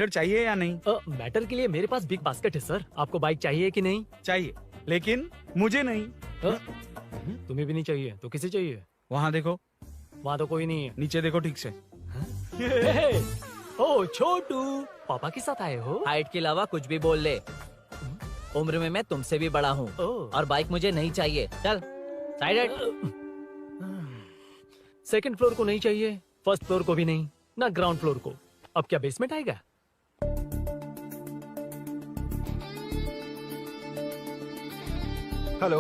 Matter चाहिए या नहीं? मैटर के लिए मेरे पास बिग बास्केट है सर। आपको बाइक चाहिए कि नहीं? चाहिए, लेकिन मुझे नहीं। तुम्हें भी नहीं चाहिए तो किसे चाहिए? वहाँ देखो, वहाँ तो कोई नहीं है। नीचे देखो ठीक से। ओ छोटू, पापा के साथ आए हो? हाइट के अलावा कुछ भी बोल ले। उम्र में मैं तुमसे भी बड़ा हूँ और बाइक मुझे नहीं चाहिए। चल साइड। सेकंड फ्लोर को नहीं चाहिए, फर्स्ट फ्लोर को भी नहीं, ना ग्राउंड फ्लोर को। अब क्या बेसमेंट आएगा? हेलो।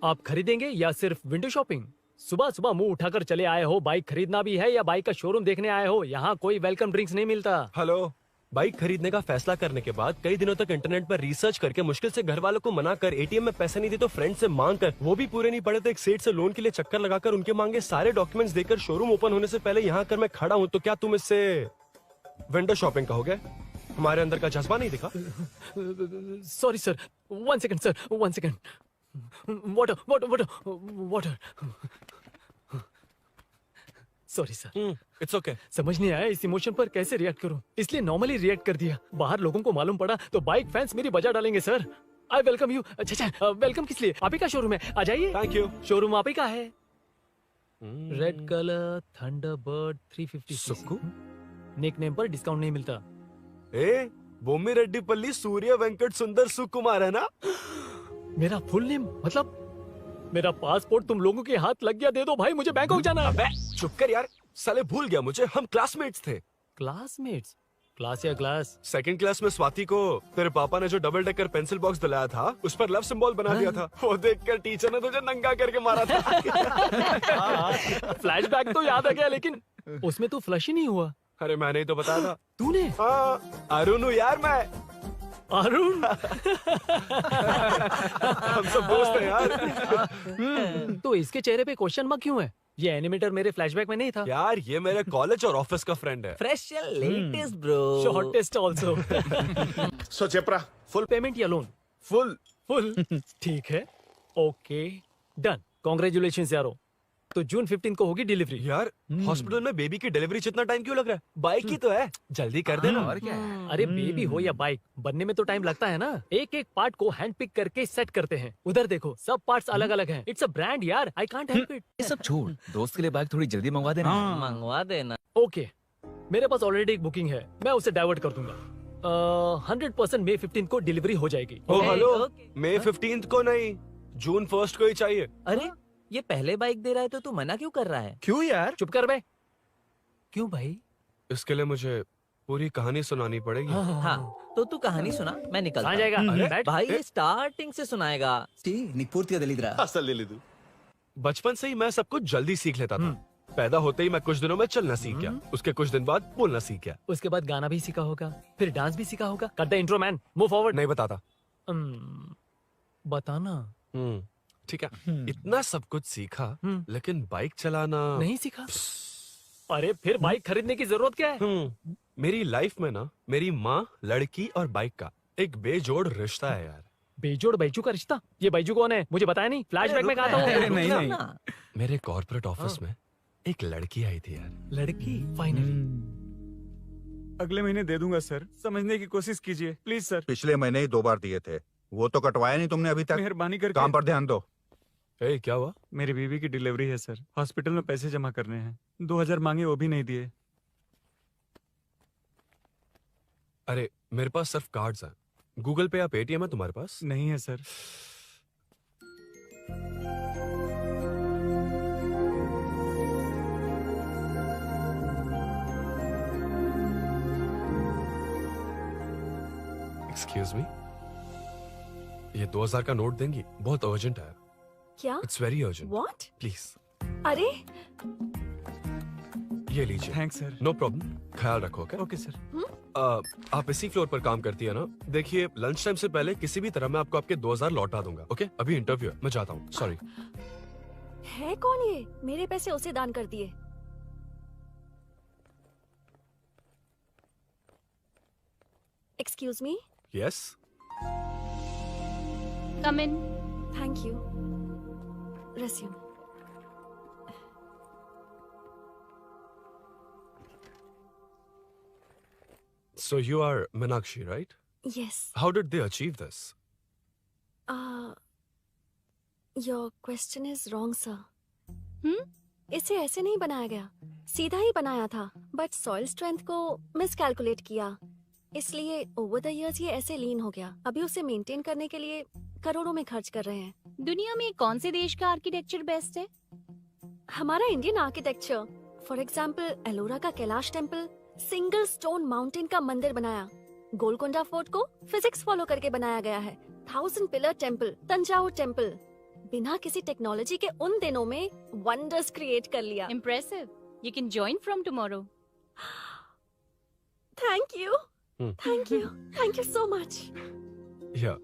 आप खरीदेंगे या सिर्फ विंडो शॉपिंग? सुबह सुबह मुंह उठाकर चले आए हो। बाइक खरीदना भी है या बाइक का शोरूम देखने आए हो? यहाँ कोई वेलकम ड्रिंक्स नहीं मिलता। हेलो, बाइक खरीदने का फैसला करने के बाद कई दिनों तक इंटरनेट पर रिसर्च करके मुश्किल से घर वालों को मना कर, एटीएम में पैसे नहीं दी तो फ्रेंड से मांग कर, वो भी पूरे नहीं पड़े तो एक सेठ से लोन के लिए चक्कर लगाकर उनके मांगे सारे डॉक्यूमेंट्स देकर शोरूम ओपन होने से पहले यहाँ आकर मैं खड़ा हूँ, तो क्या तुम इससे विंडो शॉपिंग कहोगे? हमारे अंदर का जज्बा नहीं दिखा? Sorry sir, 1 second sir, 1 second. Water water water water. Sorry sir. It's okay. समझ नहीं आया इस इमोशन पर कैसे रिएक्ट करूं, इसलिए नॉर्मली रिएक्ट कर दिया। बाहर लोगों को मालूम पड़ा तो बाइक फैंस मेरी बजा डालेंगे सर। I welcome you. अच्छा, वेलकम किस लिए? आप ही का शोरूम है, आ जाइए। Thank you. शोरूम आप ही का है। Red colour Thunderbird 350 Sukku? Nickname पर डिस्काउंट नहीं मिलता। ए, बोम्मी रेड्डी पल्ली सूर्य वेंकट सुंदर सुकुमार है ना? मेरा फुल नेम मतलब? मेरा पासपोर्ट तुम लोगों के हाथ लग गया, दे दो भाई, मुझे बैंकॉक जाना है। अबे चुप कर यार, साले भूल गया मुझे, हम क्लासमेट्स थे। क्लासमेट्स? क्लास या क्लास? सेकंड क्लास में स्वाति को तेरे पापा ने जो डबल डेकर पेंसिल बॉक्स दिलाया था, उस पर लव सिंबल बना दिया था। वो देखकर टीचर ने तुझे नंगा करके मारा था। फ्लैशबैक तो याद आ गया, लेकिन उसमें तो फ्लश ही नहीं हुआ। अरे मैंने ही तो बताया था। तूने? हाँ, अरुण हूँ यार मैं। अरुण? हम सब दोस्त हैं यार। तो इसके चेहरे पे क्वेश्चन मार्क क्यों है? ये एनिमेटर मेरे फ्लैशबैक में नहीं था। यार ये मेरे कॉलेज और ऑफिस का फ्रेंड है। Fresh latest bro. Shortest also. So चेपरा, फुल पेमेंट या लोन? फुल। फुल। ठीक है, ओके डन। कांग्रेचुलेशंस यारो। तो जून 15 को होगी डिलीवरी। यार हॉस्पिटल में बेबी की डिलीवरी जितना टाइम क्यों लग रहा है? बाइक ही तो है, जल्दी कर देना। और क्या है? अरे बेबी हो या बाइक, बनने में तो टाइम लगता है ना। एक एक पार्ट को हैंड पिक करके सेट करते हैं। उधर देखो, सब पार्ट्स अलग अलग हैं। इट्स अ ब्रांड यार, आई कांट हेल्प इट। ये सब छोड़, दोस्त के लिए बाइक थोड़ी जल्दी मंगवा देना। मंगवा देना। ओके, मेरे पास ऑलरेडी एक बुकिंग है, मैं उसे डाइवर्ट कर दूंगा। 100% मई 15 को डिलीवरी हो जाएगी। ओ हेलो, ओके। मई 15 को नहीं, जून 1 को ही चाहिए। अरे ये पहले बाइक दे रहा है तो तू मना क्यों कर रहा है? क्यों यार? चुप कर बे। क्यों भाई? इसके लिए मुझे पूरी कहानी सुनानी पड़ेगी। हाँ, तो तू कहानी सुना, मैं निकलता कहाँ हूँ। जाएगा? बैठ। भाई ये स्टार्टिंग से सुनाएगा। नीक पूर्तिया दलिद्रा। असल लिलिदु। बचपन से ही मैं सब कुछ जल्दी सीख लेता था। पैदा होते ही मैं कुछ दिनों में चलना सीख गया, उसके कुछ दिन बाद बोलना सीख गया। उसके बाद गाना भी सीखा होगा, फिर डांस भी सीखा होगा। Cut the intro man, move forward. नहीं बताता। बताना। ठीक है, इतना सब कुछ सीखा, लेकिन बाइक चलाना नहीं सीखा? अरे फिर बाइक खरीदने की जरूरत क्या है? मेरी लाइफ में ना, मेरी माँ, लड़की और बाइक का एक बेजोड़ रिश्ता है यार। बेजोड़ बैजू का रिश्ता? ये बैजू कौन है? मुझे बताया नहीं। फ्लैशबैक में कहा था अरे वो। नहीं नहीं। मेरे कॉर्पोरेट ऑफिस में एक लड़की आई थी यार। लड़की? फाइनली। अगले महीने दे दूंगा सर, समझने की कोशिश कीजिए प्लीज सर। पिछले महीने ही 2 बार दिए थे, वो तो कटवाया नहीं तुमने अभी तक। मेहरबानी करके। काम पर ध्यान दो। ए, क्या हुआ? मेरी बीवी की डिलीवरी है सर, हॉस्पिटल में पैसे जमा करने हैं। 2000 मांगे, वो भी नहीं दिए। अरे मेरे पास सिर्फ कार्ड्स हैं। गूगल पे या पेटीएम है तुम्हारे पास? नहीं है सर। एक्सक्यूज मी, ये 2000 का नोट देंगी? बहुत अर्जेंट है। क्या? It's very urgent. What? Please अरे ये लीजिए। Thanks sir. नो प्रॉब्लम, ख्याल रखो। Okay okay sir. आप इसी फ्लोर पर काम करती है ना? देखिए लंच टाइम से पहले किसी भी तरह मैं आपको आपके 2000 लौटा दूंगा। ओके, अभी इंटरव्यू है, मैं जाता हूँ। सॉरी। है कौन ये? मेरे पैसे उसे दान कर दिए। Excuse me. Yes. Come in. Thank you. Resume. So you are Meenakshi, right? Yes. How did they achieve this? Your question is wrong, sir. इसे ऐसे नहीं बनाया गया, सीधा ही बनाया था, बट सॉइल स्ट्रेंथ को मिसकैलकुलेट किया, इसलिए ओवर द इयर्स ये ऐसे लीन हो गया। अभी उसे मेंटेन करने के लिए करोड़ों में खर्च कर रहे हैं। दुनिया में कौन से देश का आर्किटेक्चर बेस्ट है? हमारा Indian architecture, for example Ellora का Kailash temple, single stone mountain का मंदिर बनाया। गोलकोंडा फोर्ट को फिजिक्स फॉलो करके बनाया गया है। 1000 पिलर टेम्पल, तंजावुर टेम्पल, बिना किसी टेक्नोलॉजी के उन दिनों में वंडर्स क्रिएट कर लिया। Impressive. You can join from tomorrow. Thank you, thank you so much. Yeah.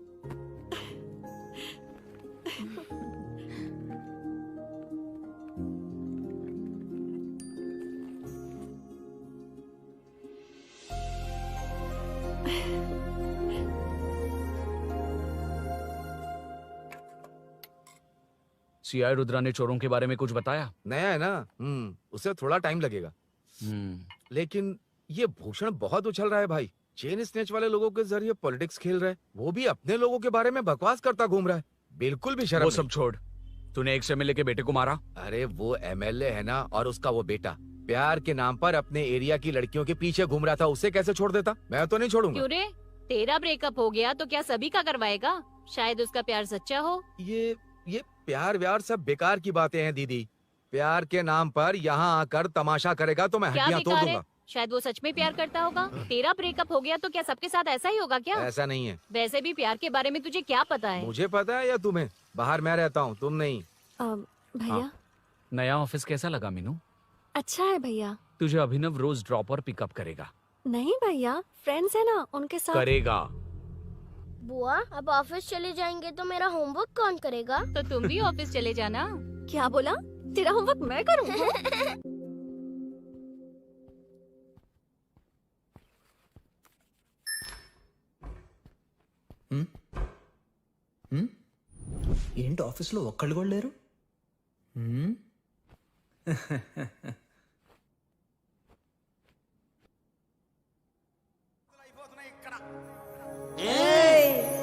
CI Rudra ने चोरों के बारे में कुछ बताया? नया है ना, उसे थोड़ा टाइम लगेगा। लेकिन ये भूषण बहुत उछल रहा है भाई। चेन स्नेच वाले लोगों के जरिए पॉलिटिक्स खेल रहा है, वो भी अपने लोगों के बारे में बकवास करता घूम रहा है। बिल्कुल भी शर्म वो नहीं। सब छोड़, तूने एक एमएलए के बेटे को मारा। अरे वो एमएलए है ना, और उसका वो बेटा प्यार के नाम पर अपने एरिया की लड़कियों के पीछे घूम रहा था, उसे कैसे छोड़ देता? मैं तो नहीं छोड़ूंगा। क्यों रे? तेरा ब्रेकअप हो गया तो क्या सभी का करवाएगा? शायद उसका प्यार सच्चा हो। ये प्यार व्यार सब बेकार की बातें हैं दीदी। प्यार के नाम पर यहाँ आकर तमाशा करेगा तो मैं क्या हड्डियां तोड़ बेकार है? दूंगा। शायद वो सच में प्यार करता होगा। तेरा ब्रेकअप हो गया तो क्या सबके साथ ऐसा ही होगा क्या? ऐसा नहीं है। वैसे भी प्यार के बारे में तुझे क्या पता है? मुझे पता है या तुम्हें? बाहर मैं रहता हूँ, तुम नहीं। भैया नया ऑफिस कैसा लगा मीनू? अच्छा है भैया। तुझे अभिनव रोज ड्रॉप और पिकअप करेगा। नहीं भैया, फ्रेंड्स है ना, उनके साथ। करेगा। बुआ अब ऑफिस चले जाएंगे तो मेरा होमवर्क कौन करेगा? तो तुम भी ऑफिस चले जाना। क्या बोला? तेरा होमवर्क मैं करूँ? ఏంటి ఆఫీస్లో ఒక్కళ్ళు కూడా లేరు?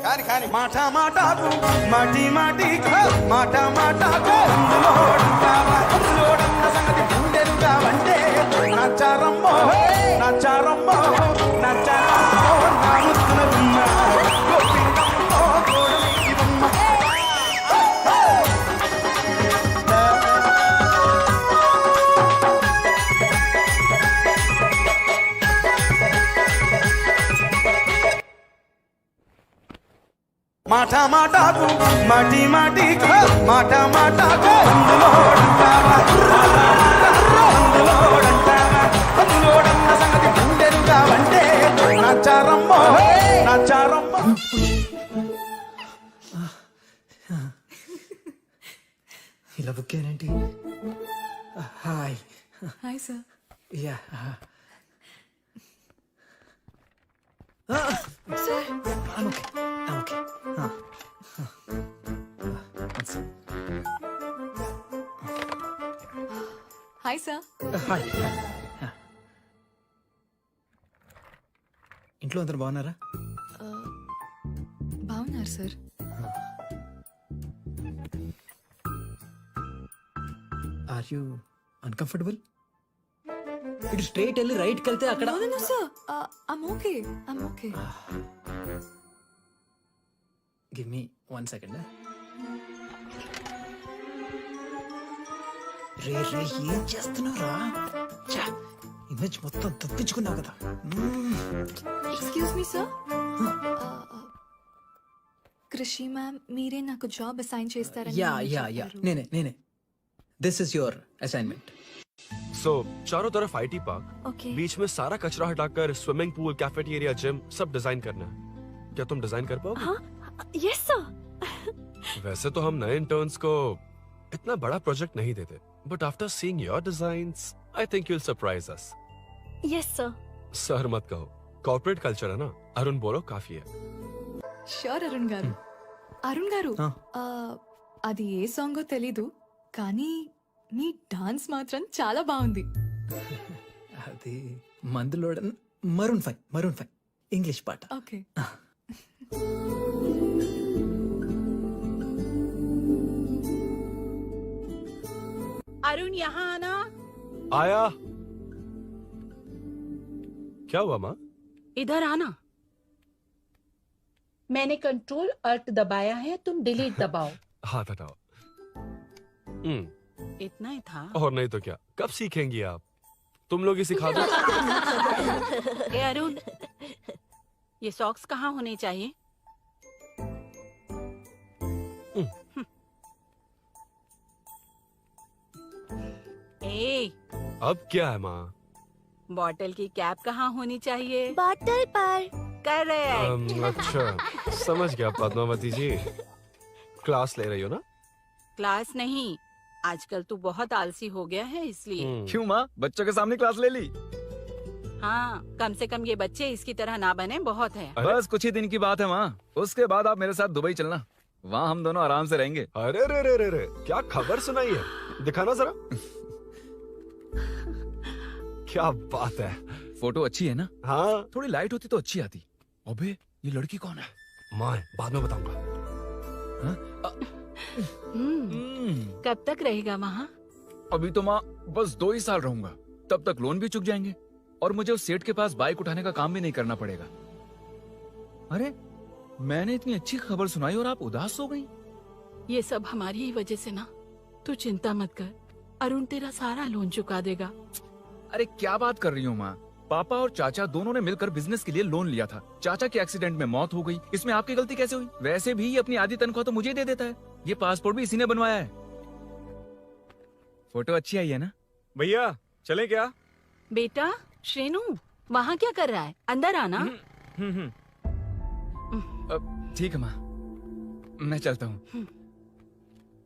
కాని కాని మాట మాటకు మాటి మాటికి మాట మాటకు అందులోడన్న సంగతి గుండెలుగా వంటే నచ్చారమ్మో నచ్చారమ్మో నచ్చారమ్మో నా ముద్దుల గుమ్మ గోపిందమ్మో గోడలి బొమ్మ. మాట మాటకు మాటి మాటికి మాట మాటకు అందులోడన్న సంగతి గుండెలుగా వంటే నచ్చారమ్మో నచ్చారమ్మో. ఇలా బుక్ అయ్యానేంటి? Hi hi sir. Yeah okay. Hi sir. Hi. ఇంట్లో అందరు బాగున్నారా? బాగున్నారు సార్। Are you uncomfortable? ఇటు స్ట్రైట్ వెళ్ళి రైట్కి వెళ్తే అక్కడ. No, sir. I'm okay. I'm okay. Give me 1 second. రే ఏం చేస్తున్నావురా? ఇమేజ్ మొత్తం తప్పించుకున్నావు కదా. Excuse me, sir. కృషి మ్యామ్, మీరే నాకు జాబ్ అసైన్ చేస్తారని యా నేనే. This is your assignment. So चारों तरफ आईटी पार्क, ओके। बीच में सारा कचरा हटाकर स्विमिंग पूल, कैफेटेरिया, जिम सब डिजाइन करना है। क्या तुम डिजाइन कर पाओगे? हाँ, यस सर। वैसे तो हम नए इंटर्न्स को इतना बड़ा प्रोजेक्ट नहीं देते, but after seeing your designs I think you will surprise us. Yes sir. Sir मत कहो, कॉर्पोरेट कल्चर है ना। अरुण बोलो, काफी है। ష్యూర్ అరుణ్ గారు। అరుణ్ గారు, అది ఏ సాంగో తెలీదు కానీ మీ డాన్స్ మాత్రం చాలా బాగుంది. అది మందులోడ Maroon 5. English part. Okay. Arun यहाँ आना। आया। क्या हुआ माँ? इधर आना। मैंने कंट्रोल अल्ट दबाया है, तुम डिलीट दबाओ। हाथ हटाओ। इतना ही था। और नहीं तो क्या, कब सीखेंगी आप? तुम लोग ही सिखा दो। ए अरुण, ये सॉक्स कहाँ होने चाहिए? ए, अब क्या है माँ? बॉटल की कैप कहाँ होनी चाहिए? बॉटल पर। करेक्ट। अच्छा, समझ गया पद्मावती जी। क्लास ले रही हो ना? क्लास नहीं, आजकल तू बहुत आलसी हो गया है इसलिए। क्यों माँ, बच्चों के सामने क्लास ले ली? हाँ, कम से कम ये बच्चे इसकी तरह ना बने, बहुत है। बस कुछ ही दिन की बात है माँ, उसके बाद आप मेरे साथ दुबई चलना, वहाँ हम दोनों आराम से रहेंगे। अरे रे रे रे रे, क्या खबर सुनाई है? दिखाना जरा। क्या बात है। फोटो अच्छी है ना? हाँ। थोड़ी लाइट होती तो अच्छी आती। अबे ये लड़की कौन है? माँ, बाद में बताऊंगा। कब तक रहेगा वहाँ? अभी तो माँ बस 2 ही साल रहूंगा, तब तक लोन भी चुक जाएंगे और मुझे उस सेठ के पास बाइक उठाने का काम भी नहीं करना पड़ेगा। अरे मैंने इतनी अच्छी खबर सुनाई और आप उदास हो गई। ये सब हमारी ही वजह से ना, तू चिंता मत कर, अरुण तेरा सारा लोन चुका देगा। अरे क्या बात कर रही हो माँ, पापा और चाचा दोनों ने मिलकर बिजनेस के लिए लोन लिया था। चाचा के एक्सीडेंट में मौत हो गई, इसमें आपकी गलती कैसे हुई? वैसे भी ये अपनी आधी तनख्वाह तो मुझे दे देता है। ये पासपोर्ट भी इसी ने बनवाया है। फोटो अच्छी आई है ना? भैया चले क्या? बेटा श्रेनु, वहाँ क्या कर रहा है? अंदर आना। ठीक है माँ, मैं चलता हूँ,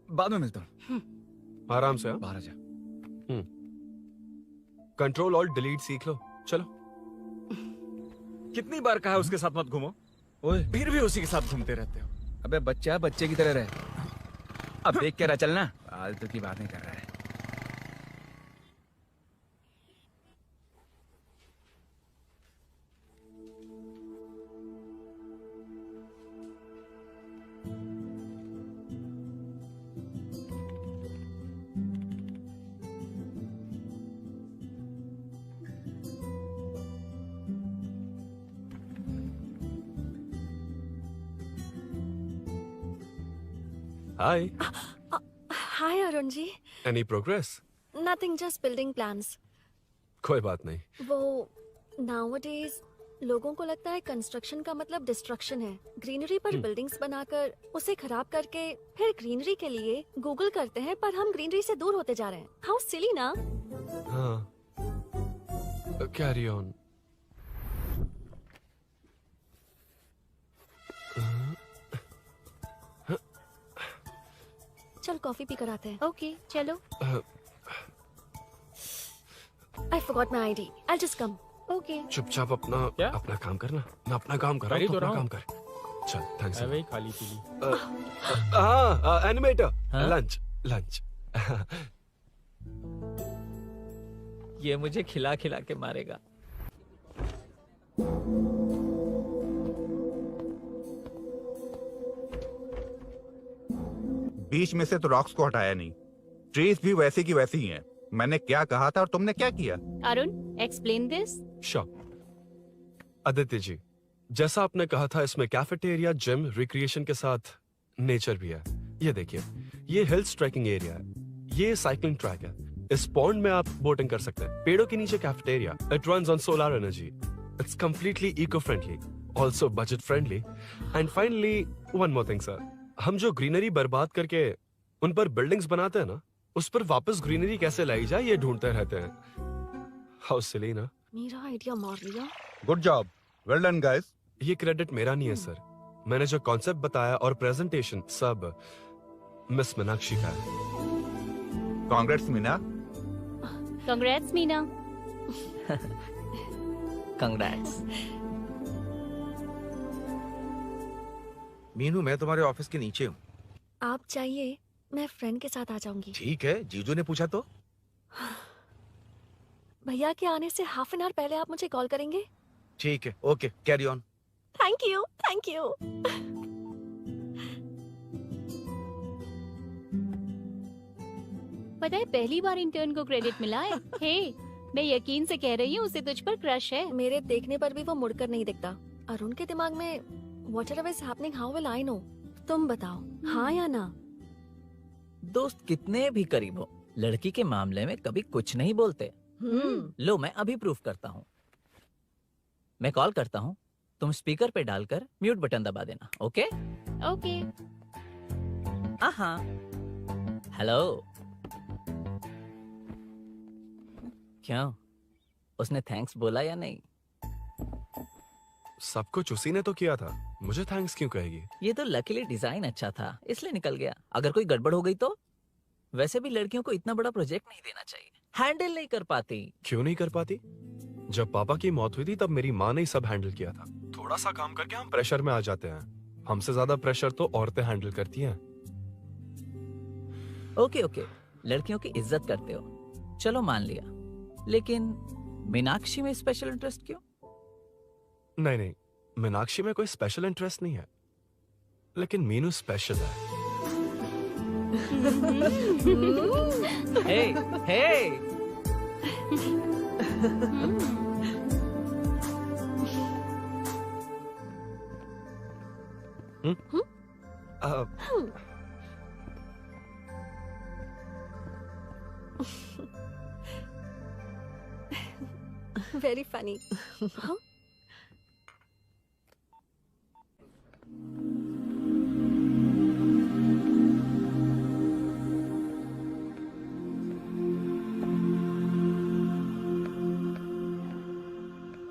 बाद में मिलता हूँ। आराम से। बाहर आ जा। कंट्रोल और डिलीट सीख लो। चलो। कितनी बार कहा उसके साथ मत घूमो, ओए फिर भी उसी के साथ घूमते रहते हो। अबे बच्चा बच्चे की तरह रहे, अब देख के रहा चलना, फालतू की बातें कर रहा है। Hi. Hi Arun ji. Any progress? Nothing, just building plans. कोई बात नहीं। वो नाउअडेज लोगों को लगता है कंस्ट्रक्शन का मतलब डिस्ट्रक्शन है। ग्रीनरी पर बिल्डिंग्स बनाकर उसे खराब करके फिर ग्रीनरी के लिए गूगल करते हैं, पर हम ग्रीनरी से दूर होते जा रहे हैं। हाउ सिली ना? हाँ। Carry on. चल कॉफी पी कर आते हैं। ओके चलो। I forgot my ID, I just come. Okay. चुपचाप अपना काम करना। मैं अपना काम कर रहा हूँ, अपना काम कर। चल, थैंक्स। वही खाली पीली। हाँ, एनिमेटर। लंच। ये मुझे खिला खिला के मारेगा। बीच में से तो रॉक्स को हटाया नहीं, ट्रीज भी वैसी की वैसी ही हैं। मैंने क्या कहा था और तुमने क्या किया? Arun explain this. आदित्य जी, जैसा आपने कहा था, इसमें कैफेटेरिया, जिम, रिक्रिएशन के साथ नेचर भी है। ये देखिए, ये हिल्स ट्रैकिंग एरिया है, ये साइकिलिंग ट्रैक है। इस पॉन्ड में आप बोटिंग कर सकते हैं। पेड़ों के नीचे cafeteria, it runs on solar energy. It's completely eco friendly, also budget friendly. And finally one more thing sir, हम जो ग्रीनरी बर्बाद करके उन पर बिल्डिंग्स बनाते हैं ना, उस पर वापस ग्रीनरी कैसे लाई जाए ये ढूंढते रहते हैं। हाउ सिली ना? मेरा आइडिया मार लिया। Good job, well done guys. ये क्रेडिट मेरा नहीं है सर, मैंने जो कॉन्सेप्ट बताया और प्रेजेंटेशन सब मिस मीनाक्षी का है। Congrats Meena. Congrats Meena. Congrats. Meenu, मैं तुम्हारे ऑफिस के नीचे हूँ। आप चाहिए मैं फ्रेंड के साथ आ जाऊंगी। ठीक है, जीजू ने पूछा तो। भैया के आने से हाफ एन आवर पहले आप मुझे कॉल करेंगे? ठीक है, okay, carry on. Thank you, thank you. पता है पहली बार इंटर्न को क्रेडिट मिला है। हे, मैं यकीन से कह रही हूँ उसे तुझ पर क्रश है। मेरे देखने पर भी वो मुड़कर नहीं दिखता। अरुण के दिमाग में whatever is happening, how will I know? तुम बताओ, हाँ या ना? दोस्त कितने भी करीब हो, लड़की के मामले में कभी कुछ नहीं बोलते। लो मैं अभी प्रूफ करता हूँ। मैं कॉल करता हूँ, तुम स्पीकर पे डालकर म्यूट बटन दबा देना। Okay okay. हाँ। हेलो। क्यों, उसने थैंक्स बोला या नहीं? सब कुछ उसी ने तो किया था, मुझे थैंक्स क्यों कहेगी? ये तो लकीली डिजाइन अच्छा था इसलिए निकल गया। अगर कोई गड़बड़ हो गई तो? वैसे भी लड़कियों को इतना बड़ा प्रोजेक्ट नहीं देना चाहिए, हैंडल नहीं कर पाती। क्यों नहीं कर पाती? जब पापा की मौत हुई थी तब मेरी माँ ने ही सब हैंडल किया था। थोड़ा सा काम करके हम प्रेशर में आ जाते हैं। हमसे ज्यादा प्रेशर तो औरतें हैंडल करती हैं। ओके ओके, लड़कियों की इज्जत करते हो, चलो मान लिया। लेकिन मीनाक्षी में स्पेशल इंटरेस्ट क्यों? नहीं, मीनाक्षी में कोई स्पेशल इंटरेस्ट नहीं है, लेकिन मीनू स्पेशल है। हे, हे। Very funny. Huh?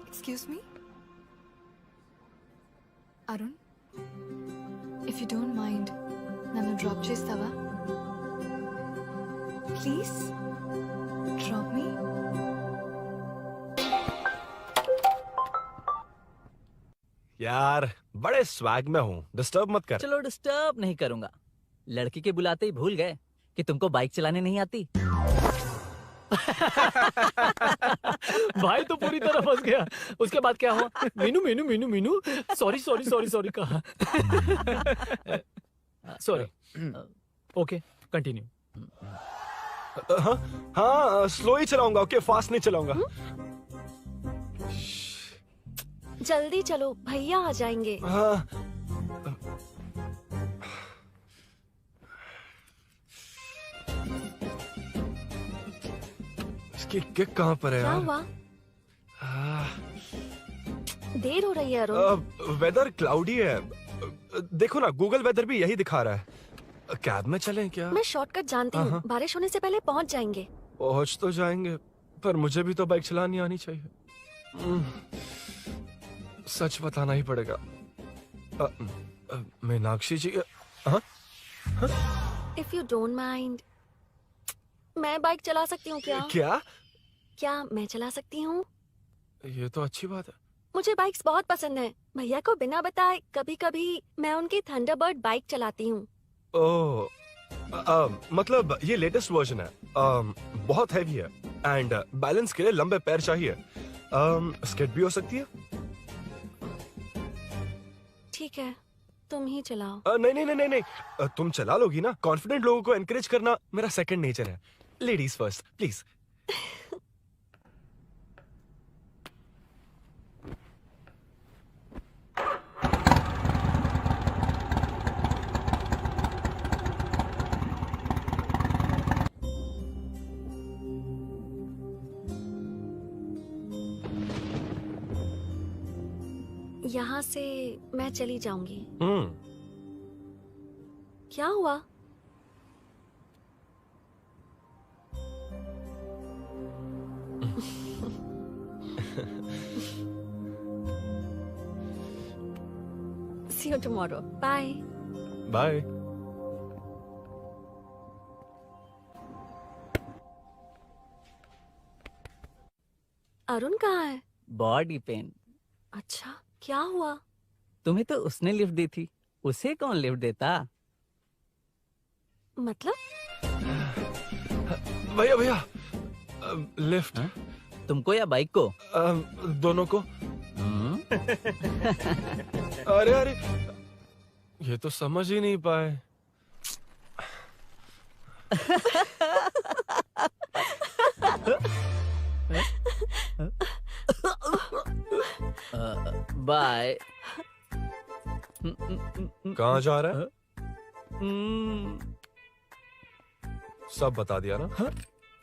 Excuse me? Arun? If you don't mind, nanu drop chestava? Please? Drop me? यार बड़े स्वैग में हूँ, डिस्टर्ब मत कर। चलो डिस्टर्ब नहीं करूंगा। लड़की के बुलाते ही भूल गए कि तुमको बाइक चलाने नहीं आती। भाई तो पूरी तरह फंस गया। उसके बाद क्या हुआ? Meenu Meenu Meenu Meenu sorry sorry sorry sorry कहा। सॉरी। Okay, continue. हाँ, स्लो ही चलाऊंगा। ओके, फास्ट नहीं चलाऊंगा। जल्दी चलो, भैया आ जाएंगे। हाँ। इसकी किक कहाँ पर है क्या यार? हुआ? देर हो रही है अरुण। वेदर क्लाउडी है। देखो ना, गूगल वेदर भी यही दिखा रहा है। कैब में चलें क्या? मैं शॉर्टकट जानती हूँ, बारिश होने से पहले पहुँच जाएंगे। पहुँच तो जाएंगे, पर मुझे भी तो बाइक चलानी आनी चाहिए। सच बताना ही पड़ेगा। मीनाक्षी जी। If you don't mind, मैं बाइक चला सकती हूँ क्या? क्या मैं चला सकती हूँ? ये तो अच्छी बात है। मुझे बाइक्स बहुत पसंद है। भैया को बिना बताए कभी कभी मैं उनकी थंडरबर्ड बाइक चलाती हूँ। ओह, मतलब ये लेटेस्ट वर्जन है। बहुत हैवी है एंड बैलेंस के लिए लंबे पैर चाहिए। स्किड भी हो सकती है। ठीक है, तुम ही चलाओ। नहीं, तुम चला लोगी ना। कॉन्फिडेंट लोगों को एनकरेज करना मेरा सेकंड नेचर है। Ladies first please. यहाँ से मैं चली जाऊंगी। क्या हुआ? See you tomorrow. Bye. Bye. Arun कहाँ है? Body pain. अच्छा, क्या हुआ? तुम्हें तो उसने लिफ्ट दी थी, उसे कौन लिफ्ट देता? मतलब? भैया लिफ्ट। तुमको या बाइक को? दोनों को। अरे अरे, ये तो समझ ही नहीं पाए। बाय। कहाँ जा रहा है? सब बता दिया ना?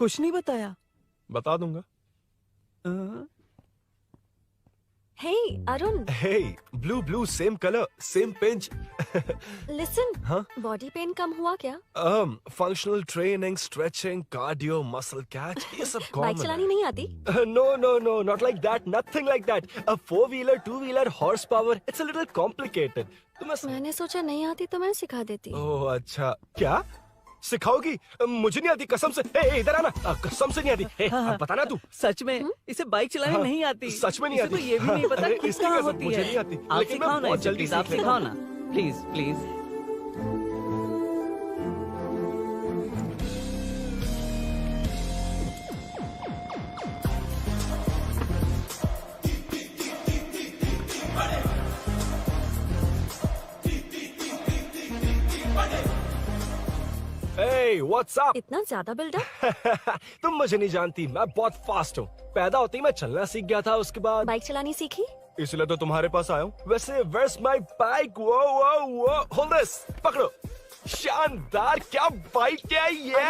कुछ नहीं बताया। बता दूंगा। Hey, Arun. Hey, blue, same color, same pinch. Listen. हाँ? बॉडी पेन कम हुआ क्या? Functional training, stretching, cardio, muscle catch, ये सब common बाइक चलानी नहीं आती? No, not like that, nothing like that. A 4-wheeler, 2-wheeler, horsepower, it's a little complicated. मैंने सोचा नहीं आती तो मैं सिखा देती। ओह अच्छा, क्या सिखाओगी? मुझे नहीं आती कसम से। ए, इधर आना, कसम से नहीं आती। ए, अब बताना तू। सच में इसे बाइक चलानी नहीं आती। सच में नहीं इसे आती। तो ये भी नहीं पता अरे, कि इसकी कहाँ कसम, होती मुझे है। नहीं आती। आप लेकिन मैं सिखाओ ना बहुत इसे, जल्दी प्लीज, आप सीख लेता सिखाओ हूँ। ना, प्लीज। Hey, what's up? इतना ज्यादा बिल्डअप? तुम मुझे नहीं जानती, मैं बहुत फास्ट हूँ। पैदा होते ही मैं चलना सीख गया था, उसके बाद बाइक चलानी सीखी? इसलिए तो तुम्हारे पास आया हूँ। वैसे where's my bike? वो hold this, पकड़ो। शानदार, क्या बाइक है ये?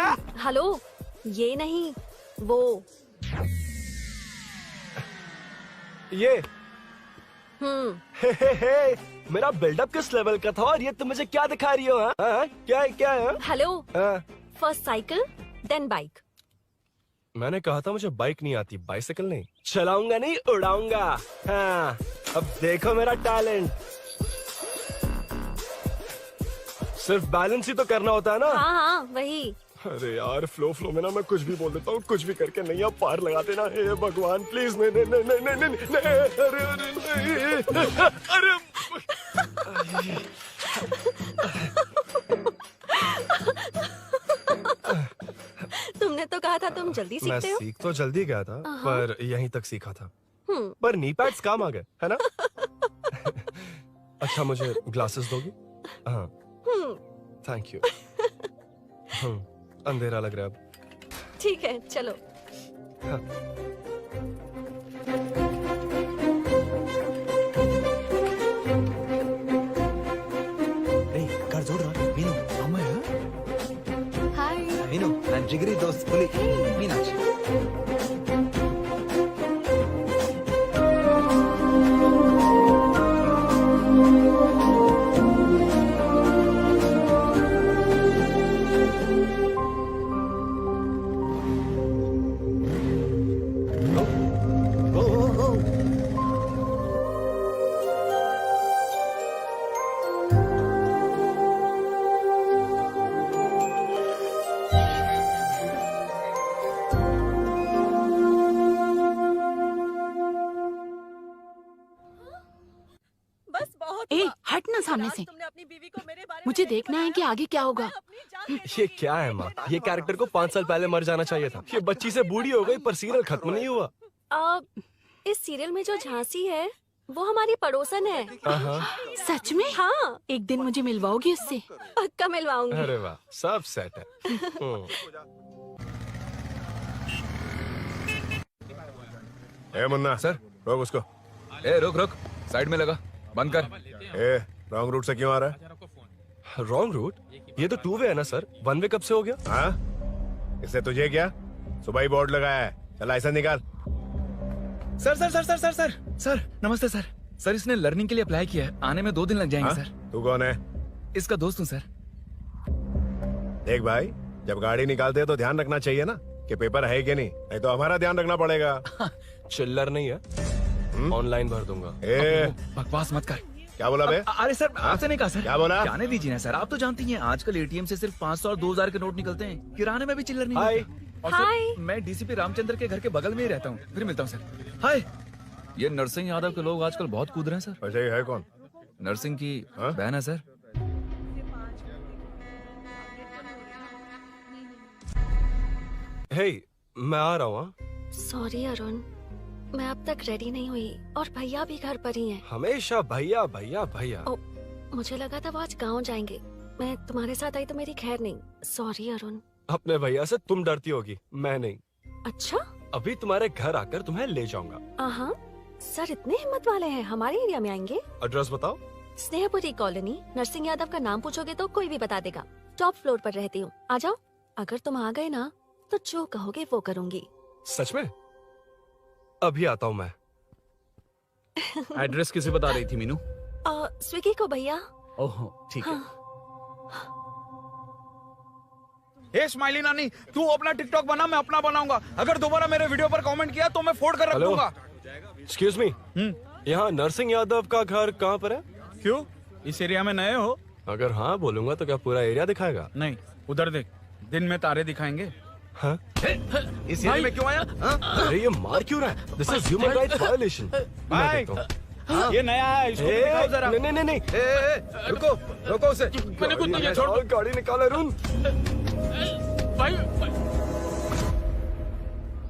हेलो, ये नहीं, वो। ये हे, मेरा बिल्डअप किस लेवल का था और ये तुम मुझे क्या दिखा रही हो? हाँ? क्या है? हेलो, हाँ? First cycle then bike. मैंने कहा था मुझे बाइक नहीं आती, बाइसाइकिल नहीं। चलाऊंगा नहीं, उड़ाऊंगा। हाँ, अब देखो मेरा टैलेंट। सिर्फ बैलेंस ही तो करना होता है ना? हाँ, वही। अरे यार, फ्लो में ना मैं कुछ भी बोल देता हूँ, कुछ भी करके नहीं आप पार लगा देना। हे भगवान प्लीज, नहीं, अरे तुमने तो कहा था तुम जल्दी मैं सीखते हो। सीख तो जल्दी गया था, पर यहीं तक सीखा था। हम्म। पर नी पैड्स काम आ गए, है ना? अच्छा, मुझे ग्लासेस दोगी? हाँ, थैंक यू। अंधेरा लग रहा है अब। ठीक है, चलो। हाँ। कर जोड़ रहा मीनू, अम्मा है? Hi. मीनू, ನನ್ನ जिगरी दोस्त पुली मीनाक्षी। ए, हट ना सामने से। मुझे देखना है कि आगे क्या होगा। ये क्या है माँ? ये कैरेक्टर को 5 साल पहले मर जाना चाहिए था। ये बच्ची से बूढ़ी हो गई पर सीरियल खत्म नहीं हुआ। इस सीरियल में जो झांसी है वो हमारी पड़ोसन है। सच में? हाँ। एक दिन मुझे मिलवाओगी उससे? पक्का मिलवाऊंगी। अरे वाह, सब सेट है। ए मुन्ना सर, रोक उसको। ए रुक, साइड में लगा, बंद कर। ए, रॉन्ग रूट से क्यों आ रहा है? Wrong route? ये तो 2 वे है ना सर, 1 वे कब से हो गया? हाँ, इससे तुझे क्या? सुबह ही बोर्ड लगाया है, चल लाइसेंस निकाल। सर, नमस्ते सर। सर, इसने लर्निंग के लिए अप्लाई किया है, आने में 2 दिन लग जाएंगे। सर, तू कौन है? इसका दोस्त हूँ सर। देख भाई, जब गाड़ी निकालते हैं तो ध्यान रखना चाहिए ना कि पेपर है कि नहीं तो हमारा ध्यान रखना पड़ेगा। चिल्लर नहीं है, ऑनलाइन भर दूंगा। बकवास मत कर। क्या बोला बे? अरे सर, आपसे नहीं कहा सर। क्या बोला? जाने दीजिए ना सर, आप तो जानती हैं आजकल एटीएम से सिर्फ 500 और 2000 के नोट निकलते हैं, किराने में भी चिल्लर नहीं मिलता। और सर, मैं डीसीपी रामचंद्र के घर के बगल में ही रहता हूँ। फिर मिलता हूँ सर। हाय, ये नरसिंह यादव के लोग आजकल बहुत कूद रहे हैं सर। अच्छा, ये है कौन? नरसिंह की बहन है सर। हे, मैं आ रहा हूँ। सॉरी अरुण, मैं अब तक रेडी नहीं हुई और भैया भी घर पर ही हैं। हमेशा भैया भैया भैया। मुझे लगा था वो आज गाँव जाएंगे। मैं तुम्हारे साथ आई तो मेरी खैर नहीं। सॉरी अरुण। अपने भैया से तुम डरती होगी, मैं नहीं। अच्छा? अभी तुम्हारे घर आकर तुम्हें ले जाऊंगा। हाँ, सर इतने हिम्मत वाले हैं, हमारे एरिया में आएंगे? एड्रेस बताओ। स्नेहपुरी कॉलोनी। नरसिंह यादव का नाम पूछोगे तो कोई भी बता देगा। टॉप फ्लोर पर रहती हूँ, आ जाओ। अगर तुम आ गए ना तो जो कहोगे वो करूँगी। सच में? अभी आता हूँ मैं। एड्रेस किसे बता रही थी मीनू? स्विगी को भैया। ओह ठीक है। ए स्माइली नानी, तू अपना टिकटॉक बना, मैं अपना बनाऊंगा। अगर दोबारा मेरे वीडियो पर कमेंट किया तो मैं फोड़ कर रख हेलो। दूंगा। एक्सक्यूज मी, यहाँ नरसिंह यादव का घर कहाँ पर है? क्यों, इस एरिया में नए हो? अगर हाँ बोलूंगा तो क्या पूरा एरिया दिखाएगा? नहीं, उधर देख, दिन में तारे दिखाएंगे। हाँ? इस एरिया में क्यों आया? अरे ये मार क्यों रहा है? This is human rights violation. भाई, ये नया है, इसको दिखाओ जरा। नहीं नहीं। रुको रुको उसे। मैंने कुछ नहीं किया, छोड़। गाड़ी निकाल अरुण।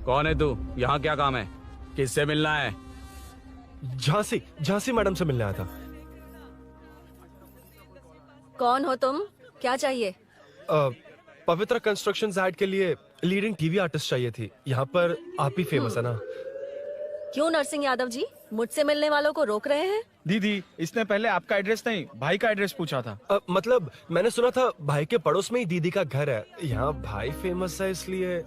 कौन है तू? यहाँ क्या काम है? किससे मिलना है? झांसी मैडम से मिलने आया था। कौन हो तुम? क्या चाहिए? पवित्र कंस्ट्रक्शन ऐड के लिए लीडिंग टीवी आर्टिस्ट चाहिए थी। यहाँ पर आप ही फेमस है ना? क्यों नरसिंह यादव जी मुझसे मिलने वालों को रोक रहे हैं? दीदी, इसने पहले आपका एड्रेस नहीं, भाई का एड्रेस पूछा था। मतलब मैंने सुना था भाई के पड़ोस में ही दीदी का घर है। यहाँ भाई फेमस है इसलिए।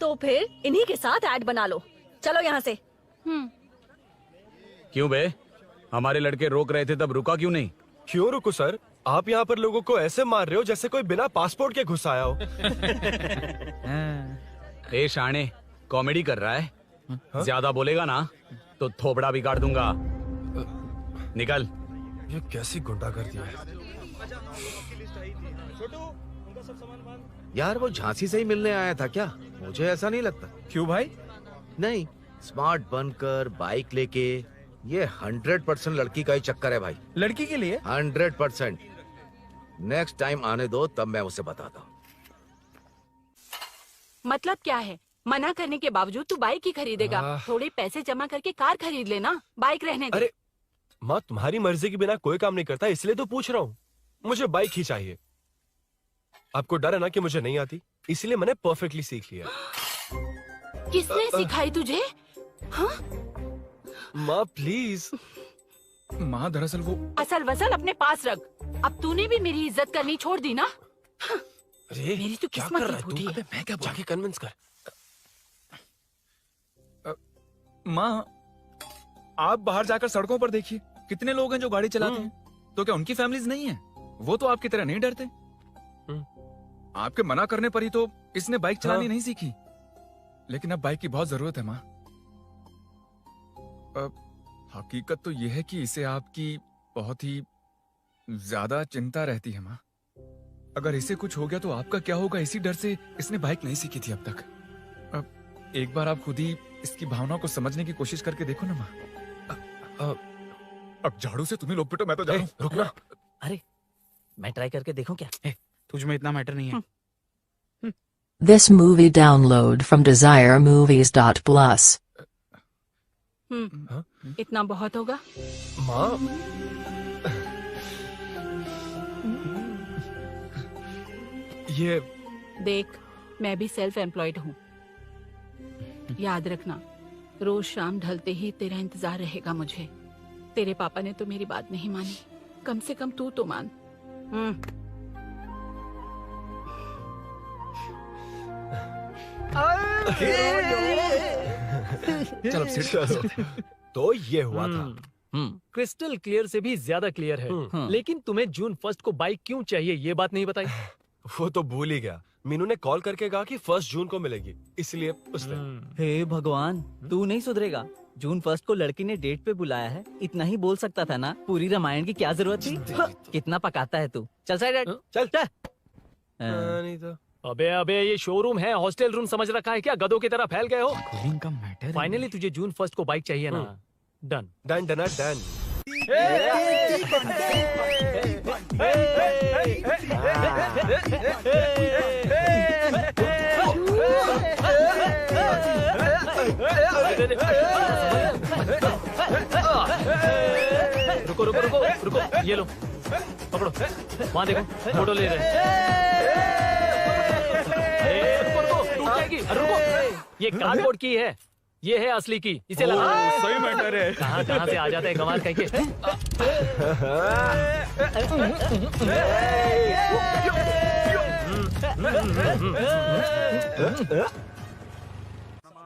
तो फिर इन्हीं के साथ ऐड बना लो। चलो यहाँ से। क्यों बे? हमारे लड़के रोक रहे थे तब रुका क्यों नहीं? क्यों रुको सर? आप यहाँ पर लोगों को ऐसे मार रहे हो जैसे कोई बिना पासपोर्ट के घुस आया हो। ए शाणे, कॉमेडी कर रहा है? ज्यादा बोलेगा ना तो थोबड़ा बिगाड़ दूंगा। निकल। ये कैसी गुंडागर्दी है? यार वो झांसी से ही मिलने आया था क्या? मुझे ऐसा नहीं लगता। क्यों भाई? नहीं, स्मार्ट बनकर बाइक लेके, ये 100% लड़की का ही चक्कर है भाई। लड़की के लिए? 100%। नेक्स्ट टाइम आने दो, तब मैं उसे बताता हूँ। मतलब क्या है? मना करने के बावजूद तू बाइक ही खरीदेगा? थोड़े पैसे जमा करके कार खरीद लेना, बाइक रहने दे। अरे माँ, तुम्हारी मर्जी के बिना कोई काम नहीं करता, इसलिए तो पूछ रहा हूँ। मुझे बाइक ही चाहिए। आपको डर है ना कि मुझे नहीं आती, इसलिए मैंने परफेक्टली सीख लिया। किसने सिखाई तुझे? हाँ? माँ प्लीज। माँ दरअसल वो असल वसल अपने पास रख। अब तूने भी मेरी इज्जत करनी छोड़ दी ना? अरे मेरी तो क्या किस्मत कर ही रहा है फूटी तू? है। अबे मैं क्या जाके कन्विंस कर। माँ, आप बाहर जाकर सड़कों पर देखिए, कितने लोग हैं जो गाड़ी चलाते हैं। तो क्या उनकी फैमिलीज नहीं है? वो तो आपकी तरह नहीं डरते। आपके मना करने पर ही तो इसने बाइक चलानी नहीं सीखी। लेकिन अब बाइक की बहुत जरूरत है माँ। हकीकत तो यह है कि इसे आपकी बहुत ही ज्यादा चिंता रहती है माँ। अगर इसे कुछ हो गया तो आपका क्या होगा, इसी डर से इसने बाइक नहीं सीखी थी अब तक। अब एक बार आप खुद ही इसकी भावना को समझने की कोशिश करके देखो ना माँ। अब झाड़ू से तुम्हें लोग पिटो, मैं तो जा रहा हूं। रुकना। अरे मैं ट्राई करके देखूं क्या? तुझ में इतना मैटर नहीं है। This movie download from desiremovies.plus. इतना बहुत होगा? माँ, ये देख, मैं भी सेल्फ एम्प्लॉयड हूँ। याद रखना, रोज शाम ढलते ही तेरा इंतजार रहेगा मुझे। तेरे पापा ने तो मेरी बात नहीं मानी, कम से कम तू तो मान। चलो। तो ये हुआ था। क्रिस्टल क्लियर से भी ज्यादा क्लियर है। लेकिन तुम्हें जून 1 को बाइक क्यों चाहिए, ये बात नहीं बताई। वो तो भूल ही गया। मीनू ने कॉल करके कहा कि 1 जून को मिलेगी, इसलिए उसने। हे भगवान, तू नहीं सुधरेगा। जून 1 को लड़की ने डेट पे बुलाया है, इतना ही बोल सकता था ना। पूरी रामायण की क्या जरूरत थी? कितना पकाता है तू। चल साइड, चल। नहीं तो। अबे ये शोरूम है, हॉस्टल रूम समझ रखा है क्या? गधों की तरह फैल गए हो। का मैटर। फाइनली तुझे जून 1 को बाइक चाहिए ना? Done done done done. रुको रुको रुको रुको, ये लो पकड़ो, वहाँ देखो फोटो ले रहे हैं। रुको रुको, टूट जाएगी, रुको। ये कार्डबोर्ड की है, ये है असली की, इसे लगा। सही मैटर है। कहाँ कहाँ से आ जाते हैं कमाल कह के।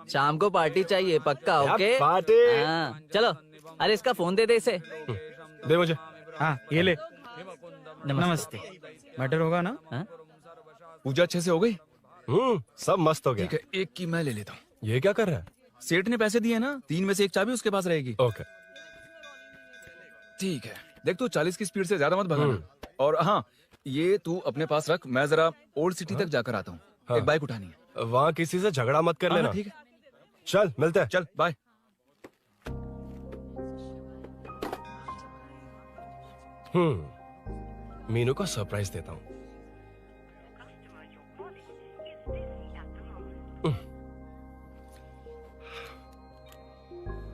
शाम को पार्टी चाहिए पक्का, ओके? पार्टी। हाँ, चलो। अरे इसका फोन दे इसे। दे मुझे। हाँ ये ले। नमस्ते। मैटर होगा ना? पूजा अच्छे से हो गई? सब मस्त हो गया। ठीक है, एक की मैं ले लेता हूँ। ये क्या कर रहा है? सेठ ने पैसे दिए ना, 3 में से 1 चाबी उसके पास रहेगी। ओके ठीक है, देख तू 40 की स्पीड से ज्यादा मत भगाना। और हाँ, ये तू अपने पास रख, मैं जरा ओल्ड सिटी तक जाकर आता हूँ। एक बाइक उठानी है। वहाँ किसी से झगड़ा मत कर हाँ, लेना। ठीक है, चल मिलते हैं। चल बाय। मीनू को सरप्राइज देता हूँ।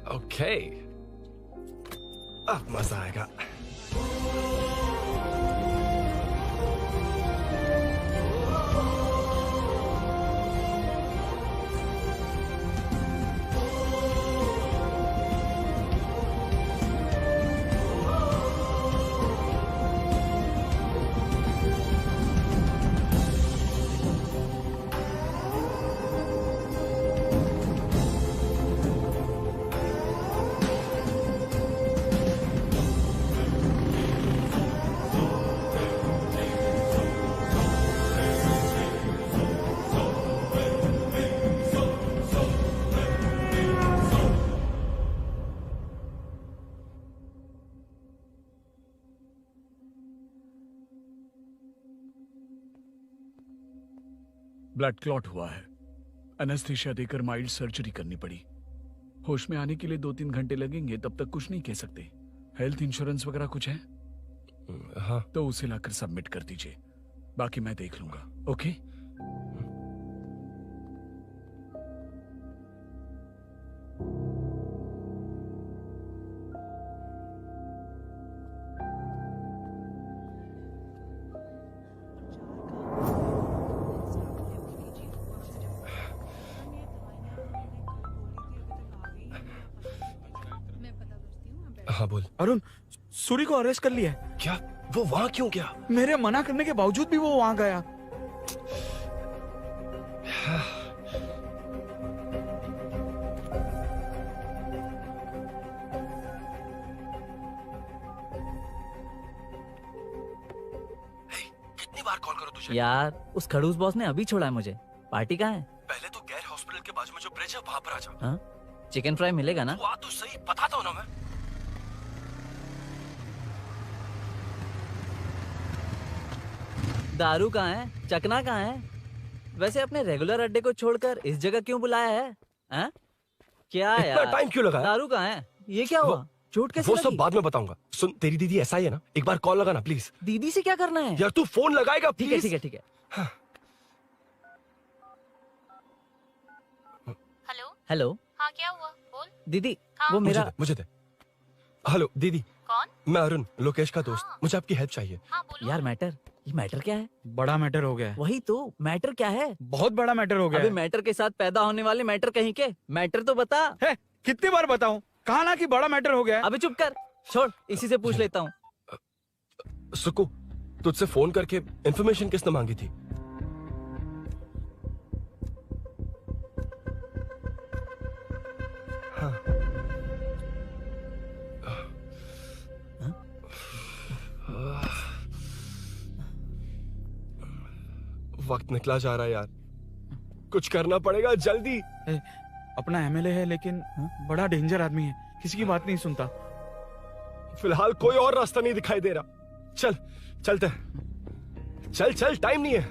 ओके, अब मजा आएगा। ब्लड क्लॉट हुआ है। एनेस्थीसिया देकर माइल्ड सर्जरी करनी पड़ी। होश में आने के लिए 2-3 घंटे लगेंगे, तब तक कुछ नहीं कह सकते। हेल्थ इंश्योरेंस वगैरह कुछ है? हाँ। तो उसे लाकर सबमिट कर दीजिए, बाकी मैं देख लूंगा। ओके? हाँ बोल। अरुण, सूरी को अरेस्ट कर लिया है। क्या? वो वहाँ क्यों गया? मेरे मना करने के बावजूद भी वो वहाँ गया। कितनी बार कॉल करो तुझे? यार उस खड़ूस बॉस ने अभी छोड़ा है मुझे। पार्टी कहाँ है? पहले तो गैर हॉस्पिटल के बाजू में जो ब्रिज है वहाँ पर आ जा। हाँ? चिकन फ्राई मिलेगा ना? वहाँ तो सही, बताता हूँ ना मैं। दारू कहाँ है? चकना कहाँ है? वैसे अपने रेगुलर अड्डे को छोड़कर इस जगह क्यों बुलाया है? हाँ? क्या इतना यार? टाइम क्यों लगा? दारू कहाँ है? ये क्या हुआ? चोट कैसे वो लगी? सब बाद में बताऊंगा। सुन, तेरी दीदी ऐसा ही है ना, एक बार कॉल लगाना प्लीज। दीदी से क्या करना है? यार तू फोन लगाएगा ठीक है प्लीज? ठीक है ठीक है। हेलो हेलो हाँ क्या हुआ बोल। दीदी, हाँ। वो मेरा मुझे दे। हेलो दीदी। कौन? मैं अरुण, लोकेश का दोस्त। मुझे आपकी हेल्प चाहिए। यार मैटर, ये मैटर क्या है? बड़ा मैटर हो गया है। वही तो, मैटर क्या है? बहुत बड़ा मैटर हो गया अबे है। मैटर के साथ पैदा होने वाले मैटर कहीं के, मैटर तो बता। है, कितनी बार बताऊं? कहा ना कि बड़ा मैटर हो गया है। अबे चुप कर, छोड़, इसी से पूछ लेता हूँ। सुकू, तुझसे फोन करके इन्फॉर्मेशन किसने मांगी थी? हाँ। वक्त निकला जा रहा है यार, कुछ करना पड़ेगा जल्दी। अपना एमएलए है लेकिन बड़ा डेंजर आदमी है, किसी की बात नहीं सुनता। फिलहाल कोई और रास्ता नहीं दिखाई दे रहा। चल चलते हैं। चल चल, टाइम नहीं है।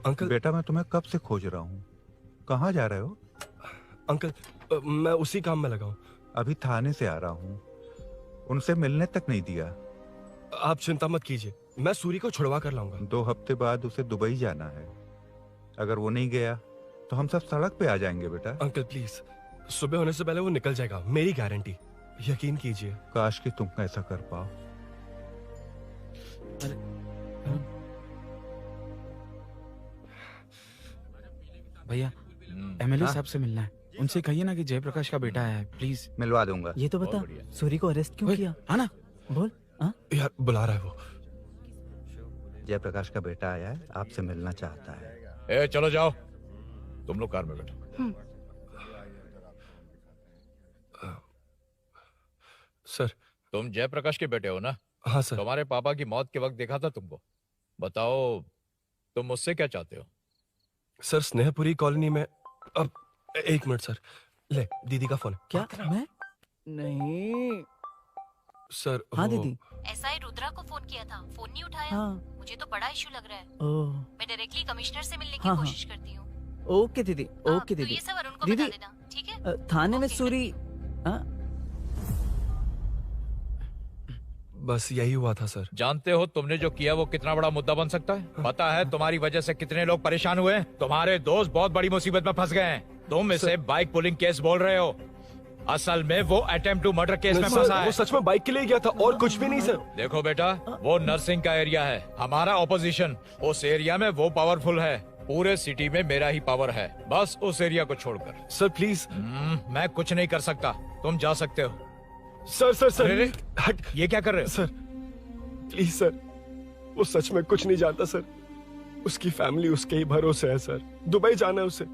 अंकल। बेटा मैं तुम्हें कब से खोज रहा हूँ, कहाँ जा रहे हो? अंकल, मैं उसी काम में लगा हूँ। अभी थाने से आ रहा हूँ, उनसे मिलने तक नहीं दिया। आप चिंता मत कीजिए, मैं सूरी को छुड़वा कर लाऊंगा। 2 हफ्ते बाद उसे दुबई जाना है। अगर वो नहीं गया तो हम सब सड़क पे आ जाएंगे बेटा। अंकल प्लीज, सुबह होने से पहले वो निकल जाएगा, मेरी गारंटी, यकीन कीजिए। काश कि तुम ऐसा कर पाओ। भैया एमएलए साहब से मिलना है। उनसे कहिए ना कि जयप्रकाश का बेटा है, प्लीज। मिलवा दूंगा। ये तो बता, सूरी को अरेस्ट क्यों किया? हाँ ना, बोल। यार बुला रहा है वो। जयप्रकाश का बेटा आया है, आपसे मिलना चाहता है। ए चलो जाओ, तुम लोग कार में बैठो। सर, तुम जयप्रकाश के बेटे हो ना? हाँ सर। तुम्हारे पापा की मौत के वक्त देखा था तुमको। बताओ तुम मुझसे क्या चाहते हो? सर, स्नेहपुरी कॉलोनी में। अब 1 मिनट सर, ले दीदी का फोन। क्या? मैं नहीं सर। हाँ दीदी। एसआई रुद्रा को फोन किया था, फोन नहीं उठाया। हाँ। मुझे तो बड़ा इशू लग रहा है। ओह। मैं डायरेक्टली कमिश्नर से मिलने की हाँ, कोशिश करती हूँ। ओके दीदी, ओके तो दीदी। ये सब अरुण को दीदी, बता देना, ठीक है? थाने में सूरी। बस यही हुआ था सर। जानते हो तुमने जो किया वो कितना बड़ा मुद्दा बन सकता है? पता है तुम्हारी वजह से कितने लोग परेशान हुए? तुम्हारे दोस्त बहुत बड़ी मुसीबत में फंस गए हैं। तुम इसे बाइक पुलिंग केस बोल रहे हो, असल में वो अटेम्प्ट टू मर्डर केस में फंसा है। वो सच में बाइक के लिए गया था और कुछ भी नहीं सर। देखो बेटा, वो नर्सिंग का एरिया है, हमारा ऑपोजिशन उस एरिया में वो पावरफुल है। पूरे सिटी में मेरा ही पावर है, बस उस एरिया को छोड़कर। Sir please. मैं कुछ नहीं कर सकता, तुम जा सकते हो। सर सर सर, अरे, हट, ये क्या कर रहे हो? सर प्लीज सर, वो सच में कुछ नहीं जानता सर। उसकी फैमिली उसके ही भरोसे है सर। दुबई जाना है उसे,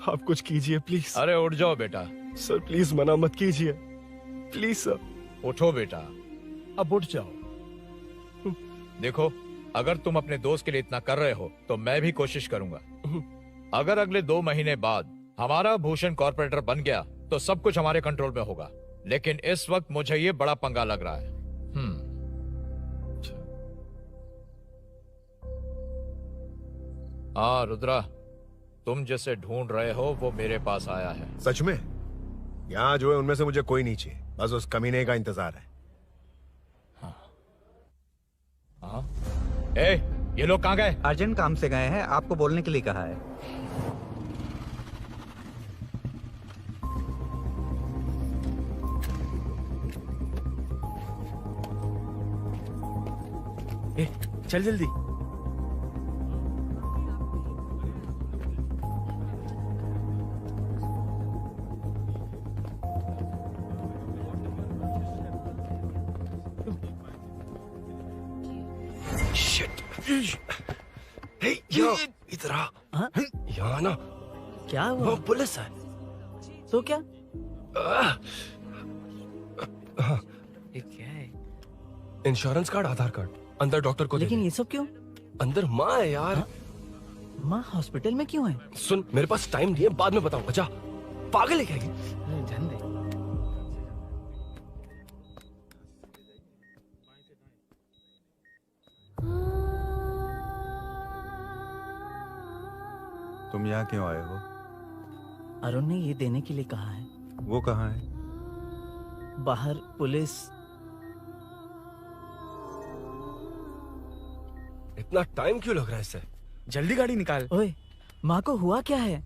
आप कुछ कीजिए प्लीज। अरे उठ जाओ बेटा। सर प्लीज मना मत कीजिए, प्लीज सर। उठो बेटा, अब उठ जाओ। देखो, अगर तुम अपने दोस्त के लिए इतना कर रहे हो तो मैं भी कोशिश करूंगा। अगर अगले 2 महीने बाद हमारा भूषण कॉर्पोरेटर बन गया तो सब कुछ हमारे कंट्रोल में होगा, लेकिन इस वक्त मुझे ये बड़ा पंगा लग रहा है। हाँ रुद्रा, तुम जिसे ढूंढ रहे हो वो मेरे पास आया है। सच में? यहाँ जो है उनमें से मुझे कोई नहीं चाहिए, बस उस कमीने का इंतजार है। हाँ? ए, ये लोग कहाँ गए? अर्जेंट काम से गए हैं, आपको बोलने के लिए कहा है। ए, चल जल्दी। इधर आ। यहाँ ना क्या हुआ? वो पुलिस है। तो क्या? ये क्या है? इंश्योरेंस कार्ड, आधार कार्ड, अंदर डॉक्टर को। लेकिन ये सब क्यों? अंदर माँ है यार। माँ हॉस्पिटल में क्यों है? सुन, मेरे पास टाइम नहीं है, बाद में बताऊंगा। जा, पागल है क्या ये? ध्यान दे। तुम यहाँ क्यों आए हो? अरुण ने ये देने के लिए कहा है। वो कहाँ है? बाहर पुलिस। इतना टाइम क्यों लग रहा है इससे? जल्दी गाड़ी निकाल। ओए, माँ को हुआ क्या है?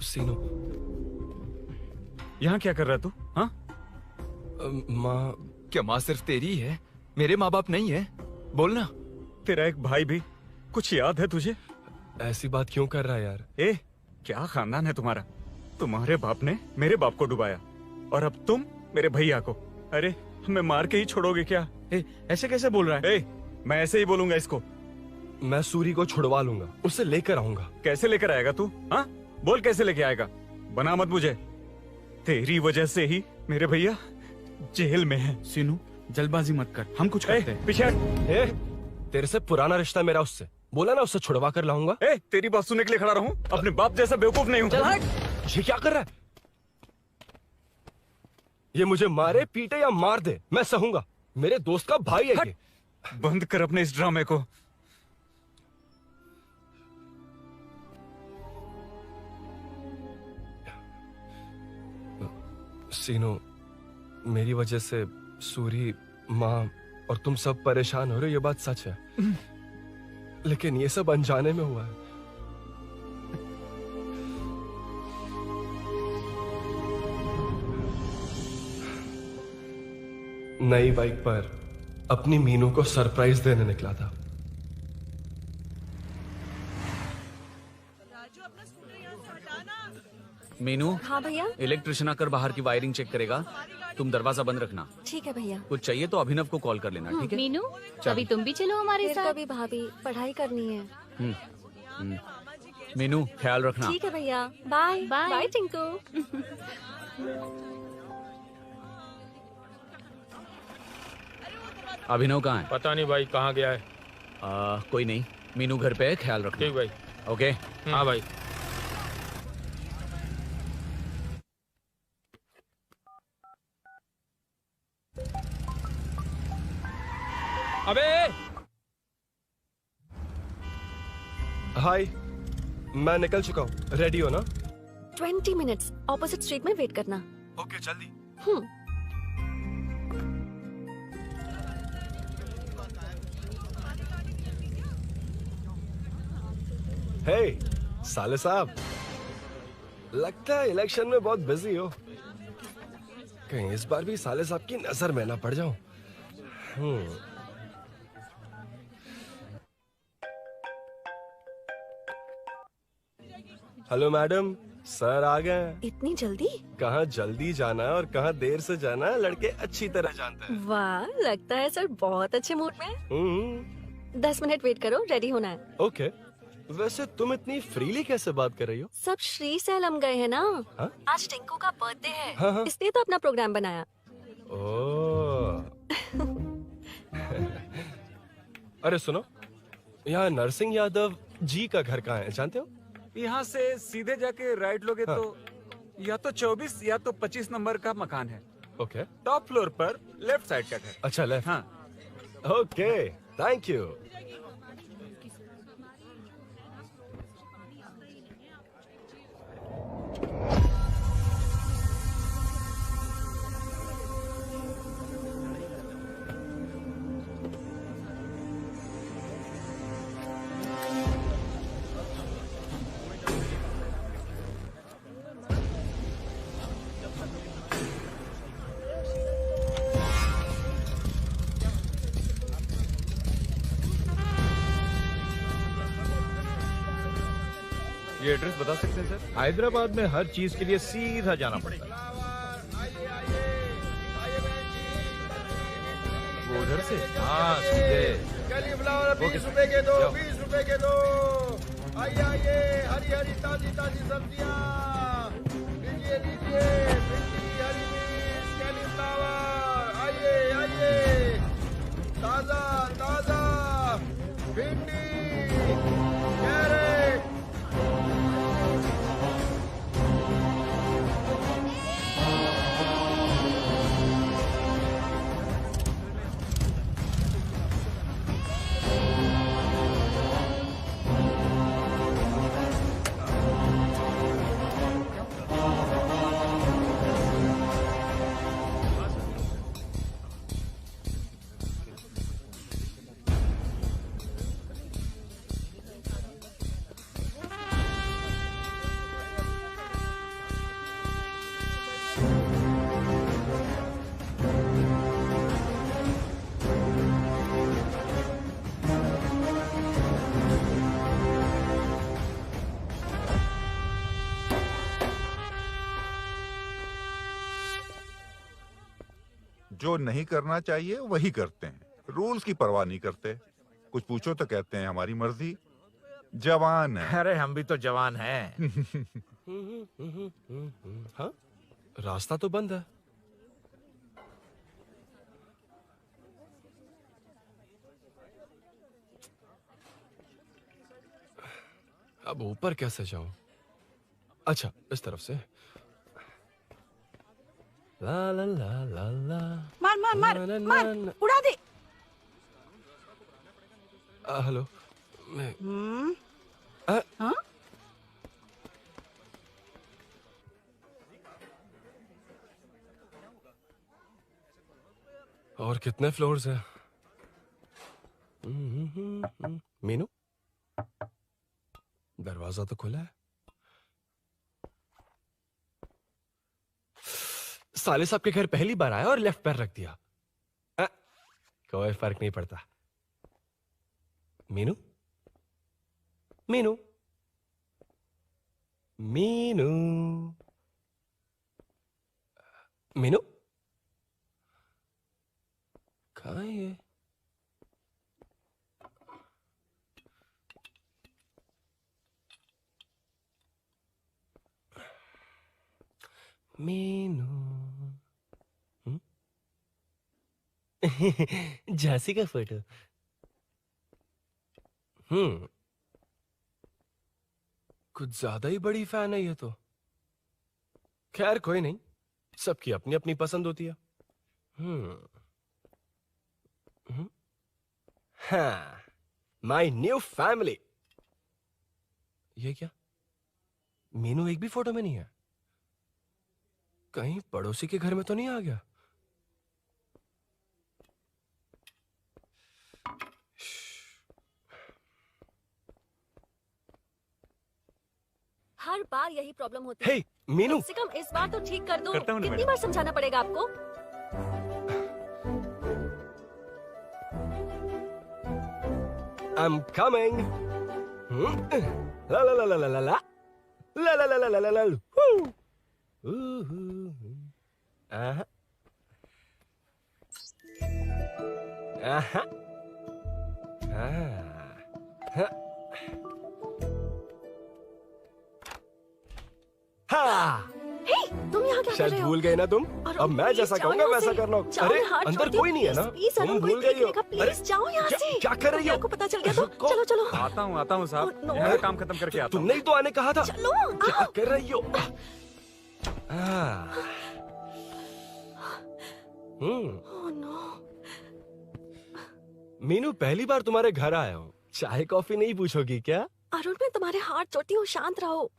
सीनो, यहाँ क्या कर रहा तू? हाँ? माँ। क्या माँ सिर्फ तेरी है? मेरे माँ बाप नहीं है? बोलना। तेरा एक भाई भी। कुछ याद है तुझे? ऐसी बात क्यों कर रहा है यार? ए, क्या खानदान है तुम्हारा? तुम्हारे बाप ने मेरे बाप को डुबाया और अब तुम मेरे भैया को। अरे हमें मार के ही छोड़ोगे क्या? ऐसे कैसे बोल रहा है? मैं ऐसे ही बोलूंगा इसको। मैं सूरी को छुड़वा लूंगा, उसे लेकर आऊंगा। कैसे लेकर आएगा तू? हाँ, बोल कैसे लेके आएगा? बना मत मुझे। तेरी वजह से ही मेरे भैया जेल में है। सीनू, जल्दबाजी मत कर, हम कुछ करते हैं। पीछे। तेरे से पुराना रिश्ता मेरा उससे। बोला ना उससे छुड़वा कर लाऊंगा। तेरी बात सुनने के लिए खड़ा रहूं? अपने बाप जैसा बेवकूफ नहीं हूं। चल हट। ये क्या कर रहा है? ये मुझे मारे, पीटे या मार दे, मैं सहूंगा। मेरे दोस्त का भाई है ये। बंद कर अपने इस ड्रामे को। सीनो, मेरी वजह से सूरी, माँ, और तुम सब परेशान हो रहे हो, ये बात सच है। लेकिन ये सब अनजाने में हुआ है। नई बाइक पर अपनी मीनू को सरप्राइज देने निकला था। मीनू, हाँ भैया। इलेक्ट्रिशियन आकर बाहर की वायरिंग चेक करेगा, तुम दरवाजा बंद रखना। ठीक है भैया। कुछ चाहिए तो अभिनव को कॉल कर लेना, ठीक है? मीनू, चल। कभी तुम भी चलो हमारे फिर साथ। कभी भाभी, पढ़ाई करनी है। मीनू, ख्याल रखना। ठीक है भैया, बाय बाय। बाय टिंकू। अभिनव कहाँ है? पता नहीं भाई, कहाँ गया है। कोई नहीं, मीनू घर पे है, ख्याल रखना। ठीक भाई। ओके। हाँ भाई। अबे हाय, मैं निकल चुका हूँ। रेडी हो ना? 20 मिनट्स ऑपोजिट स्ट्रीट में वेट करना। ओके, जल्दी। हे साले साहब, लगता है इलेक्शन में बहुत बिजी हो। कहीं इस बार भी साले साहब की नजर में ना पड़ जाऊं। हेलो मैडम, सर आ गए। इतनी जल्दी? कहाँ जल्दी जाना है और कहाँ देर से जाना है, लड़के अच्छी तरह जानते हैं। वाह, लगता है सर बहुत अच्छे मूड में हैं। 10 मिनट वेट करो, रेडी होना है। ओके। वैसे तुम इतनी फ्रीली कैसे बात कर रही हो? सब श्री सैलम गए हैं ना। हाँ? आज टिंकू का बर्थडे है, हाँ। इसलिए तो अपना प्रोग्राम बनाया। ओह। अरे सुनो, यहाँ नरसिंह यादव जी का घर कहाँ है, जानते हो? यहाँ से सीधे जाके राइट लोगे तो या तो 24 या तो 25 नंबर का मकान है। ओके। टॉप फ्लोर पर लेफ्ट साइड का है। अच्छा, लेफ्ट। हाँ। Okay, thank you. ये एड्रेस बता सकते हैं सर? हैदराबाद में हर चीज के लिए सीधा जाना पड़ेगा। वो उधर से? हाँ, सीधे। cauliflower 20 रुपए के दो, 20 रुपए के दो। आइए आइए, हरी हरी ताजी ताजी सब्जियाँ लीजिए लीजिए। भिंडी, हरी मिर्च, cauliflower, आइए आइए। ताजा ताजा भिंडी, कैरेट। जो नहीं करना चाहिए वही करते हैं, रूल्स की परवाह नहीं करते। कुछ पूछो तो कहते हैं हमारी मर्जी। जवान है। अरे हम भी तो जवान हैं। हाँ, रास्ता तो बंद है। अब ऊपर कैसे जाऊं? अच्छा, इस तरफ से। ला ला ला ला ला। मार मार मार ना, ना, मार, ना। उड़ा दे। हेलो, मैं हाँ? और कितने फ्लोर्स हैं? दरवाजा तो खुला है। साले साहब के घर पहली बार आया और लेफ्ट पैर रख दिया। कोई फर्क नहीं पड़ता। मीनू, मीनू, मीनू, मीनू, कहाँ है ये? मीनू, झांसी का फोटो। कुछ ज्यादा ही बड़ी फैन है ये तो। खैर कोई नहीं, सबकी अपनी अपनी पसंद होती है। हाँ, माई न्यू फैमिली। ये क्या? मीनू एक भी फोटो में नहीं है। कहीं पड़ोसी के घर में तो नहीं आ गया? हर बार यही प्रॉब्लम होती है। हे, मीनू, कम से कम इस बार तो ठीक कर दो। करता हूँ ना कितनी मैडम। बार समझाना पड़ेगा आपको? I'm coming. La la la la la la la. La la la la la la la. Woo. Aha. Aha. Ah. हाँ। हे, तुम यहाँ क्या कर शायद रहे हो? भूल गए ना तुम। अरुण, अब मैं प्लीज जैसा जाओ कहूंगा यहाँ वैसा से। करना। जाओ, अरे मैं हाथ अंदर छोड़ती कोई हूँ, नहीं है ना? प्लीज, अरुण, तुम कोई भूल गई हो। देख लेगा, प्लीज जाओ यहाँ से। क्या कर रही हो? को पता चल गया तो चलो चलो। आता हूँ साहब। मैं काम खत्म करके आता हूँ। तुमने ही तो आने कहा था। चलो, क्या कर रही हो? Oh no. मीनू, पहली बार तुम्हारे घर आया हूँ। चाय कॉफी नहीं पूछोगी क्या? अरुण, मैं तुम्हारे हाथ जोड़ती हूँ, शांत रहो।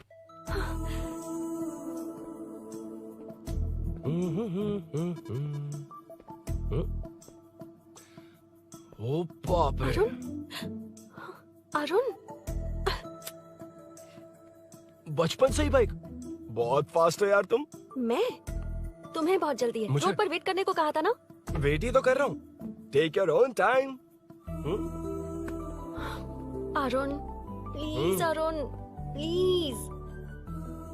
ओ बाप रे। अरुण, बचपन से ही बाइक। बहुत फास्ट हो यार तुम। मैं? तुम्हें बहुत जल्दी है। मुझे- रोड पर वेट करने को कहा था ना? वेट ही तो कर रहा हूँ। Take your own time. Arun, please Arun, please.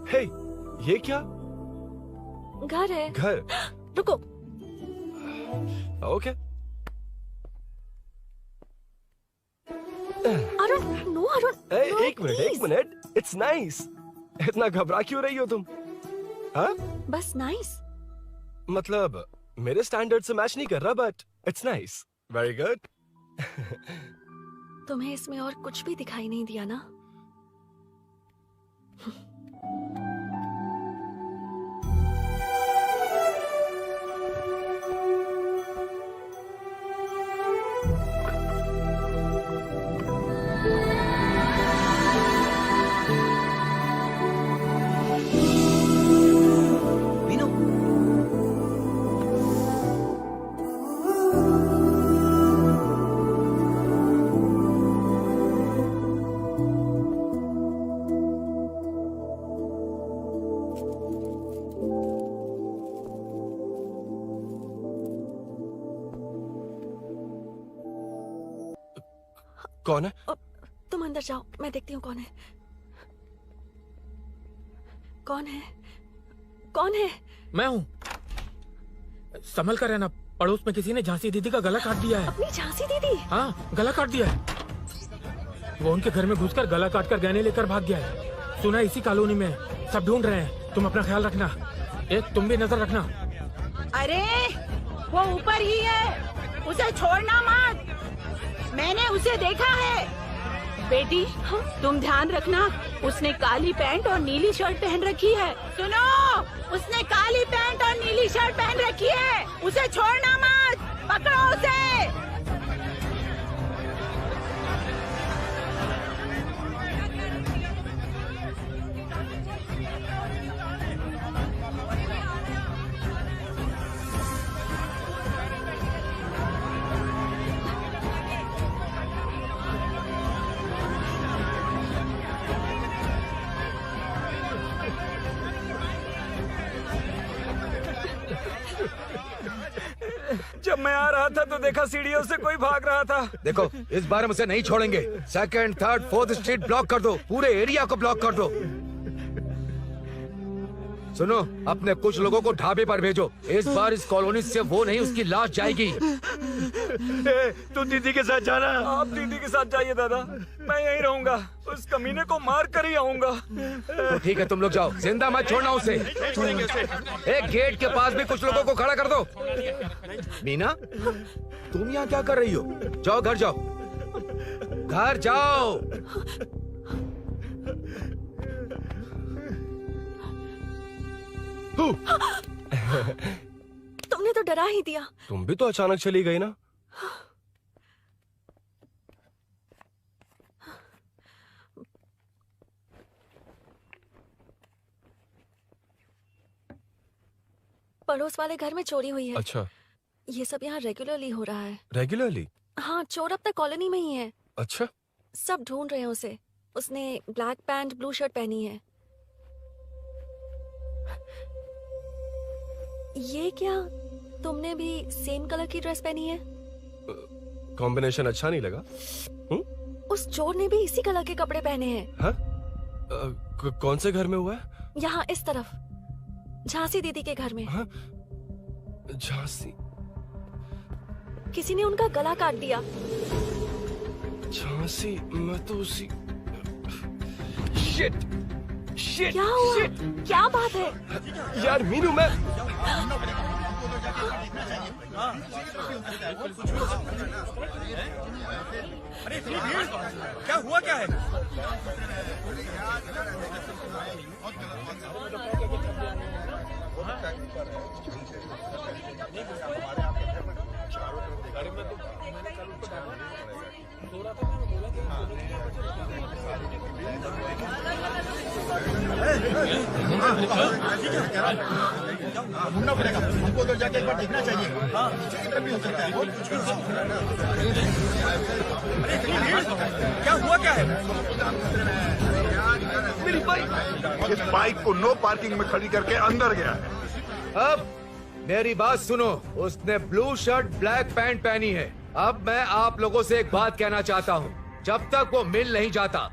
Hey, ये क्या? घर है। घर? रुको। Okay. Arun, no Arun. No, एक मिनट। It's nice. इतना घबरा क्यों रही हो तुम? हाँ? बस नाइस। मतलब मेरे स्टैंडर्ड से मैच नहीं कर रहा, but it's nice. Very good. तुम्हें इसमें और कुछ भी दिखाई नहीं दिया ना? कौन है? तुम अंदर जाओ, मैं देखती हूँ कौन है। कौन है? कौन है? मैं हूँ। संभल कर रहना। पड़ोस में किसी ने झांसी दीदी का गला काट दिया है। अपनी झांसी दीदी? हाँ, गला काट दिया है। वो उनके घर में घुसकर गला काट कर गहने लेकर भाग गया है। सुना इसी कॉलोनी में। सब ढूंढ रहे हैं। तुम अपना ख्याल रखना। एक तुम भी नजर रखना। अरे वो ऊपर ही है, उसे छोड़ना मत। मैंने उसे देखा है। बेटी, तुम ध्यान रखना, उसने काली पैंट और नीली शर्ट पहन रखी है। सुनो, उसने काली पैंट और नीली शर्ट पहन रखी है। उसे छोड़ना मत, पकड़ो उसे। मैं आ रहा था तो देखा सीढ़ियों से कोई भाग रहा था। देखो इस बार हम उसे नहीं छोड़ेंगे। Second, third, fourth street block कर दो, पूरे एरिया को ब्लॉक कर दो। सुनो, अपने कुछ लोगों को ढाबे पर भेजो। इस बार इस कॉलोनी से वो नहीं, उसकी लाश जाएगी। तू दीदी के साथ जाना। आप दीदी के साथ जाइए दादा, मैं यहीं रहूंगा। उस कमीने को मार कर ही आऊंगा। तो ठीक है, तुम लोग जाओ, जिंदा मत छोड़ना उसे। एक गेट के पास भी कुछ लोगों को खड़ा कर दो। मीना, तुम यहाँ क्या कर रही हो? जाओ घर जाओ, घर जाओ। तुमने तो डरा ही दिया। तुम भी तो अचानक चली गई ना। पड़ोस वाले घर में चोरी हुई है। अच्छा, ये सब यहाँ रेगुलरली हो रहा है। रेगुलरली? हाँ, चोर अब तक कॉलोनी में ही है। अच्छा, सब ढूंढ रहे हैं उसे। उसने ब्लैक पैंट ब्लू शर्ट पहनी है। ये क्या, तुमने भी सेम कलर की ड्रेस पहनी है? कॉम्बिनेशन अच्छा नहीं लगा? उस चोर ने भी इसी कलर के कपड़े पहने हैं। हाँ? कौन से घर में हुआ है? यहाँ इस तरफ, झांसी दीदी के घर में। हाँ? झांसी? किसी ने उनका गला काट दिया। झांसी? मैं तो उसी... शिट! शिट! क्या हुआ? शिट! क्या बात है? यार मीनू, मैं... क्या हुआ, क्या है? ढूंढना पड़ेगा हमको, तो जाके एक बार देखना चाहिए। भी हो सकता है। क्या हुआ, क्या है? मेरी बाइक, इस बाइक को नो पार्किंग में खड़ी करके अंदर गया है। अब मेरी बात सुनो, उसने ब्लू शर्ट ब्लैक पैंट पहनी है। अब मैं आप लोगों से एक बात कहना चाहता हूँ, जब तक वो मिल नहीं जाता,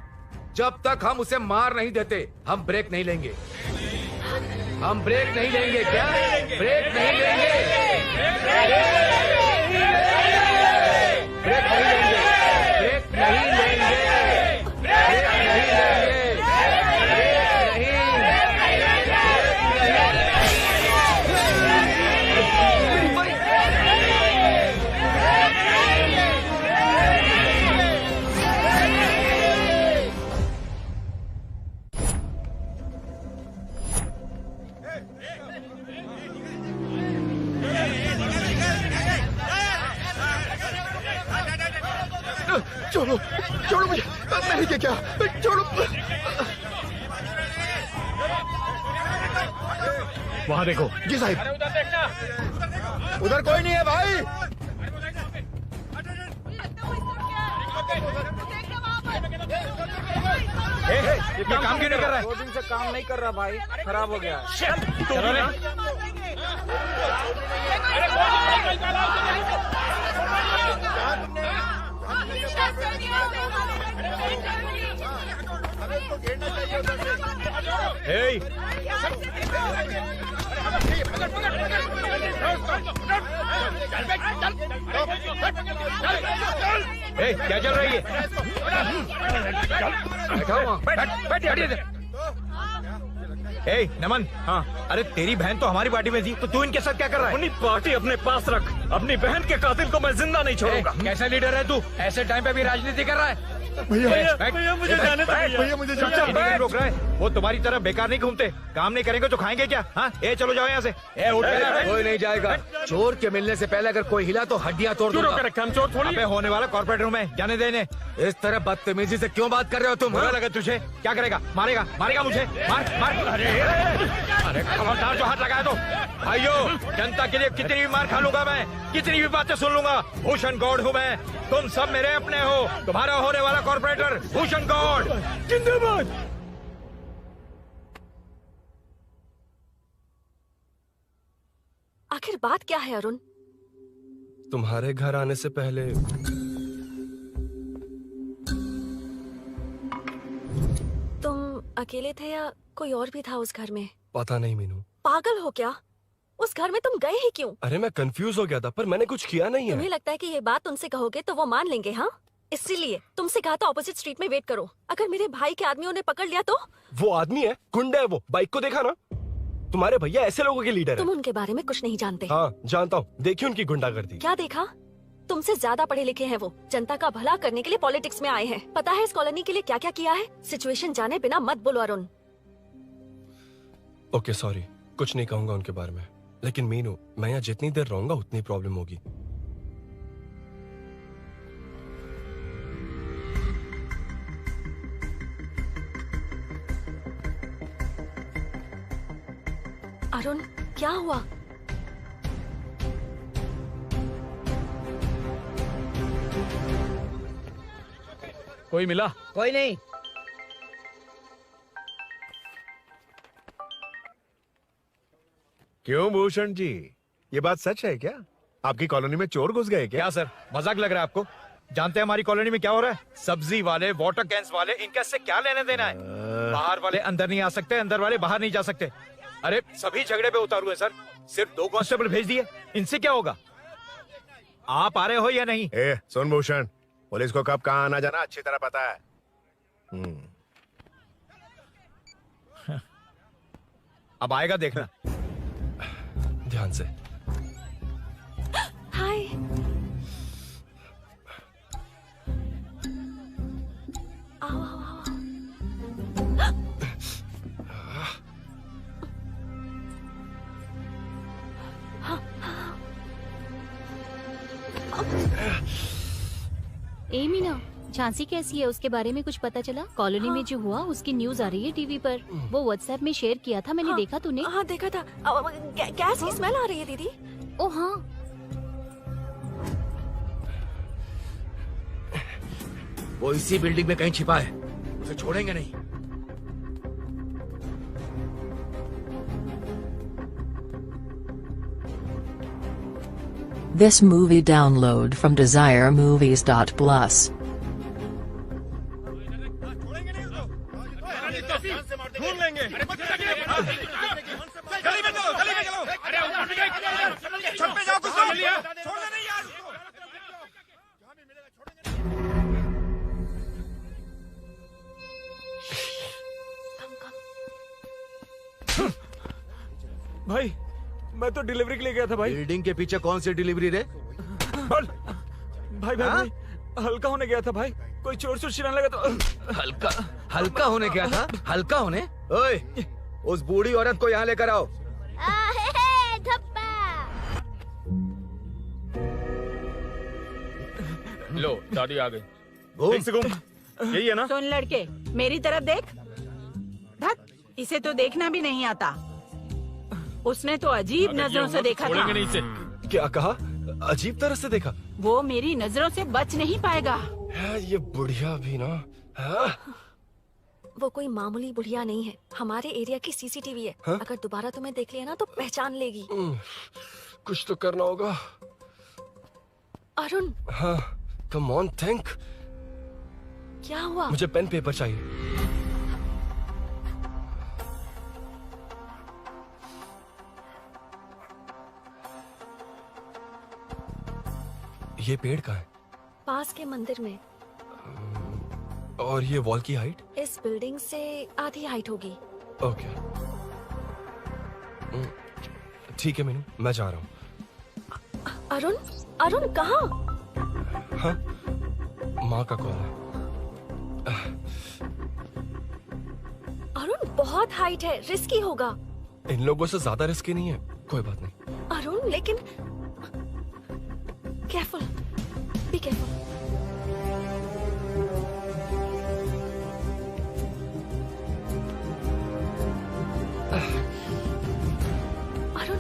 जब तक हम उसे मार नहीं देते, हम ब्रेक नहीं लेंगे। हम ब्रेक नहीं लेंगे। क्या ब्रेक नहीं लेंगे? ब्रेक नहीं लेंगे। ब्रेक नहीं लेंगे। ब्रेक नहीं लेंगे। ब्रेक छोड़ो, छोड़ो मुझे, मैंने क्या, छोड़ो। वहाँ देखो। जी साहब। उधर कोई नहीं है भाई। ये काम क्यों नहीं कर रहा है? 2 दिन से काम नहीं कर रहा भाई, खराब हो गया। क्या चल रही है? नमन, हाँ, अरे तेरी बहन तो हमारी पार्टी में थी, तो तू इनके साथ क्या कर रहा है? अपनी पार्टी अपने पास रख। अपनी बहन के कातिल को मैं जिंदा नहीं छोड़ूंगा। कैसा लीडर है तू? ऐसे टाइम पे भी राजनीति कर रहा है? भैया मुझे जाने दो। भैया मुझे इन्हीं को रोक रहा है। वो तुम्हारी तरह बेकार नहीं घूमते, काम नहीं करेंगे तो खाएंगे क्या? हाँ, चलो जाओ यहाँ से। कोई नहीं जाएगा। चोर के मिलने से पहले अगर कोई हिला तो हड्डियां तोड़ दूंगा। हम चोर थोड़ी अबे होने वाला कॉर्पोरेट रूम है, जाने देने। इस तरह बदतमीजी से क्यों बात कर रहे हो तुम? बुरा लगा तुझे? क्या करेगा? मारेगा? मारेगा मुझे? मार मार। अरे खबरदार जो हाथ लगाया तो। भाइयों, जनता के लिए कितनी भी मार खा लूंगा मैं, कितनी भी बातें सुन लूंगा। भूषण गौड़ हूँ मैं, तुम सब मेरे अपने हो। तुम्हारा होने वाला कॉर्पोरेटर भूषण गौड़ जिंदाबाद। आखिर बात क्या है अरुण? तुम्हारे घर आने से पहले तुम अकेले थे या कोई और भी था उस घर में? पता नहीं मीनू। पागल हो क्या? उस घर में तुम गए ही क्यों? अरे मैं कंफ्यूज हो गया था, पर मैंने कुछ किया नहीं तुम्हें है। लगता है कि ये बात उनसे कहोगे तो वो मान लेंगे? हाँ, इसीलिए तुमसे कहा था ऑपोजिट स्ट्रीट में वेट करो। अगर मेरे भाई के आदमियों ने पकड़ लिया तो? वो आदमी है, गुंडा है वो। बाइक को देखा ना? तुम्हारे भैया ऐसे लोगों के लीडर तुम है। उनके बारे में कुछ नहीं जानते। हाँ जानता हूँ, देखिए उनकी गुंडागर्दी। क्या देखा? तुमसे ज्यादा पढ़े लिखे हैं वो। जनता का भला करने के लिए पॉलिटिक्स में आए हैं। पता है इस कॉलोनी के लिए क्या क्या किया है? सिचुएशन जाने बिना मत बोलो अरुण। ओके सॉरी, कुछ नहीं कहूंगा उनके बारे में। लेकिन मीनू, मैं यहाँ जितनी देर रहूंगा उतनी प्रॉब्लम होगी। अरुण, क्या हुआ? कोई मिला? कोई नहीं। क्यों भूषण जी, ये बात सच है क्या? आपकी कॉलोनी में चोर घुस गए क्या? क्या सर, मजाक लग रहा है आपको? जानते हैं हमारी कॉलोनी में क्या हो रहा है? सब्जी वाले, वाटर कैंस वाले, इनका इससे क्या लेने देना है? बाहर वाले अंदर नहीं आ सकते, अंदर वाले बाहर नहीं जा सकते। अरे सभी झगड़े पे उतारू है सर। सिर्फ 2 कांस्टेबल भेज दिए, इनसे क्या होगा? आप आ रहे हो या नहीं? ए, सुन भूषण, पुलिस को कब कहाँ आना जाना अच्छी तरह पता है। अब आएगा देखना। ध्यान से। हाय। आओ आओ आओ। ए मीना, झांसी कैसी है? उसके बारे में कुछ पता चला? कॉलोनी में जो हुआ उसकी न्यूज आ रही है टीवी पर। वो व्हाट्सएप में शेयर किया था, मैंने देखा। तूने? हाँ देखा था। गैस की स्मेल आ रही है दीदी। ओ हाँ। वो इसी बिल्डिंग में कहीं छिपा है, उसे छोड़ेंगे नहीं। This movie download from DesireMovies.plus. ढूंढ लेंगे। गली में चलो, गली में चलो। अरे छत पे जाओ, कुछ छोड़ दे नहीं यार। भाई, मैं तो डिलीवरी के लिए गया था भाई। बिल्डिंग के पीछे कौन सी डिलीवरी रे? भाई भाई, हल्का होने गया था भाई। कोई चोर चोर चिल्लाने लगा तो हल्का होने गया था? हल्का होने? ओए, उस बूढ़ी औरत को यहाँ लेकर आओ। लो, दादी आ गई। यही है ना? सुन लड़के, मेरी तरफ देख। धत, इसे तो देखना भी नहीं आता। उसने तो अजीब नजरों से देखा था। नहीं इसे। क्या कहा? अजीब तरह से देखा? वो मेरी नजरों से बच नहीं पाएगा। ये बुढ़िया भी ना। वो कोई मामूली बुढ़िया नहीं है, हमारे एरिया की सीसीटीवी है। हाँ? अगर दोबारा तुम्हें देख लिया ना तो पहचान लेगी। कुछ तो करना होगा। अरुण। हाँ, कम ऑन थिंक। क्या हुआ? मुझे पेन पेपर चाहिए। ये पेड़ का है? पास के मंदिर में। और ये वॉल की हाइट? इस बिल्डिंग से आधी हाइट होगी। ओके, ठीक है मीनू, मैं जा रहा हूँ। अरुण, अरुण कहाँ? हाँ, माँ का कॉल है। अरुण बहुत हाइट है, रिस्की होगा। इन लोगों से ज्यादा रिस्की नहीं है। कोई बात नहीं। अरुण लेकिन केयरफुल, बी केयरफुल। अरुण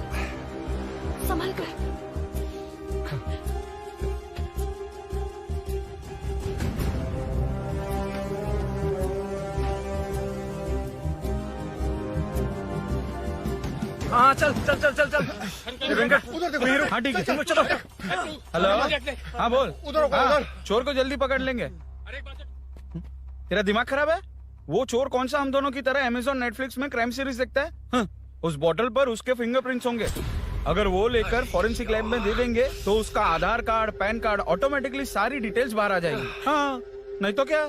संभल कर। हाँ चल चल चल चल चल। हाँ ठीक है चलो चलो। हेलो हाँ बोल। हाँ, चोर को जल्दी पकड़ लेंगे। तेरा दिमाग खराब है? वो चोर कौन सा हम दोनों की तरह अमेज़न नेटफ्लिक्स में क्राइम सीरीज देखता है? उस बॉटल पर उसके फिंगरप्रिंट्स होंगे। अगर वो लेकर फॉरेंसिक लैब में दे देंगे तो उसका आधार कार्ड, पैन कार्ड, ऑटोमेटिकली सारी डिटेल्स बाहर आ जाएगी। हाँ नहीं तो क्या,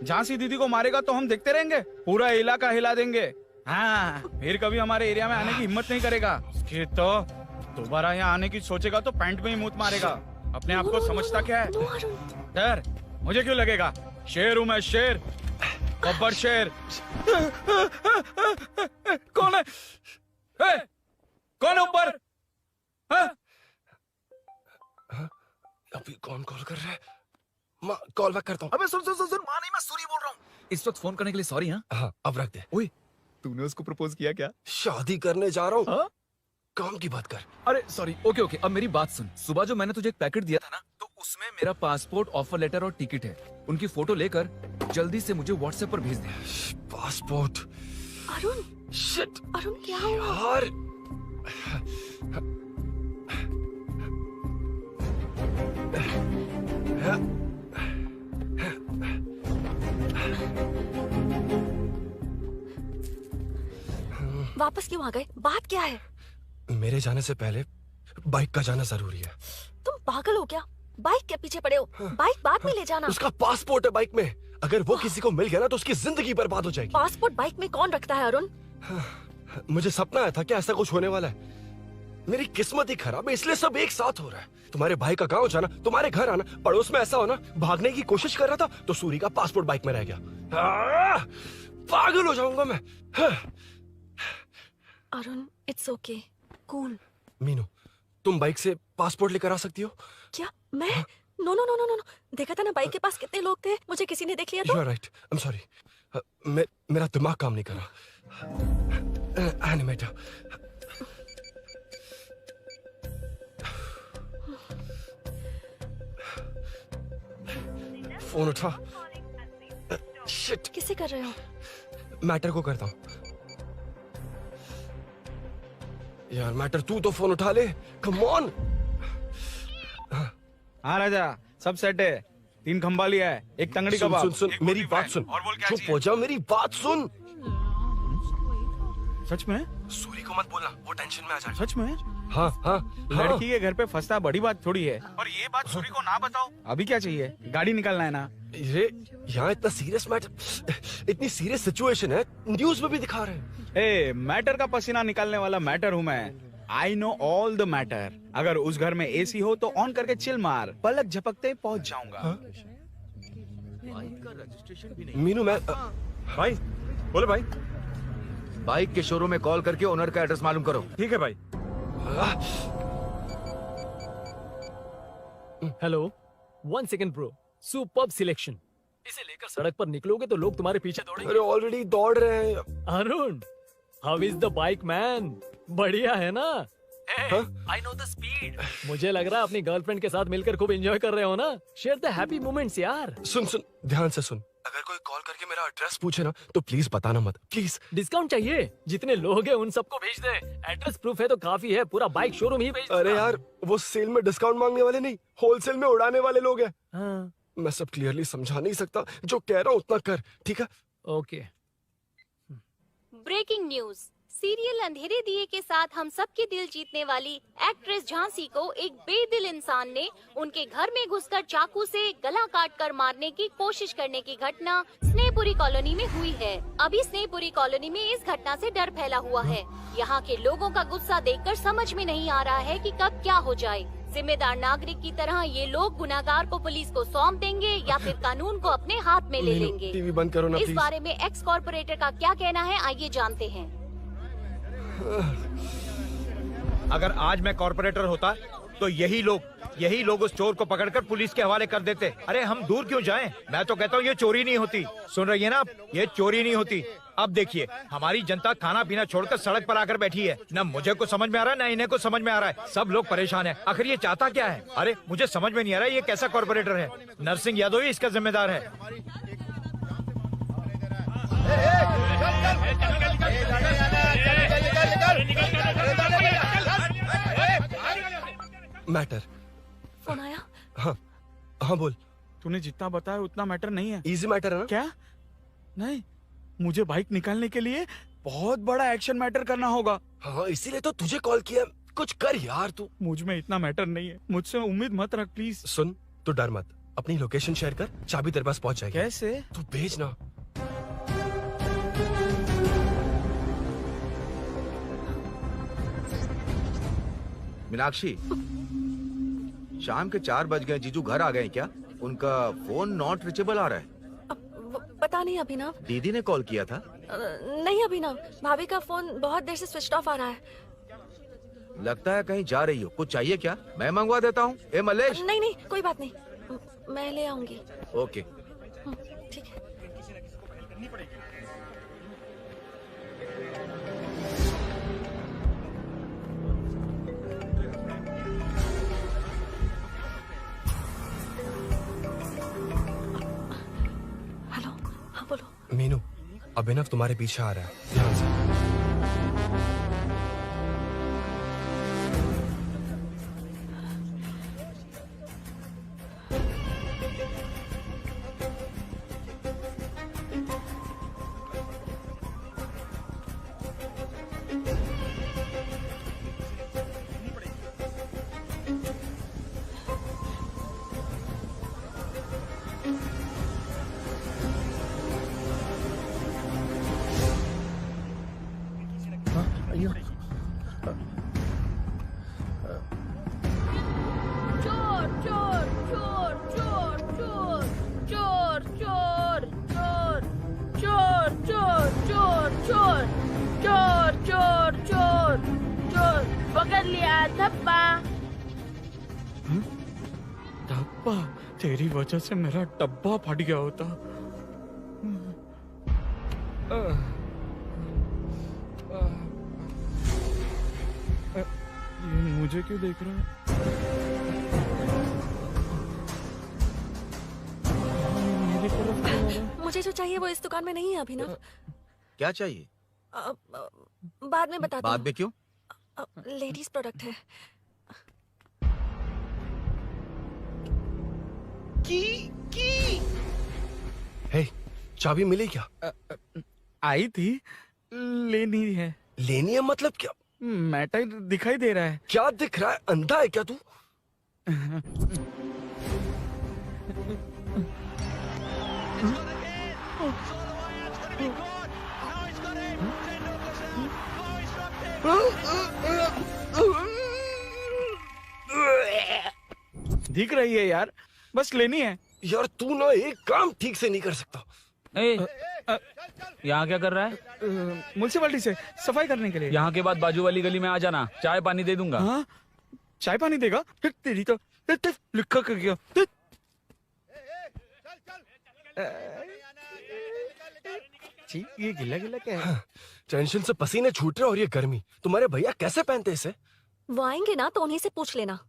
झांसी दीदी को मारेगा तो हम देखते रहेंगे, पूरा इलाका हिला देंगे। हाँ फिर कभी हमारे एरिया में आने की हिम्मत नहीं करेगा। फिर तो दोबारा यहाँ आने की सोचेगा तो पैंट में ही मूत मारेगा। अपने आप को समझता क्या है? डर मुझे क्यों लगेगा? शेर हूँ मैं, शेर, गब्बर शेर। कौन है? कौन है ऊपर? अभी कौन कॉल कर रहा है? माँ कॉल बैक करता हूँ। अबे सुन सुन सुन सुन, माँ नहीं, मैं सूरी बोल रहा हूँ। इस वक्त फोन करने के लिए सॉरी। हाँ अब रख दे। ओए तूने उसको प्रपोज किया क्या? शादी करने जा रहा हूँ। काम की बात कर। अरे सॉरी, ओके ओके, अब मेरी बात सुन। सुबह जो मैंने तुझे एक पैकेट दिया था ना, तो उसमें मेरा पासपोर्ट, ऑफर लेटर और टिकट है। उनकी फोटो लेकर जल्दी से मुझे व्हाट्सएप पर भेज दे। पासपोर्ट। अरुण शिट। अरुण क्या हुआ? यार वापस क्यों आ गए? बात क्या है? मेरे जाने से पहले बाइक का जाना जरूरी है। तुम पागल हो क्या? बाइक के पीछे पड़े हो? बाइक बाद में ले जाना। उसका पासपोर्ट है बाइक में, अगर वो किसी को मिल गया ना तो उसकी जिंदगी बर्बाद हो जाएगी। पासपोर्ट बाइक में कौन रखता है अरुण? मुझे सपना आया था कि ऐसा कुछ होने वाला है। मेरी किस्मत ही खराब है, इसलिए सब एक साथ हो रहा है। तुम्हारे भाई का गांव जाना, तुम्हारे घर आना, पड़ोस में ऐसा होना, भागने की कोशिश कर रहा था तो सूरी का पासपोर्ट बाइक में रह गया। पागल हो जाऊंगा मैं। Arun it's okay, cool. Meenu तुम बाइक से पासपोर्ट लेकर आ सकती हो? क्या मैं? No no no no no, देखा था ना बाइक के पास कितने लोग थे, मुझे किसी ने देख लिया तो। You are right. I'm sorry. मेरा दिमाग काम नहीं कर रहा। एनिमेटर। फोन उठा। शिट। किसे कर रहे हो? मैटर को करता हूँ। यार मैटर तू तो फोन उठा ले। Come on. हाँ राजा, सब सेट है। 3 खंबा लिया है, एक तंगड़ी कबाब। सुन सुन मेरी बात सुन। चुप हो जा, मेरी बात सुन। सच में? सूरी को मत बोलना, वो टेंशन में आ जाए। सच में? हाँ हाँ। लड़की के घर पे फंसना बड़ी बात थोड़ी है। और ये बात सूरी को ना बताओ। अभी क्या चाहिए? गाड़ी निकालना है ना? ये यहाँ इतना सीरियस मैटर, इतनी सीरियस सिचुएशन है, न्यूज में भी दिखा रहे हैं। ए, मैटर का पसीना निकालने वाला मैटर हूँ मैं। I know all the matter. अगर उस घर में एसी हो तो ऑन करके चिल मार, पलक झपकते पहुंच जाऊंगा। मीनू मैं भाई बोलो भाई। बाइक के शोरूम में कॉल करके ओनर का एड्रेस मालूम करो। ठीक है भाई। Hello, 1 second bro. Superb selection. इसे लेकर सड़क पर निकलोगे तो लोग तुम्हारे पीछे दौड़ेंगे। अरे ऑलरेडी दौड़ रहे हैं। Arun, how is the bike man? बढ़िया है ना? I know the speed. मुझे लग रहा है अपनी गर्लफ्रेंड के साथ मिलकर खूब एंजॉय कर रहे हो ना? शेयर द हैप्पी मोमेंट्स यार। सुन सुन ध्यान से सुन, अगर कोई कॉल करके मेरा एड्रेस पूछे ना तो प्लीज बताना मत, प्लीज। डिस्काउंट चाहिए? जितने लोग हैं उन सबको भेज दे। एड्रेस प्रूफ है तो काफी है, पूरा बाइक शोरूम ही भेज दे। अरे यार वो सेल में डिस्काउंट मांगने वाले नहीं, होलसेल में उड़ाने वाले लोग हैं। हाँ। मैं सब क्लियरली समझा नहीं सकता, जो कह रहा हूँ उतना कर, ठीक है? ओके। Breaking news. सीरियल अंधेरे दिए के साथ हम सबके दिल जीतने वाली एक्ट्रेस झांसी को एक बेदिल इंसान ने उनके घर में घुसकर चाकू से गला काटकर मारने की कोशिश करने की घटना स्नेहपुरी कॉलोनी में हुई है। अभी स्नेहपुरी कॉलोनी में इस घटना से डर फैला हुआ है। यहाँ के लोगों का गुस्सा देखकर समझ में नहीं आ रहा है कि कब क्या हो जाए। जिम्मेदार नागरिक की तरह ये लोग गुनाहगार को पुलिस को सौंप देंगे या फिर कानून को अपने हाथ में ले लेंगे। टीवी बंद करो ना इस प्लीज। बारे में एक्स कॉर्पोरेटर का क्या कहना है, आइए जानते हैं। अगर आज मैं कॉर्पोरेटर होता तो यही लोग उस चोर को पकड़कर पुलिस के हवाले कर देते। अरे हम दूर क्यों जाएं? मैं तो कहता हूँ ये चोरी नहीं होती। सुन रही है ना आप? ये चोरी नहीं होती। अब देखिए हमारी जनता खाना पीना छोड़कर सड़क पर आकर बैठी है। ना मुझे को समझ में आ रहा है ना इन्हें को समझ में आ रहा है। सब लोग परेशान हैं। आखिर ये चाहता क्या है? अरे मुझे समझ में नहीं आ रहा है ये कैसा कॉर्पोरेटर है। नरसिंह यादव ही इसका जिम्मेदार है। मैटर। फोन आया? हाँ हाँ बोल। तूने जितना बताया उतना मैटर नहीं है। इजी मैटर है ना? क्या? नहीं, मुझे बाइक निकालने के लिए बहुत बड़ा एक्शन मैटर करना होगा। हाँ इसीलिए तो तुझे कॉल किया। कुछ कर यार तू। मुझ में इतना मैटर नहीं है, मुझसे उम्मीद मत रख प्लीज। सुन, तू डर मत, अपनी लोकेशन शेयर कर, चाबी तेरे पास पहुंच जाएगी। कैसे? तू भेज ना। मीनाक्षी, शाम के 4 बज गए, जीजू घर आ गए क्या? उनका फोन नॉट रिचेबल आ रहा है। पता नहीं अभिनव। दीदी ने कॉल किया था? नहीं अभिनव, भाभी का फोन बहुत देर से स्विच ऑफ आ रहा है। लगता है कहीं जा रही हो। कुछ चाहिए क्या? मैं मंगवा देता हूँ। ए मलेश। नहीं नहीं कोई बात नहीं, मैं ले आऊंगी। ओके ठीक है। हेलो, हाँ बोलो। मीनू, अभिनव तुम्हारे पीछे आ रहा है, ध्यान से। चोर चोर चोर चोर चोर चोर चोर चोर चोर चोर चोर चोर चोर चोर चोर चोर पकड़ लिया धप्पा। डब्बा? तेरी वजह से मेरा डब्बा फट गया होता। ये मुझे क्यों देख रहा है? मेरी तरफ क्यों आ रहा है? मुझे जो चाहिए वो इस दुकान में नहीं है अभिनव। क्या चाहिए? बाद में बताती बाद में क्यों? हूँ। लेडीज प्रोडक्ट है। हे, चाबी मिली क्या? आई थी, लेनी है। लेनी है मतलब क्या? मैटर दिखाई दे रहा है। क्या दिख रहा है? अंधा है क्या तू? दिख रही है यार, बस लेनी है। यार तू ना एक काम ठीक से नहीं कर सकता। यहाँ क्या कर रहा है? म्युनिसिपैलिटी से सफाई करने के लिए। यहाँ के बाद बाजू वाली गली में आ जाना, चाय पानी दे दूंगा। हाँ? चाय पानी देगा? तेरी तो लिखा कर गया। ये गिला गिला क्या है? टेंशन से पसीने छूट रहे और ये गर्मी, तुम्हारे भैया कैसे पहनते इसे? वो आएंगे ना तो उन्हीं से पूछ लेना।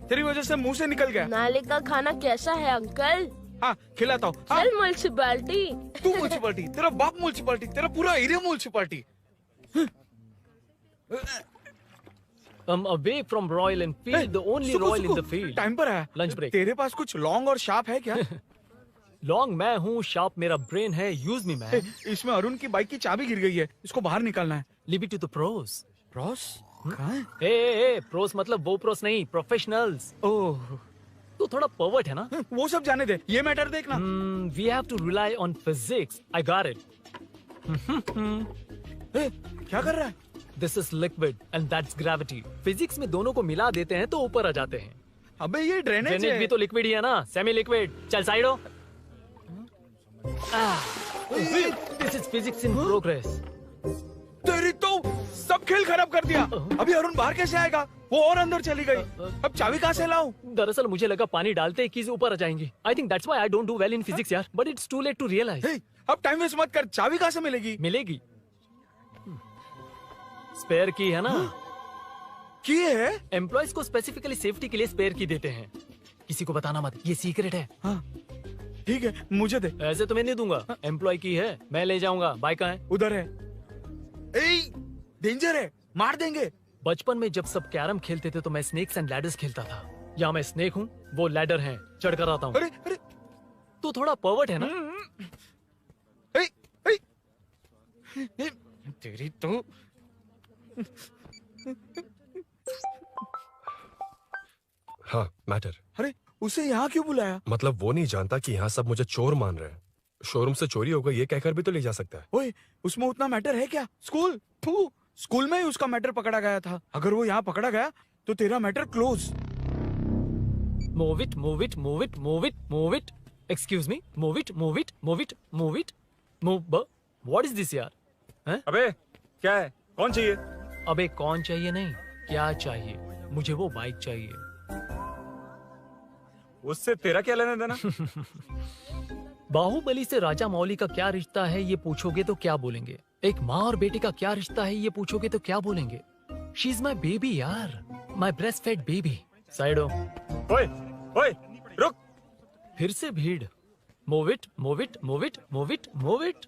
तेरी वजह से मुंह से निकल गया। नाले का खाना कैसा है अंकल? हाँ खिलाता हूँ। चल म्युनिसिपैलिटी। तू म्युनिसिपैलिटी, तेरा बाप म्युनिसिपैलिटी, तेरा पूरा area municipality. Away from Royal Enfield, the only Royal in the field. Time पर है। Lunch break. तेरे पास कुछ लॉन्ग और शार्प है क्या? लॉन्ग मैं हूँ, शार्प मेरा ब्रेन है। Use me man. इसमें अरुण की बाइक की चाबी गिर गई है, इसको बाहर निकालना है। Leave it to the pros. Pros? कहाँ है? ए प्रोस मतलब वो प्रोस नहीं, प्रोफेशनल्स। ओह, तू थोड़ा पर्वर्ट है ना? वो सब जाने दे, ये मैटर देखना। We have to rely on physics. I got it. क्या कर रहा है? This is liquid and that's gravity. Physics में दोनों को मिला देते हैं तो ऊपर आ जाते हैं। अबे ये ड्रेनेज है। भी तो लिक्विड ही है ना, सेमी लिक्विड। चल साइड हो। This is physics in progress. तेरी तो सब खेल खराब कर दिया। अभी अरुण बाहर कैसे आएगा? वो और अंदर चली गई। अब चाबी कहाँ से लाऊं? दरअसल मुझे लगा पानी डालते ही कीज ऊपर आ जाएंगी। I think that's why I don't do well in physics यार। But it's too late to realize. अब टाइम वेस्ट मत कर, चाबी कहाँ से मिलेगी? मिलेगी। स्पेयर की है ना? की है? एम्प्लॉयज को स्पेसिफिकली सेफ्टी के लिए स्पेयर की देते हैं। किसी को बताना मत, ये सीक्रेट है। हाँ। ठीक है, मुझे दे। ऐसे तो मैं नहीं दूंगा, एम्प्लॉय की है, मैं ले जाऊंगा। बाइक कहाँ है? उधर है। डेंजर है, मार देंगे। बचपन में जब सब कैरम खेलते थे तो मैं स्नेक्स एंड लैडर्स खेलता था। यहाँ मैं स्नेक हूँ, वो लैडर है, चढ़ कर आता हूँ। अरे अरे, तू थोड़ा पर्वर्ट है ना? तेरी तो हाँ, मैटर। अरे उसे यहाँ क्यों बुलाया? मतलब वो नहीं जानता कि यहाँ सब मुझे चोर मान रहे हैं। शोरूम से चोरी हो गई ये कहकर भी तो ले जा सकता है। ओए, उसमें उतना मैटर है क्या? स्कूल में ही उसका मैटर पकड़ा गया था। अगर वो यहाँ पकड़ा गया तो तेरा matter close. Move it, move it, move it, move it, move it. Excuse me, move it, move it, move it, move it, move. What is this यार? हैं? अबे क्या है? कौन चाहिए? अबे कौन चाहिए नहीं, क्या चाहिए? मुझे वो बाइक चाहिए। उससे तेरा क्या लेना देना? बाहुबली से राजा मौली का क्या रिश्ता है ये पूछोगे तो क्या बोलेंगे? एक माँ और बेटे का क्या रिश्ता है ये पूछोगे तो क्या बोलेंगे? शी इज माई बेबी यार, my breast fed baby. Side हो। ओए रुक। फिर से भीड़। Move it, move it, move it, move it, move it.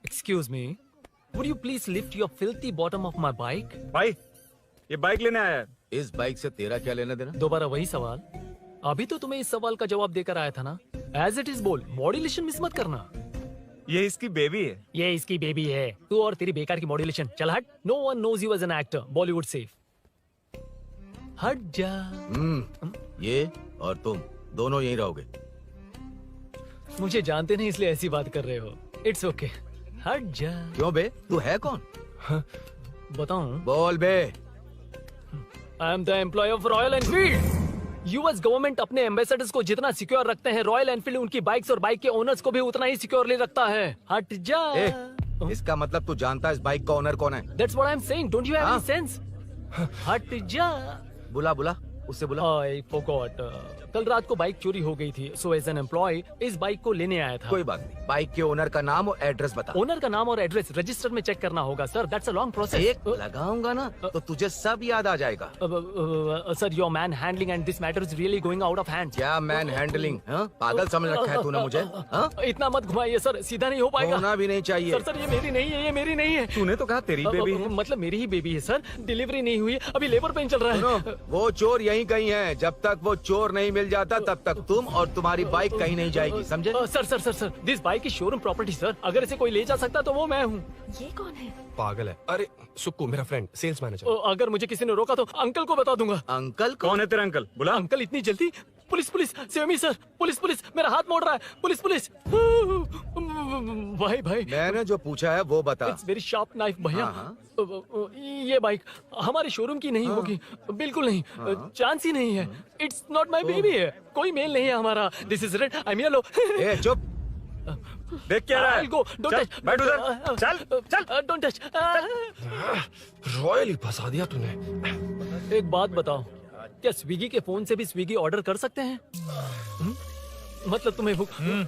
Excuse me, would you please lift your filthy bottom of my bike? भाई, ये bike लेने आया है। इस बाइक से तेरा क्या लेना देना? दोबारा वही सवाल। अभी तो तुम्हें इस सवाल का जवाब देकर आया था ना। एज इट इज बोल, मॉड्यूलेशन मिस मत करना। ये इसकी बेबी है। ये इसकी बेबी है। तू और तेरी बेकार की मॉड्यूलेशन। चल हट। No one knows you as an actor. Bollywood safe. हट जा। ये और तुम दोनों यहीं रहोगे। मुझे जानते नहीं इसलिए ऐसी बात कर रहे हो। It's okay. हट जा। क्यों बे? तू है कौन? बताऊं? बोल बे। I am the employ of Royal Enfield. US government अपने एम्बेसडर्स को जितना सिक्योर रखते हैं, रॉयल एनफील्ड उनकी बाइक्स और बाइक के ओनर्स को भी उतना ही सिक्योरली रखता है। हट जा। इसका मतलब तू जानता है इस बाइक का ओनर कौन है? That's what I'm saying. Don't you have any sense? हट जा। बुला उससे बुला। I forgot. कल रात को बाइक चोरी हो गई थी, so as an employee इस बाइक को लेने आया था। कोई बात नहीं, बाइक के ओनर का नाम और एड्रेस बता। ओनर का नाम और एड्रेस रजिस्टर में चेक करना होगा sir. That's a long process. एक लगाऊंगा ना तो तुझे सब याद आ जाएगा। Sir, your man handling and this matter is really going out of hand. क्या मैन हैंडलिंग? पागल समझ रखा है तूने मुझे? इतना मत घुमाइए सर, सीधा नहीं हो पाएगा। होना भी नहीं चाहिए। सर सर, ये मेरी नहीं है, ये मेरी नहीं है। तूने तो कहा तेरी बेबी है। मतलब मेरी ही बेबी है सर। डिलीवरी नहीं हुई, अभी लेबर पेन चल रहा है। वो चोर यहीं कहीं है। जब तक वो चोर नहीं मिल जाता तब तक तुम और तुम्हारी बाइक कहीं नहीं जाएगी, समझे? Sir sir sir sir, this bike is showroom property sir. अगर इसे कोई ले जा सकता तो वो मैं हूँ। ये कौन है? पागल है। अरे सुक्कू, मेरा फ्रेंड, सेल्स मैनेजर। अगर मुझे किसी ने रोका तो अंकल को बता दूंगा। अंकल? कौन है तेरा अंकल? बुला। अंकल इतनी जल्दी? Police police, save me sir. Police police, मेरा हाथ मोड़ रहा है। Police police. भाई भाई, मैंने जो पूछा है वो बता। इट्स वेरी शार्प नाइफ भैया। ये बाइक हमारे शोरूम की नहीं होगी, बिल्कुल नहीं। चांस ही नहीं है। इट्स नॉट माय बेबी है। कोई मेल नहीं है हमारा। This is red, I am yellow. ए चुप। देख क्या रहा है? I'll go. Don't चल, touch. बैठ उधर। चल don't touch. रॉयल ही फंसा दिया तूने। एक बात बताओ, क्या स्विगी के फोन से भी स्विगी ऑर्डर कर सकते हैं? मतलब तुम्हें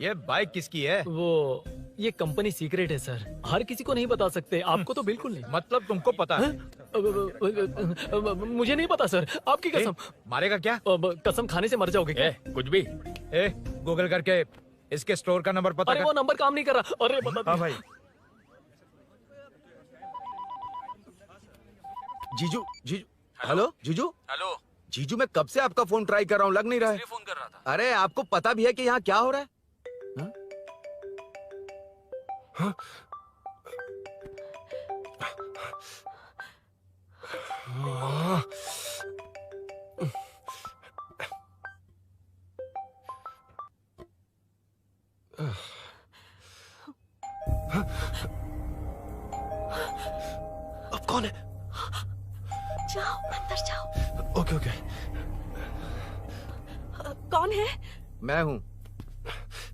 ये बाइक किसकी है? वो ये कंपनी सीक्रेट है सर, हर किसी को नहीं बता सकते। आपको तो बिल्कुल नहीं। मतलब तुमको पता है? मुझे नहीं पता सर, आपकी कसम। मारेगा क्या? कसम खाने से मर जाओगे क्या? कुछ भी। गूगल करके इसके स्टोर का नंबर पता अरे कर। वो नंबर काम नहीं कर रहा। अरे बता। हाँ भाई। जीजू हेलो जीजू। हेलो जीजू, मैं कब से आपका फोन ट्राई कर रहा हूँ, लग नहीं रहा है। फोन कर रहा था। अरे आपको पता भी है कि यहाँ क्या हो रहा है? अब कौन है? जाओ अंदर जाओ। Okay okay. कौन है? मैं हूँ।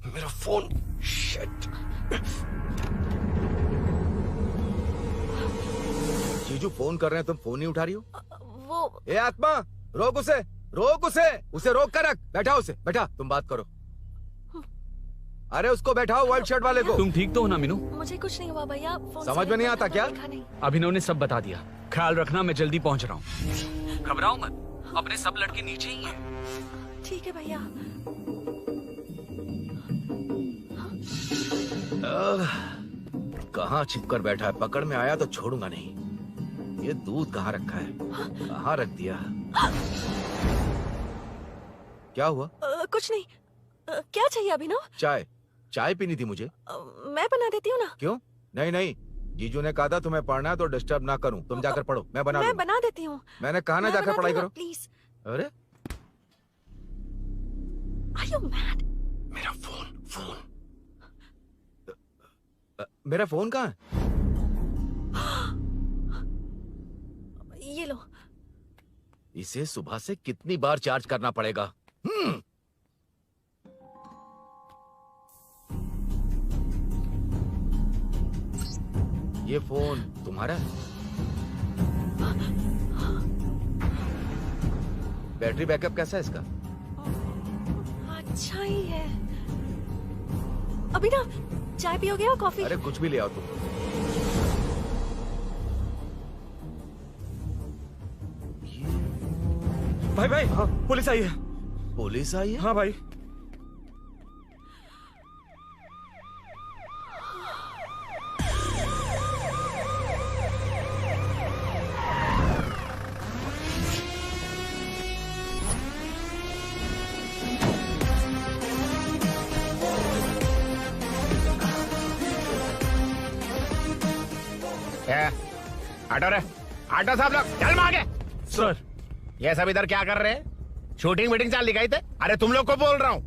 मेरा फोन। शिट। जीजू फोन कर रहे हैं, तुम फोन नहीं उठा रही हो। वो ए आत्मा, रोक उसे रोक कर रख। बैठा उसे, बैठा, तुम बात करो। अरे उसको बैठाओ, व्हाइट शर्ट वाले को। तुम ठीक तो हो ना मीनू? मुझे कुछ नहीं हुआ भैया। फोन समझ में नहीं आता क्या? अभिनव ने सब बता दिया। ख्याल रखना, मैं जल्दी पहुंच रहा हूँ। घबराओ मत, अपने सब लड़के नीचे ही हैं। ठीक है भैया। कहाँ छिप कर बैठा है, पकड़ में आया तो छोड़ूंगा नहीं। ये दूध कहाँ रखा है, कहाँ रख दिया? क्या हुआ? कुछ नहीं। क्या चाहिए अभिनव? चाय, चाय पीनी थी मुझे। मैं बना देती हूँ ना। क्यों? नहीं नहीं, जीजू ने कहा था तुम्हें पढ़ना है तो डिस्टर्ब ना करूं, तुम जाकर पढ़ो, मैं बना देती हूँ। मैंने कहा ना जाकर पढ़ाई करो प्लीज। अरे Are you mad? मेरा फोन मेरा फोन कहाँ है? ये लो। इसे सुबह से कितनी बार चार्ज करना पड़ेगा? ये फोन तुम्हारा है? बैटरी बैकअप कैसा है इसका? अच्छा ही है। अभिनव, चाय पियोगे या कॉफी? अरे कुछ भी ले आओ तुम। भाई भाई, हाँ, पुलिस आई है। पुलिस आई है? हाँ भाई। हटो रे, हटो सब लोग, चल मांगे। सर, ये सब इधर क्या कर रहे हैं? शूटिंग मीटिंग चाल दिखाई थे? अरे तुम लोग को बोल रहा हूँ।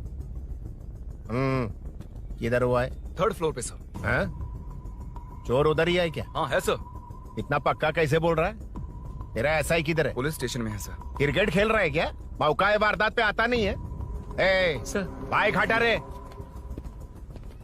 किधर हुआ है? 3rd फ्लोर पे सर। हैं? चोर उधर ही है क्या? हाँ है सर। इतना पक्का कैसे बोल रहा है? तेरा ऐसा ही किधर है? पुलिस स्टेशन में है सर। क्रिकेट खेल रहा है क्या? मौका वारदात पे आता नहीं है? ए सर, बाइक हटा रे।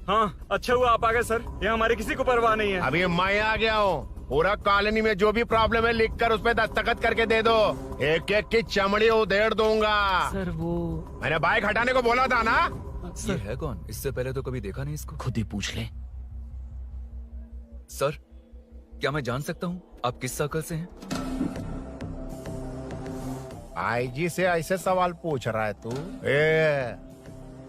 हाँ, अच्छा हुआ आप आ गए सर, ये हमारे किसी को परवाह नहीं है। अभी मैं आ गया हूँ। पूरा कॉलोनी में जो भी प्रॉब्लम है लिख कर उस पे दस्तखत करके दे दो। एक एक की चमड़ी उधेड़ दूंगा। सर वो मैंने बाइक हटाने को बोला था ना? ये है कौन? इससे पहले तो कभी देखा नहीं इसको। खुद ही पूछ ले। सर, क्या मैं जान सकता हूँ आप किस सर्कल से हैं? आईजी से ऐसे सवाल पूछ रहा है तू?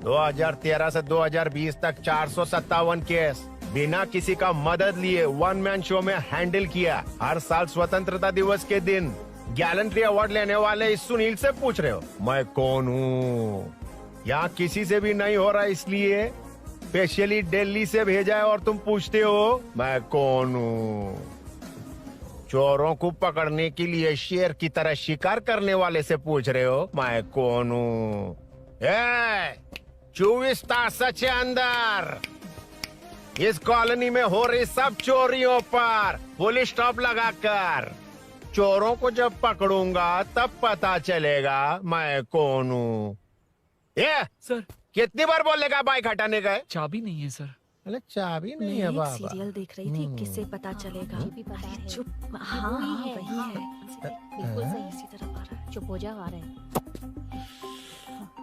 2013 से 2020 तक 457 केस बिना किसी का मदद लिए 1 मैन शो में हैंडल किया। हर साल स्वतंत्रता दिवस के दिन गैलेंट्री अवार्ड लेने वाले इस सुनील से पूछ रहे हो मैं कौन हूँ? यहाँ किसी से भी नहीं हो रहा, इसलिए स्पेशली दिल्ली से भेजा है और तुम पूछते हो मैं कौन हूँ? चोरों को पकड़ने के लिए शेर की तरह शिकार करने वाले से पूछ रहे हो मैं कौन हूँ? 24 तास के अंदर इस कॉलोनी में हो रही सब चोरियों पर पुलिस स्टॉप लगाकर चोरों को जब पकड़ूंगा तब पता चलेगा मैं कौन हूँ। ये सर, कितनी बार बोलेगा बाइक हटाने का? चाबी नहीं है सर। अरे चाबी नहीं मैं है एक बाबा। सीरियल देख रही थी, किससे पता चलेगा? अरे चुप। हाँ वही है, वही है। बिल्कुल सही। इसी तरफ आ रहा है। चुप हो जा, आ रहे हैं।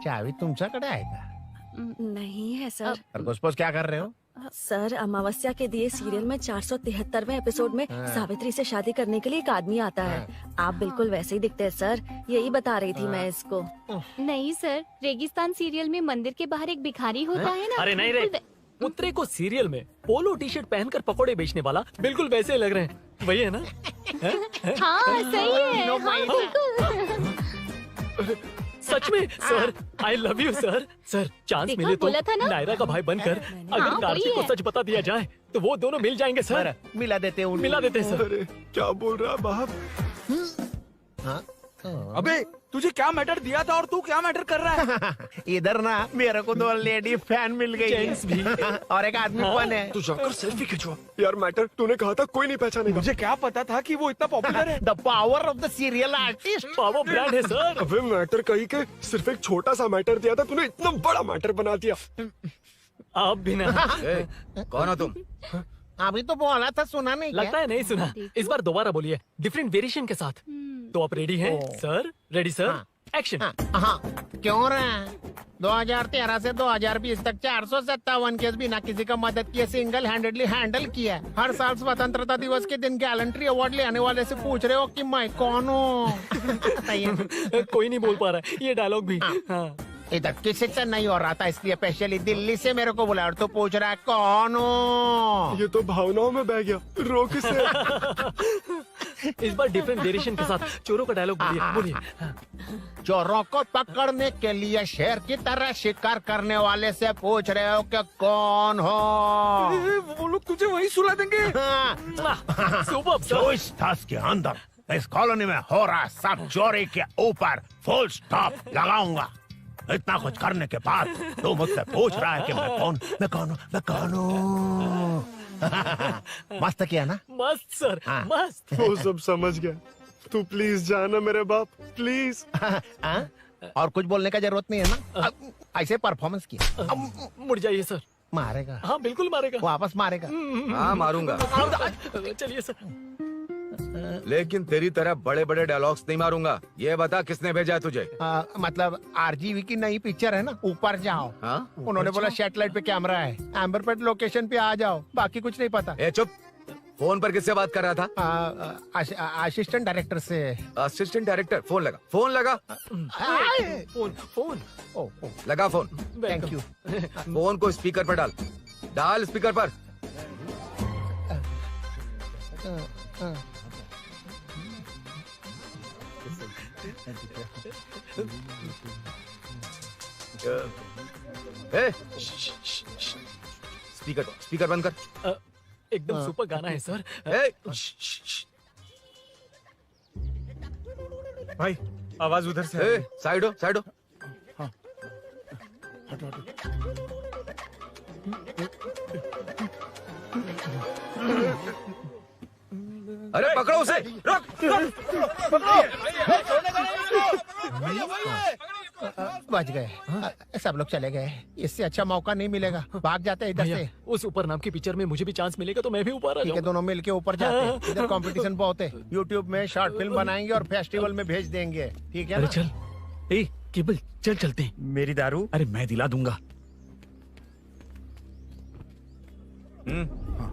चाबी तुमच्याकडे आहे का? नहीं है सर। खरगोश क्या कर रहे हो? सर, अमावस्या के दिए सीरियल में 473वें एपिसोड में हाँ। सावित्री से शादी करने के लिए एक आदमी आता है। आप बिल्कुल वैसे ही दिखते हैं सर, यही बता रही थी मैं इसको। नहीं सर, रेगिस्तान सीरियल में मंदिर के बाहर एक भिखारी होता है ना। अरे नहीं रे, पुत्रे को सीरियल में पोलो टी शर्ट पहनकर पकोड़े बेचने वाला बिल्कुल वैसे ही लग रहे हैं। वही है ना? हाँ सही है। हाँ, बिल्कुल। सच में sir, I love you sir. Sir, chance देखा, मिले तो बोला था ना? नायरा का भाई बनकर अगर हाँ, कार्तिक वही को है। सच बता दिया जाए तो वो दोनों मिल जाएंगे सर। मिला देते हैं मिला देते हैं सर। क्या बोल रहा बाप? अबे तुझे क्या मैटर दिया था और तू क्या मैटर कर रहा है? इधर ना मेरे को 2 लेडी फैन मिल गई जेंट्स भी। और एक आदमी कौन है? तू जाकर सेल्फी खिंचवा। यार मैटर तूने कहा था कोई नहीं पहचानेगा। मुझे क्या पता था कि वो इतना पॉपुलर है? The power of the serial artist. Power brand है सर। अबे मैटर कही के सिर्फ एक छोटा सा मैटर दिया था, तूने इतना बड़ा मैटर बना दिया। आप भी ना। कौन हो तुम? अभी तो बोला था, सुना नहीं क्या? लगता है नहीं सुना। इस बार दोबारा बोलिए, डिफरेंट वेरिएशन के साथ। तो आप रेडी हैं सर? Ready sir? एक्शन। हाँ, क्यों रहा? 2013 से 2020 तक 457 केस बिना किसी का मदद किए सिंगल हैंडेडली हैंडल किया है। हर साल स्वतंत्रता दिवस के दिन गैलेंट्री अवार्ड लेने वाले से पूछ रहे हो कि मैं कौन हूँ? कोई नहीं बोल पा रहा है ये डायलॉग भी। हाँ। इधर किसी से नहीं हो रहा था इसलिए स्पेशली दिल्ली से मेरे को बुलाया और तू पूछ रहा है कौन हूँ? ये तो भावनाओं में बह गया। रोक इसे। इस बार डिफरेंट वेरिएशन के साथ चोरों का डायलॉग बोलिए। चोरों को पकड़ने के लिए शेर की तरह शिकार करने वाले से पूछ रहे हो कि कौन हो? वो लोग तुझे वही सुला देंगे। जो इस दस के अंदर इस कॉलोनी में हो रहा सब चोरी के ऊपर फुल स्टॉप लगाऊंगा। इतना कुछ करने के बाद तू मुझसे पूछ रहा है कि मैं कौन हूँ? मस्त किया ना? मस्त सर, मस्त। वो सब समझ गया। तू प्लीज जाना मेरे बाप, प्लीज। और कुछ बोलने का जरूरत नहीं है ना? ऐसे परफॉर्मेंस किया। मुड़ जाइए सर। मारेगा? हाँ बिल्कुल मारेगा। वापस मारेगा? हाँ मारूंगा। चलिए सर। लेकिन तेरी तरह बड़े बड़े डायलॉग्स नहीं मारूंगा। ये बता किसने भेजा है तुझे? मतलब आरजीवी की नई पिक्चर है ना, ऊपर जाओ। उन्होंने बोला सैटेलाइट पे कैमरा है, एम्बर पेट लोकेशन पे आ जाओ, बाकी कुछ नहीं पता। ए चुप। फोन पर किससे बात कर रहा था? असिस्टेंट डायरेक्टर से। Assistant director? फोन लगा, फोन लगा। फोन लगा फोन। Thank you. फोन को स्पीकर पर डाल। डाल स्पीकर पर। स्पीकर बंद कर। एकदम सुपर गाना है सर। भाई आवाज उधर से। साइड हो, साइड हो। अरे पकड़ो उसे। रुक, बच गए। सब लोग चले गए। इससे अच्छा मौका नहीं मिलेगा। भाग जाते हैं इधर से। उस ऊपर नाम की पिक्चर में मुझे भी चांस मिलेगा तो मैं भी ऊपर आ जाऊंगा। दोनों मिलके ऊपर जाते हैं। इधर कंपटीशन बहुत है। यूट्यूब में शॉर्ट फिल्म बनाएंगे और फेस्टिवल में भेज देंगे। ठीक है अरे ना? चल, ए केबल चल चलते हैं। मेरी दारू? अरे मैं दिला दूंगा।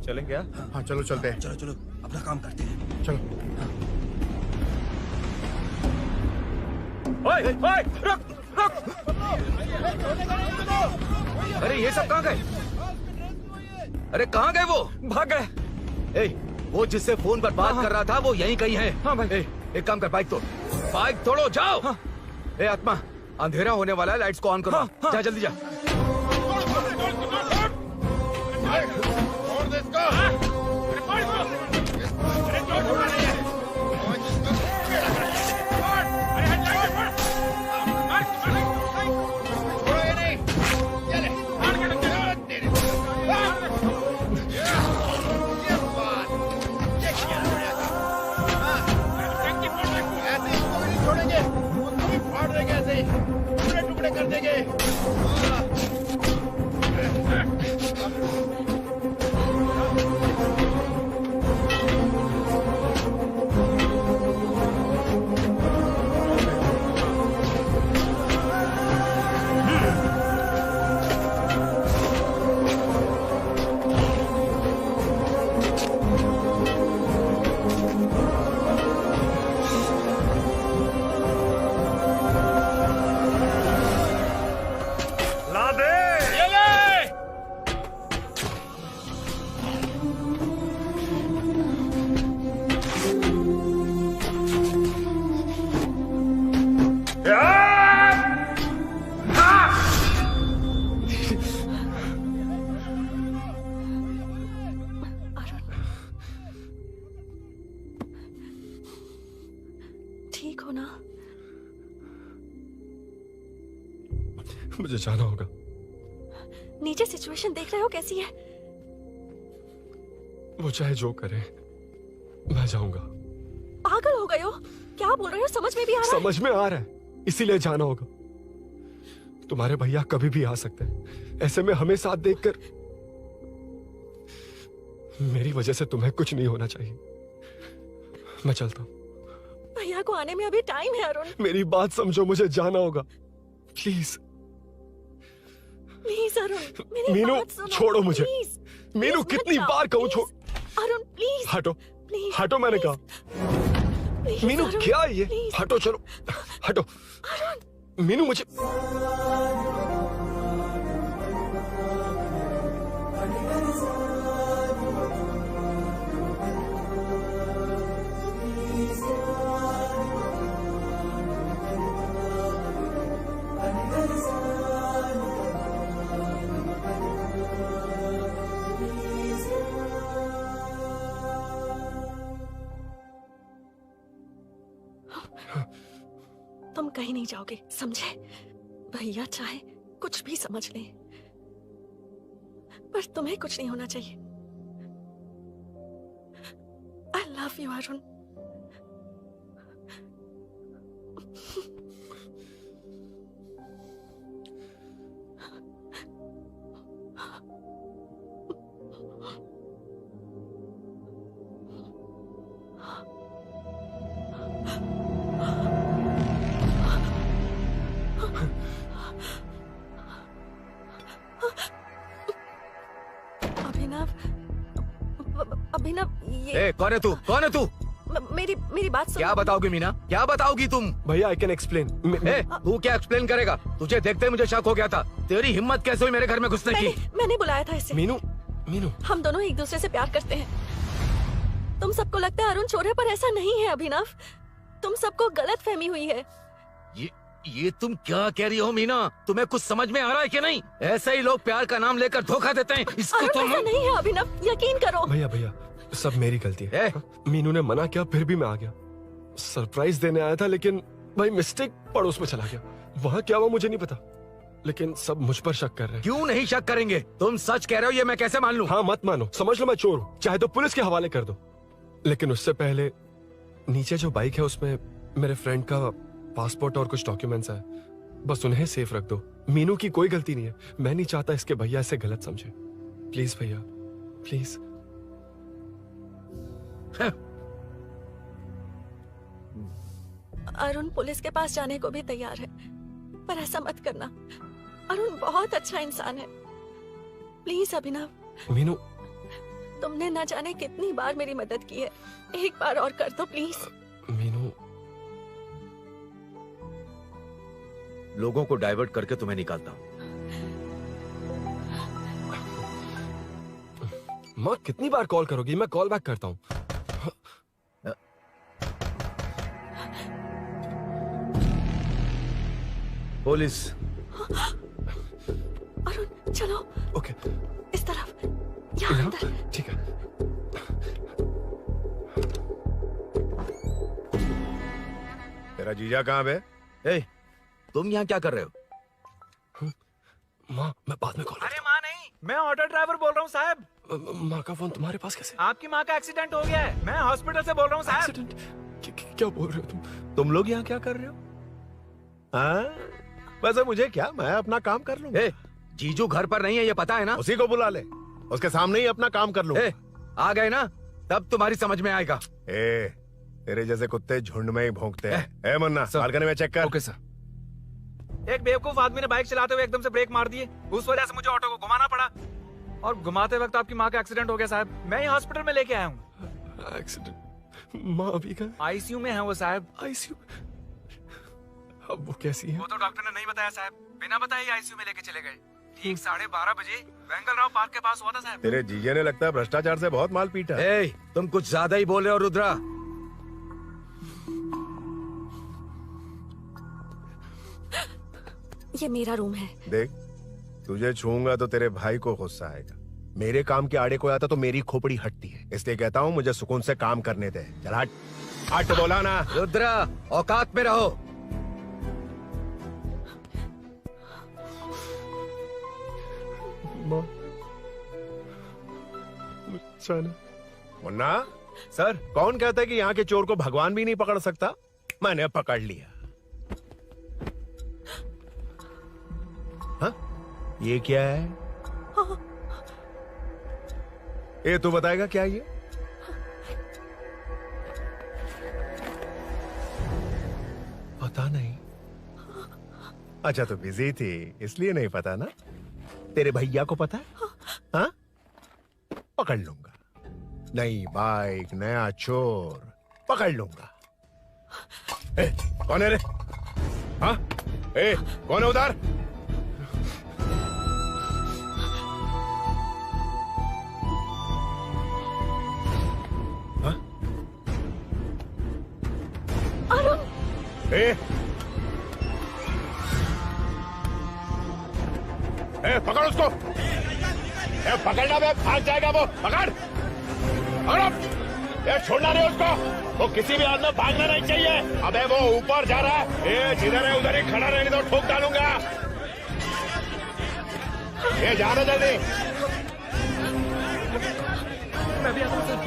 चलें क्या? हाँ चलो चलते हैं। चलो अपना काम करते हैं। चलो। ओए, ओए, रुक, रुक। अरे ये सब कहाँ गए? अरे कहाँ गए वो? भाग गए। ए, वो जिससे फोन पर बात कर रहा था वो यहीं कहीं है। हाँ भाई। एक काम कर, बाइक तोड़। बाइक तोड़ो, जाओ। ए आत्मा, अंधेरा होने वाला है, लाइट्स को ऑन करो। जा जल्दी जा। टुकड़े कर देंगे। ठीक हो ना? मुझे जाना होगा। नीचे सिचुएशन देख रहे हो कैसी है? वो चाहे जो करे, मैं जाऊंगा। पागल हो गए हो? क्या बोल रहे हो? समझ में भी आ रहा है? समझ में आ रहा है, इसीलिए जाना होगा। तुम्हारे भैया कभी भी आ सकते हैं। ऐसे में हमें साथ देखकर मेरी वजह से तुम्हें कुछ नहीं होना चाहिए। मैं चलता हूँ। भैया को आने में अभी टाइम है अरुण। मेरी बात समझो, मुझे जाना होगा। प्लीज प्लीज अरुण, मेरी मीनू बात सुनो, छोड़ो मुझे। प्लीज, मीनू प्लीज कितनी मत जाओ, बार कहूँ प्लीज। छोड़। अरुण प्लीज, हटो प्लीज, हटो मैंने कहा। प्लीज, मीनू अरुण, क्या है ये? प्लीज। हटो चलो हटो। मीनू मुझे तुम कहीं नहीं जाओगे, समझे? भैया चाहे कुछ भी समझ लें, पर तुम्हें कुछ नहीं होना चाहिए। I love you Arun. Abhinav, Abhinav, ये कौन है तू? कौन है तू? मेरी बात सुनो। क्या बताओगी मीना? क्या बताओगी तुम? भैया आई कैन एक्सप्लेन। तू क्या एक्सप्लेन करेगा? तुझे देखते ही मुझे शक हो गया था। तेरी हिम्मत कैसे हुई मेरे घर में घुसने की? मैंने बुलाया था इसे। मीनू, मीनू, हम दोनों एक दूसरे से प्यार करते हैं। तुम सबको लगता है अरुण चोर है, पर ऐसा नहीं है अभिनव। तुम सबको गलत फहमी हुई है। ये तुम क्या कह रही हो मीना? तुम्हें कुछ समझ में आ रहा है कि नहीं? ऐसे ही लोग प्यार का नाम लेकर धोखा देते हैं। इसको अरुण तुम ऐसा नहीं है अभिनव, यकीन करो। भैया भैया सब मेरी गलती है। मीनू ने मना किया फिर भी मैं आ गया। सरप्राइज देने आया था लेकिन भाई मिस्टेक पड़ोस में चला गया। वहाँ क्या हुआ मुझे नहीं पता, लेकिन सब मुझ पर शक कर रहे हैं। क्यों नहीं शक करेंगे? तुम सच कह रहे हो, ये मैं कैसे मान लूं? हाँ मत मानो, समझ लो मैं चोर हूँ, चाहे तो पुलिस के हवाले कर दो। लेकिन उससे पहले नीचे जो बाइक है उसमें मेरे फ्रेंड का पासपोर्ट और कुछ डॉक्यूमेंट्स है, बस उन्हें सेफ रख दो। मीनू की कोई गलती नहीं है। मैं नहीं चाहता इसके भैया इसे गलत समझे। प्लीज भैया प्लीज। अरुण पुलिस के पास जाने को भी तैयार है, पर ऐसा मत करना। अरुण बहुत अच्छा इंसान है। प्लीज अभिनव। मीनू, तुमने न जाने कितनी बार मेरी मदद की है, एक बार और कर दो प्लीज। मीनू, लोगों को डाइवर्ट करके तुम्हें निकालता हूँ। माँ कितनी बार कॉल करोगी? मैं कॉल बैक करता हूँ। पुलिस। अरुण चलो। ओके। इस तरफ, यहाँ अंदर। ठीक है। तेरा जीजा कहाँ पे? तुम यहाँ क्या कर रहे हो? माँ मैं बाद में कॉल। अरे माँ नहीं, मैं ऑटो ड्राइवर बोल रहा हूँ साहब। माँ का फोन तुम्हारे पास कैसे? आपकी माँ का एक्सीडेंट हो गया है, मैं हॉस्पिटल से बोल रहा हूँ साहब। क्या बोल रहे हो तुम लोग यहाँ क्या कर रहे हो? हाँ वैसे मुझे क्या, मैं अपना काम कर लूँ। जीजू घर पर नहीं है, ये पता है ना? उसी को बुला ले, उसके सामने ही अपना काम कर लूँ। आ गए ना, तब तुम्हारी समझ में आएगा। तेरे जैसे कुत्ते झुंड में ही भौंकते हैं। मुन्ना बालकनी में चेक कर। Okay sir. एक बेवकूफ आदमी ने बाइक चलाते हुए एकदम से ब्रेक मार दिए, उस वजह से मुझे ऑटो को घुमाना पड़ा और घुमाते वक्त आपकी माँ का एक्सीडेंट हो गया साहब। मैं ही हॉस्पिटल में लेके आया हूँ। एक्सीडेंट? माँ अभी कहाँ? आईसीयू में है वो साहब। आईसीयू? अब वो कैसी है? वो तो डॉक्टर ने नहीं बताया साहब, बिना बताए आईसीयू में लेके चले गए। ठीक 12:30 बजे वेंगल राव पार्क के पास हुआ था साहब। तेरे जीजे ने लगता है भ्रष्टाचार से बहुत माल पीटा। तुम कुछ ज्यादा ही बोल रहे हो रुद्रा। ये मेरा रूम है। देख, तुझे छूंगा तो तेरे भाई को गुस्सा आएगा। मेरे काम के आड़े को आता तो मेरी खोपड़ी हटती है, इसलिए कहता हूँ मुझे सुकून से काम करने दे। चल हट। हट बोला ना। रुद्रा औकात में रहो। मुन्ना सर, कौन कहता है कि यहाँ के चोर को भगवान भी नहीं पकड़ सकता? मैंने पकड़ लिया। हाँ? ये क्या है? ये तू बताएगा क्या ये? पता नहीं। अच्छा तो बिजी थी इसलिए नहीं पता ना? तेरे भैया को पता है? हाँ? पकड़ लूंगा। नई बाइक, नया चोर, पकड़ लूंगा। ए, कौन है रे? हाँ? ए, कौन है उधर? हाँ? ए, पकड़ उसको। पकड़ना बे, भाग जाएगा वो। पकड़, पकड़ो। छोड़ना नहीं उसको। वो किसी भी हाल में भागना नहीं चाहिए। अबे वो ऊपर जा रहा है। जिधर है उधर ही खड़ा रहने दो, ठोक डालूंगा। जाना जल्दी। मैं भी आता हूं सर।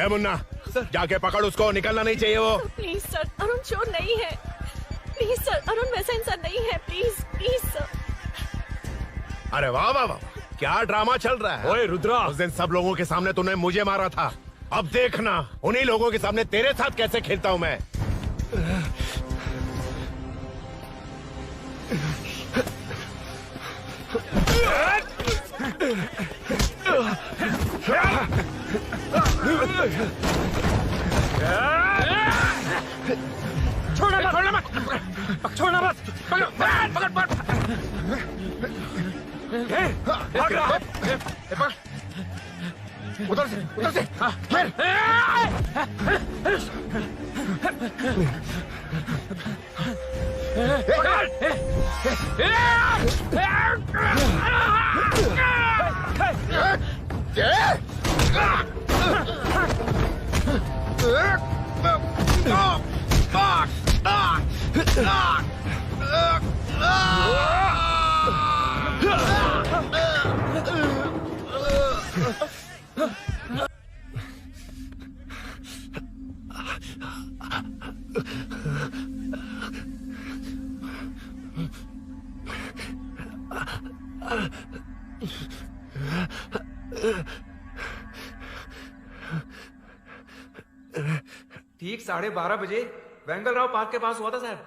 मुन्ना, जाके पकड़ उसको, निकलना नहीं चाहिए वो। प्लीज सर, अरुण चोर नहीं है। प्लीज सर, अरुण वैसा इंसान नहीं है। Please please sir. अरे वाह वाह वाह, क्या ड्रामा चल रहा है। ओए रुद्रा, उस दिन सब लोगों के सामने तूने मुझे मारा था। अब देखना उन्हीं लोगों के सामने तेरे साथ कैसे खेलता हूं मैं। छोड़ना मत, छोड़ना मत। पकड़, पकड़, पकड़। भाग रहा। उधर से, उधर से। ठीक 12:30 बजे वेंगल राव पार्क के पास हुआ था साहब।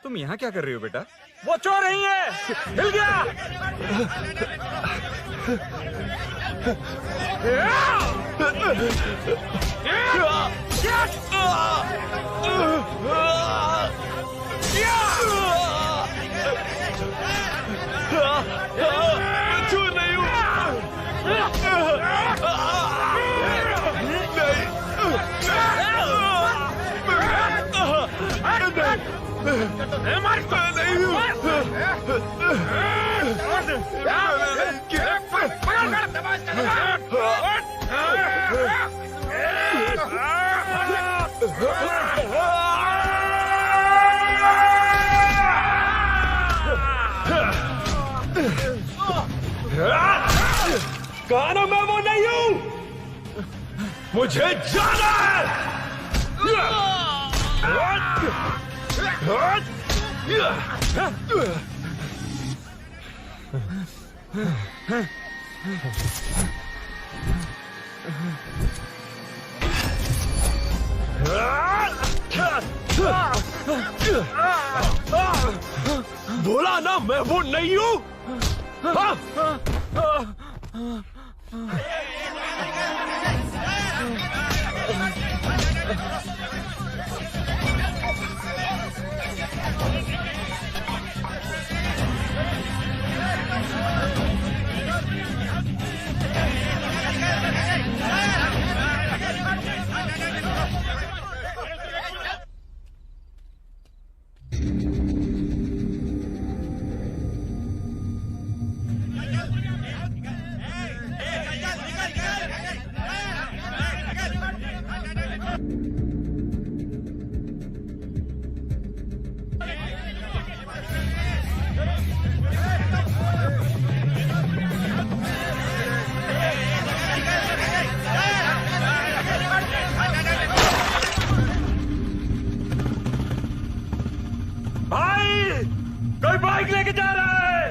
तुम यहाँ क्या कर रही हो बेटा? वो चोर नहीं है, हिल गया। चोर नहीं हूँ। कहा ना मैं वो नहीं हूँ, मुझे जाना है। बोला ना मैं वो नहीं हूँ। कोई बाइक लेके जा रहा है।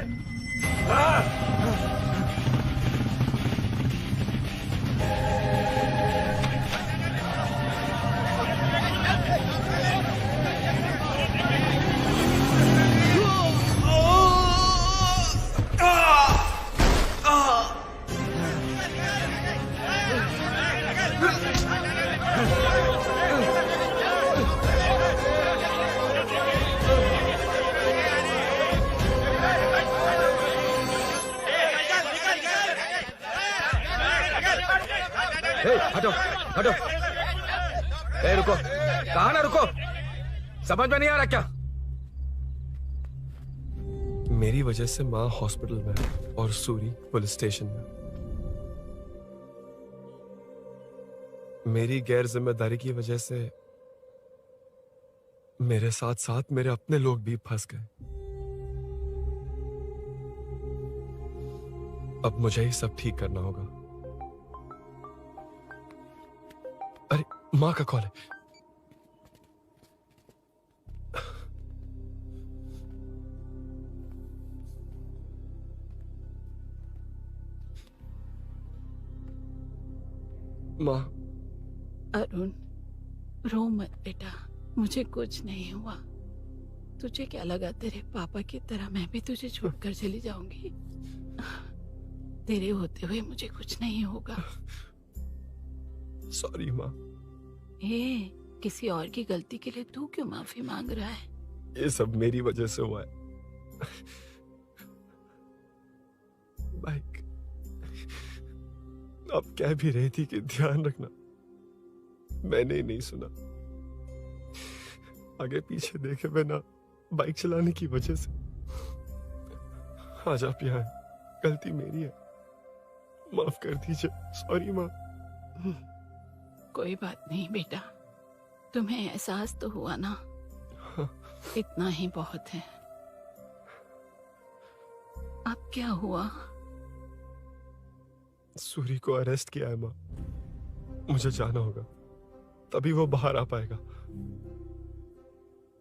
हटो हटो। ए रुको, कहा ना रुको, समझ में नहीं आ रहा क्या? मेरी वजह से माँ हॉस्पिटल में और सूरी पुलिस स्टेशन में। मेरी गैर जिम्मेदारी की वजह से मेरे साथ साथ मेरे अपने लोग भी फंस गए। अब मुझे ही सब ठीक करना होगा। अरे माँ का कॉल है। माँ। अरुण, रो मत बेटा, मुझे कुछ नहीं हुआ। तुझे क्या लगा तेरे पापा की तरह मैं भी तुझे छोड़कर चली जाऊंगी? तेरे होते हुए मुझे कुछ नहीं होगा। सॉरी माँ। ए, किसी और की गलती के लिए तू क्यों माफी मांग रहा है? ये सब मेरी वजह से हुआ है। बाइक अब कह भी रही थी कि ध्यान रखना, मैंने ही नहीं सुना। आगे पीछे देखे बिना बाइक चलाने की वजह से आज आप यहाँ हैं। गलती मेरी है, माफ कर दीजिए। सॉरी माँ। कोई बात नहीं बेटा, तुम्हें एहसास तो हुआ ना, इतना ही बहुत है। अब क्या हुआ? सूरी को अरेस्ट किया है माँ, मुझे जाना होगा, तभी वो बाहर आ पाएगा।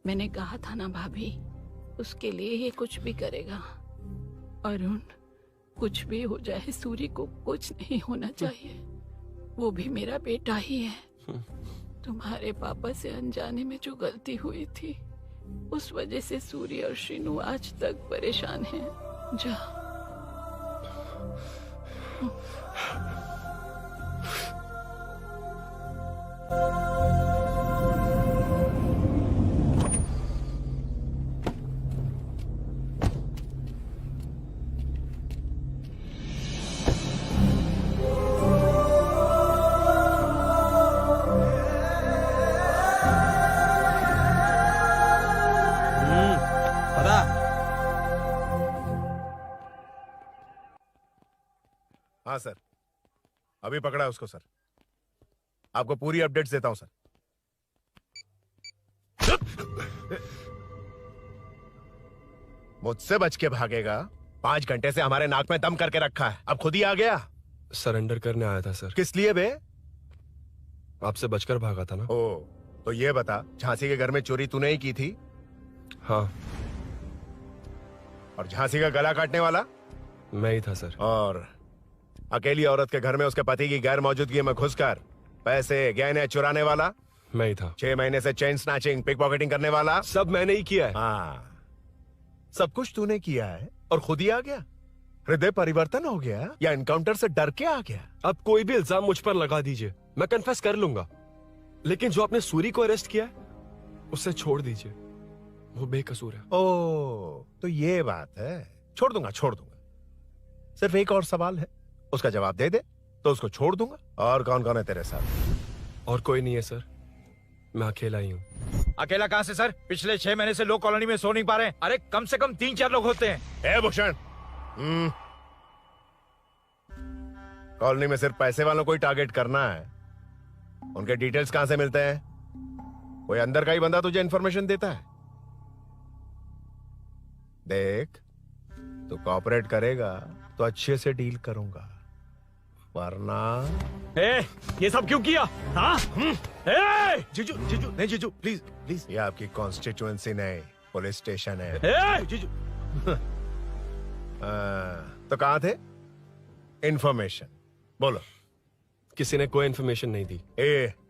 मैंने कहा था ना भाभी, उसके लिए ये कुछ भी करेगा। अरुण, कुछ भी हो जाए सूरी को कुछ नहीं होना चाहिए। वो भी मेरा बेटा ही है। तुम्हारे पापा से अनजाने में जो गलती हुई थी, उस वजह से सूरी और श्रीनु आज तक परेशान हैं। जा। हाँ सर, अभी पकड़ा है उसको सर। आपको पूरी अपडेट्स देता हूं सर। मुझसे बच के भागेगा? 5 घंटे से हमारे नाक में दम करके रखा है, अब खुद ही आ गया। सरेंडर करने आया था सर। किस लिए बे? आपसे बचकर भागा था ना। ओ, तो ये बता, झांसी के घर में चोरी तूने ही की थी? हाँ। और झांसी का गला काटने वाला? मैं ही था सर। और अकेली औरत के घर में उसके पति की गैर मौजूदगी में घुसकर पैसे गहने चुराने वाला? मैं ही था। 6 महीने से चेन स्नैचिंग, पिक पॉकेटिंग करने वाला? सब मैंने ही किया है। हाँ, सब कुछ तूने किया है और खुद ही आ गया? हृदय परिवर्तन हो गया या एनकाउंटर से डर के आ गया? अब कोई भी इल्जाम मुझ पर लगा दीजिए, मैं कन्फेस कर लूंगा। लेकिन जो आपने सूरी को अरेस्ट किया है, उसे छोड़ दीजिए, वो बेकसूर है। ओ, तो ये बात है। छोड़ दूंगा, छोड़ दूंगा। सिर्फ एक और सवाल है, उसका जवाब दे दे तो उसको छोड़ दूंगा। और कौन कौन है तेरे साथ? और कोई नहीं है सर, मैं अकेला ही हूँ। अकेला कहाँ से सर? पिछले 6 महीने से लोग कॉलोनी में सो नहीं पा रहे हैं। अरे कम से कम 3-4 लोग होते हैं। ए भूषण, कॉलोनी में सिर्फ पैसे वालों को ही टारगेट करना है। उनके डिटेल्स कहां से मिलते हैं? कोई अंदर का ही बंदा तुझे इंफॉर्मेशन देता है? देख, तू कोऑपरेट करेगा तो अच्छे से डील करूंगा, वरना ये सब क्यों किया? हाँ? जीजू जीजू नहीं, जीजू प्लीज प्लीज। ये आपकी कॉन्स्टिट्यूएंसी नहीं, पुलिस स्टेशन है। जीजू तो कहाँ थे? इन्फॉर्मेशन बोलो। किसी ने कोई इन्फॉर्मेशन नहीं दी।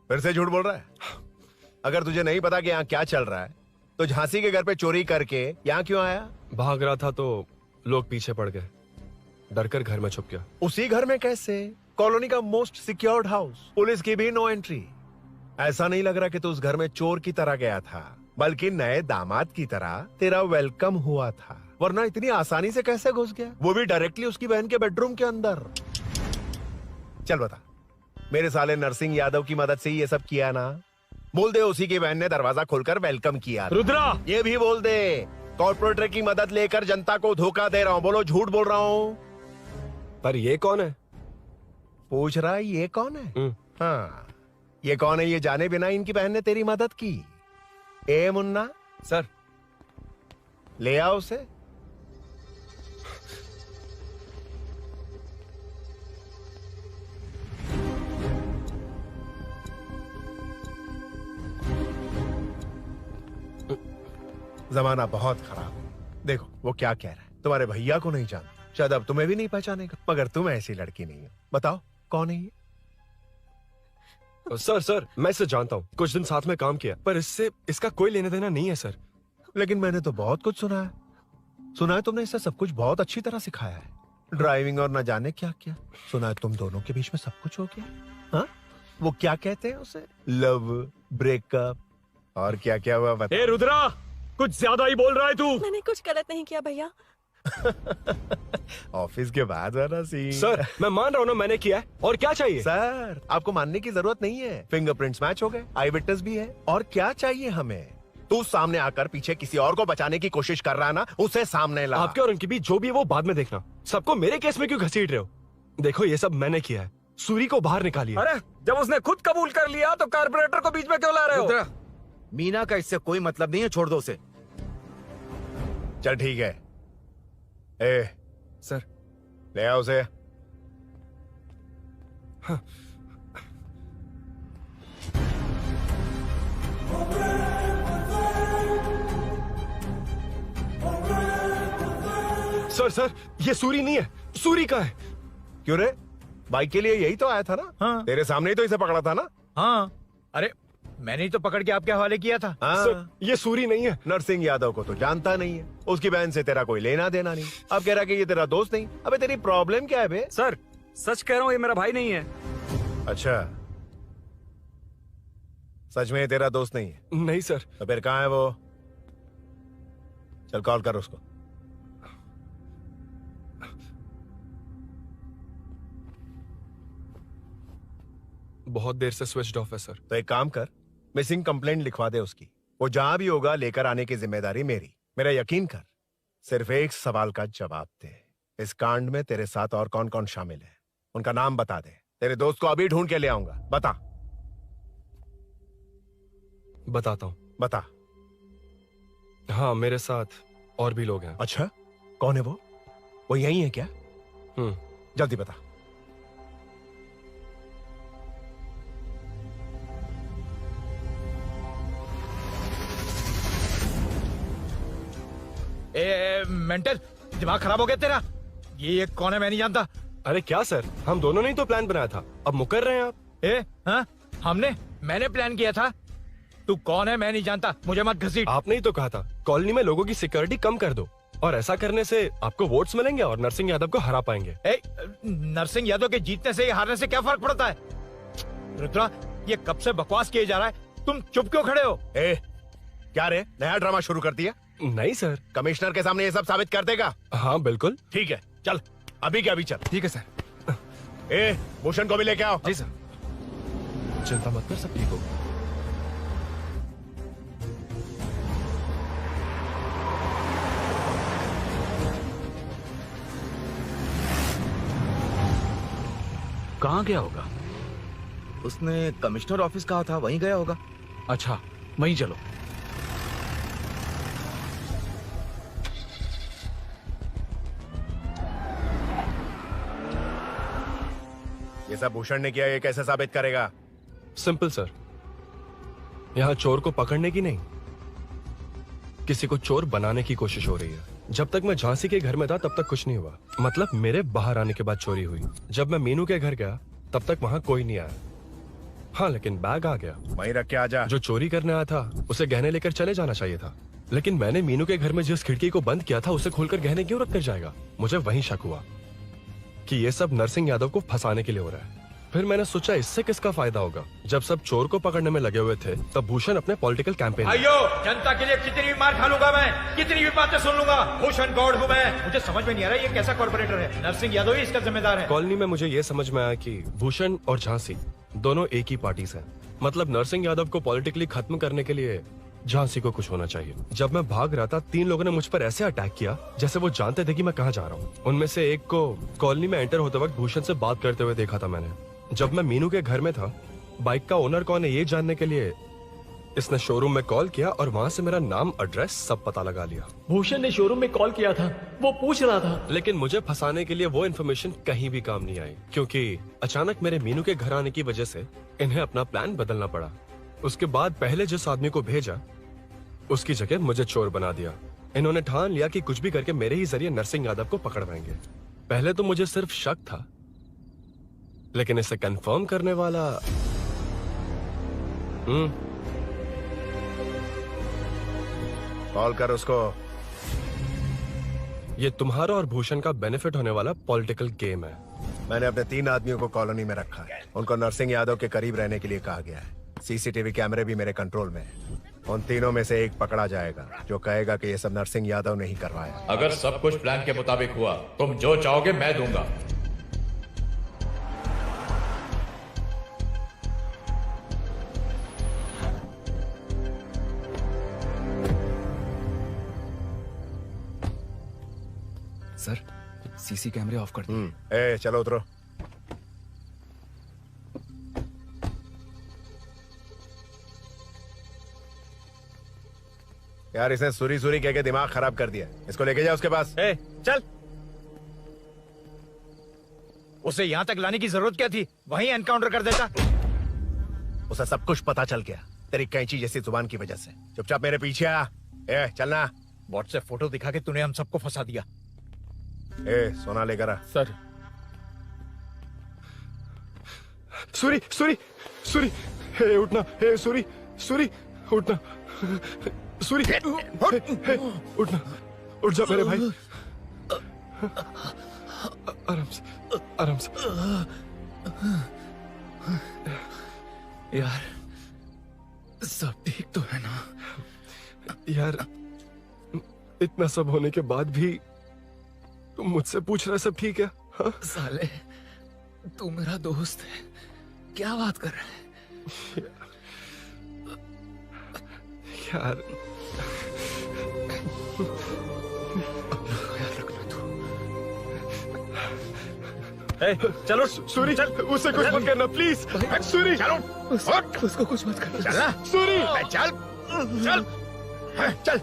फिर से झूठ बोल रहा है? अगर तुझे नहीं पता कि यहाँ क्या चल रहा है तो झांसी के घर पे चोरी करके यहाँ क्यों आया? भाग रहा था तो लोग पीछे पड़ गए, डर कर घर में छुप गया। उसी घर में कैसे? कॉलोनी का मोस्ट सिक्योर्ड हाउस, पुलिस की भी नो एंट्री। ऐसा नहीं लग रहा कि तू उस घर में चोर की तरह गया था, बल्कि नए दामाद की तरह तेरा वेलकम हुआ था। वरना इतनी आसानी से कैसे घुस गया, वो भी डायरेक्टली उसकी बहन के बेडरूम के अंदर? चल बता, मेरे साले नरसिंह यादव की मदद से ही ये सब किया ना? बोल दे उसी की बहन ने दरवाजा खोलकर वेलकम किया। रुद्रा, ये भी बोल दे कॉर्पोरेटर की मदद लेकर जनता को धोखा दे रहा हूँ। बोलो झूठ बोल रहा हूँ। पर ये कौन है? पूछ रहा है ये कौन है? हाँ, ये कौन है ये जाने बिना इनकी बहन ने तेरी मदद की। ए मुन्ना सर, ले आओ उसे। जमाना बहुत खराब है। देखो वो क्या कह रहा है, तुम्हारे भैया को नहीं जानता, शायद अब तुम्हें भी नहीं पहचानेगा, मगर तुम ऐसी लड़की नहीं हो। बताओ कौन है ये? सर मैं इसे जानता हूँ, कुछ दिन साथ में काम किया, पर इससे इसका कोई लेना देना नहीं है सर। लेकिन मैंने तो बहुत कुछ सुना है तुमने इसे सब कुछ बहुत अच्छी तरह सिखाया है, ड्राइविंग और न जाने क्या क्या। सुना है तुम दोनों के बीच में सब कुछ हो गया। हाँ, वो क्या कहते हैं उसे, लव, ब्रेकअप और क्या क्या हुआ बता। ए रुद्रा, कुछ ज्यादा ही बोल रहा है तू। मैंने कुछ गलत नहीं किया भैया। ऑफिस के बाद वाला सीन। सर मैं मान रहा हूँ ना मैंने किया है, और क्या चाहिए? सर आपको मानने की जरूरत नहीं है, फिंगरप्रिंट्स मैच हो गए, आई विटनेस भी है, और क्या चाहिए हमें? तू सामने आकर पीछे किसी और को बचाने की कोशिश कर रहा है ना, उसे सामने ला। आपके और उनके बीच जो भी है वो बाद में देखना, सबको मेरे केस में क्यों घसीट रहे हो? देखो ये सब मैंने किया है, सूरी को बाहर निकालिए। अरे जब उसने खुद कबूल कर लिया तो कारपोरेटर को बीच में क्यों ला रहे हो? मीना का इससे कोई मतलब नहीं है, छोड़ दो उसे। चल ठीक है। ए सर, ले आओ उसे। हाँ। सर ये सूरी नहीं है, सूरी का है। क्यों रे, बाइक के लिए यही तो आया था ना? हाँ। तेरे सामने ही तो इसे पकड़ा था ना? हाँ, अरे मैंने ही तो पकड़ के आपके हवाले किया था। हाँ। सर ये सूरी नहीं है। नरसिंह यादव को तो जानता नहीं है, उसकी बहन से तेरा कोई लेना देना नहीं, अब कह रहा कि ये तेरा दोस्त नहीं। अबे तेरी प्रॉब्लम क्या है बे? सर सच कह रहा हूँ, ये मेरा भाई नहीं है। अच्छा, सच में ये तेरा दोस्त नहीं है? नहीं सर। तो फिर कहाँ है वो? चल कॉल कर उसको। बहुत देर से स्विच ऑफ है सर। तो एक काम कर, मिसिंग कंप्लेंट लिखवा दे उसकी, वो जहां भी होगा लेकर आने की जिम्मेदारी मेरी। मेरा यकीन कर, सिर्फ एक सवाल का जवाब दे, इस कांड में तेरे साथ और कौन कौन शामिल है, उनका नाम बता दे। तेरे दोस्त को अभी ढूंढ के ले आऊंगा। बता। बताता हूँ। बता। हाँ, मेरे साथ और भी लोग हैं। अच्छा, कौन है वो यही है क्या? जल्दी बता। मेंटल, दिमाग खराब हो गया तेरा? ये कौन है, मैं नहीं जानता। अरे क्या सर, हम दोनों ने ही तो प्लान बनाया था, अब मुकर रहे हैं आप। हाँ, मैंने प्लान किया था। तू कौन है मैं नहीं जानता, मुझे मत घसीट। आपने ही तो कहा था कॉलोनी में लोगों की सिक्योरिटी कम कर दो, और ऐसा करने से आपको वोट्स मिलेंगे और नरसिंह यादव को हरा पाएंगे। नरसिंह यादव के जीतने से या हारने से क्या फर्क पड़ता है? रुद्रा, ये कब से बकवास किए जा रहा है, तुम चुप क्यों खड़े हो? क्या रे, नया ड्रामा शुरू कर दिया? नहीं सर। कमिश्नर के सामने ये सब साबित कर देगा? हाँ बिल्कुल। ठीक है, चल अभी क्या अभी चल। ठीक है सर। भूषण को भी लेके आओ। जी सर। चिंता मत कर, सब ठीक होगा। कहाँ गया होगा? उसने कमिश्नर ऑफिस कहा था, वहीं गया होगा। अच्छा, वहीं चलो। ये सब भूषण ने किया, ये कैसे साबित करेगा? सिंपल सर, यहाँ चोर को पकड़ने की नहीं, किसी को चोर बनाने की कोशिश हो रही है। जब तक मैं झांसी के घर में था तब तक कुछ नहीं हुआ, मतलब मेरे बाहर आने के बाद चोरी हुई। जब मैं मीनू के घर गया तब तक वहाँ कोई नहीं आया। हाँ, लेकिन बैग आ गया। वहीं रख के आ जा। जो चोरी करने आया था उसे गहने लेकर चले जाना चाहिए था, लेकिन मैंने मीनू के घर में जिस खिड़की को बंद किया था उसे खोलकर गहने क्यों रख कर जाएगा। मुझे वहीं शक हुआ कि ये सब नरसिंह यादव को फंसाने के लिए हो रहा है। फिर मैंने सोचा इससे किसका फायदा होगा। जब सब चोर को पकड़ने में लगे हुए थे तब भूषण अपने पॉलिटिकल कैंपेन। अयो, जनता के लिए कितनी भी मार खा लूंगा मैं, कितनी भी बातें सुन लूंगा, भूषण गॉड हूँ मैं। मुझे समझ में नहीं आ रहा ये कैसा कॉर्पोरेटर है। नरसिंह यादव ही इसका जिम्मेदार है। कॉलोनी में मुझे ये समझ में आया कि भूषण और झांसी दोनों एक ही पार्टी से, मतलब नरसिंह यादव को पॉलिटिकली खत्म करने के लिए झांसी को कुछ होना चाहिए। जब मैं भाग रहा था 3 लोगों ने मुझ पर ऐसे अटैक किया जैसे वो जानते थे कि मैं कहाँ जा रहा हूँ। उनमें से एक को कॉलोनी में एंटर होते वक्त भूषण से बात करते हुए देखा था मैंने। जब मैं मीनू के घर में था, बाइक का ओनर कौन है ये जानने के लिए इसने शोरूम में कॉल किया और वहाँ से मेरा नाम, एड्रेस सब पता लगा लिया। भूषण ने शोरूम में कॉल किया था, वो पूछ रहा था। लेकिन मुझे फंसाने के लिए वो इन्फॉर्मेशन कहीं भी काम नहीं आई, क्योंकि अचानक मेरे मीनू के घर आने की वजह से इन्हें अपना प्लान बदलना पड़ा। उसके बाद पहले जिस आदमी को भेजा उसकी जगह मुझे चोर बना दिया। इन्होंने ठान लिया कि कुछ भी करके मेरे ही जरिए नरसिंह यादव को पकड़वाएंगे। पहले तो मुझे सिर्फ शक था, लेकिन इसे कंफर्म करने वाला कॉल कर उसको। ये तुम्हारा और भूषण का बेनिफिट होने वाला पॉलिटिकल गेम है। मैंने अपने 3 आदमियों को कॉलोनी में रखा है। उनको नरसिंह यादव के करीब रहने के लिए कहा गया है। सीसीटीवी कैमरे भी मेरे कंट्रोल में है। उन तीनों में से एक पकड़ा जाएगा जो कहेगा कि ये सब नरसिंह यादव ने ही करवाया। अगर सब कुछ प्लान के मुताबिक हुआ, तुम जो चाहोगे मैं दूंगा। सर, सीसी कैमरे ऑफ कर दो। ए, चलो उतरो। यार इसने सुरी सुरी कह के दिमाग खराब कर दिया। इसको लेके जा उसके पास। ए, चल। उसे यहाँ तक लाने की जरूरत क्या थी? वहीं एनकाउंटर कर देता। उसे सब कुछ पता चल गया तेरी कैंची जैसी जुबान की वजह से। चुपचाप मेरे पीछे आ। ए, चलना। व्हाट्सएप फोटो दिखा के तूने हम सबको फंसा दिया। ए, सोना लेकर आ। सर। सूरी, सूरी, सूरी, हे उठना, हे सूरी, सूरी, उठना, सूरी, हे, उठना, उठ जा मेरे भाई। आराम से, आराम से। यार, सब ठीक तो है ना? यार, इतना सब होने के बाद भी तुम मुझसे पूछ रहा सब ठीक है? हाँ? साले, तू मेरा दोस्त है, क्या बात कर रहा है? यार, यार रखना तू। चलो सूरी, चल, उसे कुछ मत करना प्लीज। सूरी, चलो, उसको कुछ मत करना। चल, सूरी, चल, चल, चल।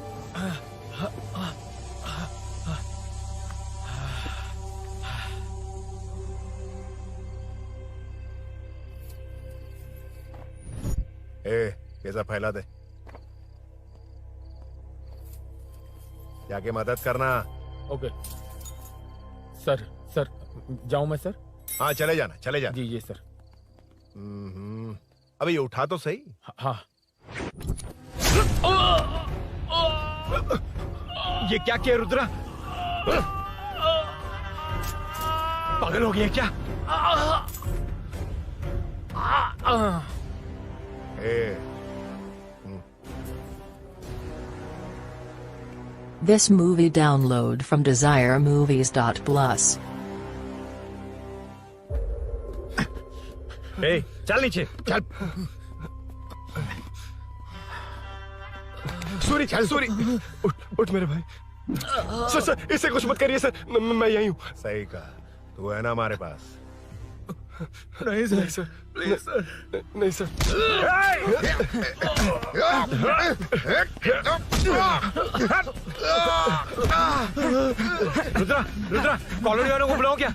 ए, ये सब फैला दे। जाके मदद करना। Okay sir. सर जाऊं मैं सर? हाँ, चले जाना, चले जाना। जी सर। अबे ये उठा तो सही। हाँ। ये क्या किया रुद्रा? पागल हो गया क्या? This movie download from DesireMovies.plus. ए, चल नीचे, चल। सूरी, सूरी, उठ मेरे भाई। सर, सर, इसे कुछ मत करिए सर, मैं यहीं हूँ। सही कहा, तू है ना हमारे पास। नहीं सर, नहीं सर, प्लीज सर, नहीं सर। रुद्रा, रुद्रा, कॉलोनी वालों को बुलाओ क्या?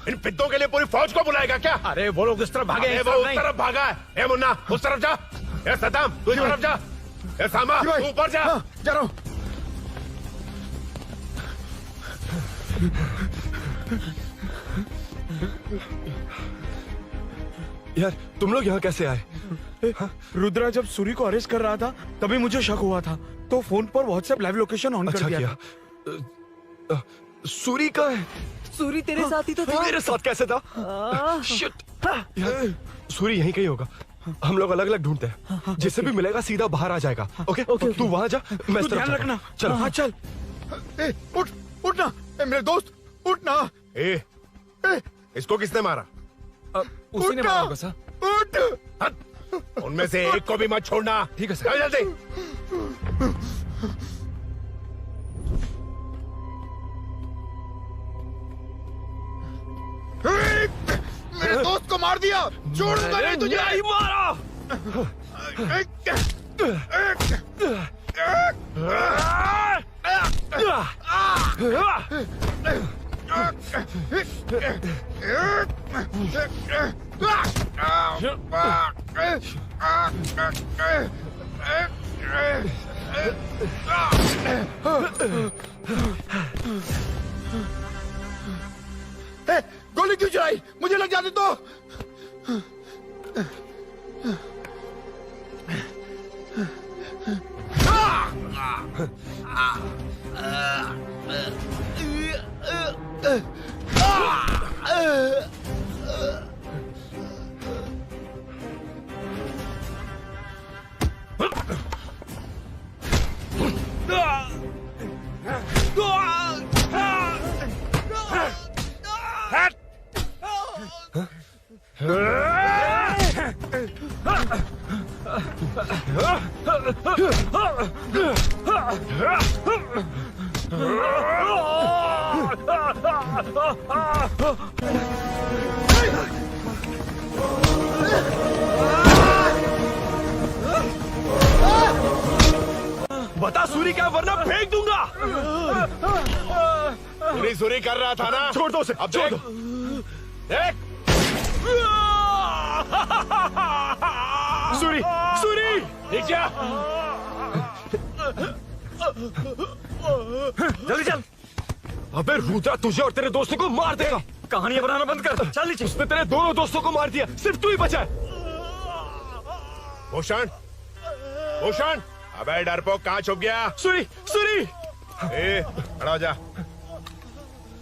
इन पिद्दों के लिए पूरी फौज को बुलाएगा क्या? अरे वो लोग इस तरफ भागे हैं। वो उस तरफ भागा है। ए मुन्ना, उस तरफ जा। ए सदाम, तू इस तरफ जा। ए सामा, तू ऊपर जा। जा रहा हूँ। यार तुम लोग यहाँ कैसे आए? रुद्रा जब सूरी को अरेस्ट कर रहा था तभी मुझे शक हुआ था, तो फोन पर व्हाट्सएप लाइव लोकेशन ऑन कर दिया था। सूरी का है? सूरी तेरे साथ ही तो था। मेरे साथ कैसे था? शिट। यार, सूरी यहीं कहीं होगा। हम लोग अलग अलग ढूंढते हैं, जिसे भी मिलेगा सीधा बाहर आ जाएगा। ओके तू वहां जा, मैं इस तरफ ध्यान जाता हूं। रखना। चलो। हाँ चल। उठ उठना मेरे दोस्त, उठना। इसको किसने मारा? उसी ने मारा होगा सर। उठ। उनमें से एक को भी मत छोड़ना। ठीक है सर। जल्दी। मेरे दोस्त को मार दिया, छोड़ दूंगा नहीं तुझे। नहीं मारा। गोली क्यों चलाई? मुझे लग जाती तो। बता सूरी क्या, वरना फेंक दूंगा। सूरी कर रहा था ना? छोड़ दो उसे, अब छोड़ दो। देख। सूरी, सूरी, देख जा। जल्दी चल। अबे रुद्रा तुझे और तेरे दोस्तों को मार देगा। कहानियां बनाना बंद कर, चल नीचे। उसने तेरे दोनों दोस्तों को मार दिया, सिर्फ तू ही बचा है। भूषण, भूषण, अबे डरपोक कहाँ छुप गया? सूरी, सूरी। खड़ा हो जा।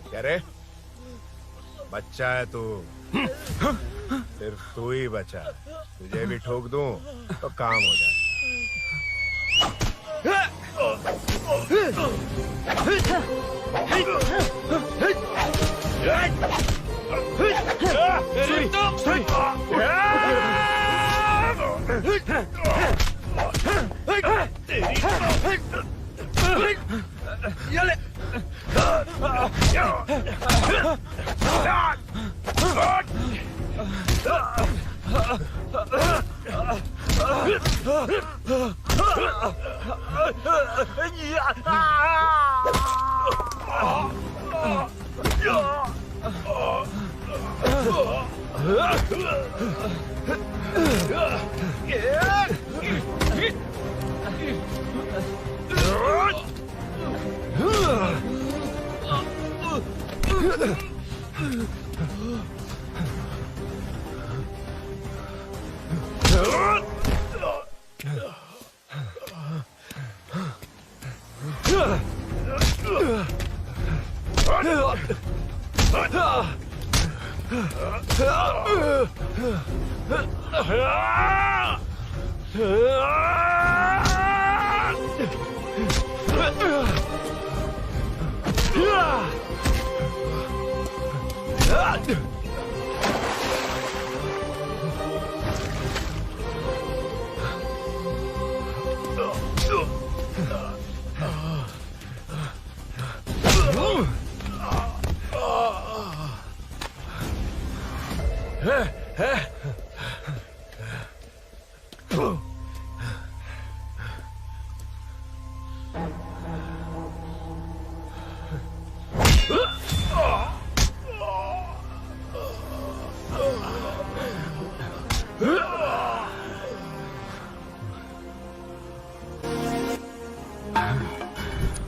क्या रे? बच्चा है तू, सिर्फ तू ही बचा। तुझे भी ठोक दूं तो काम हो जाए।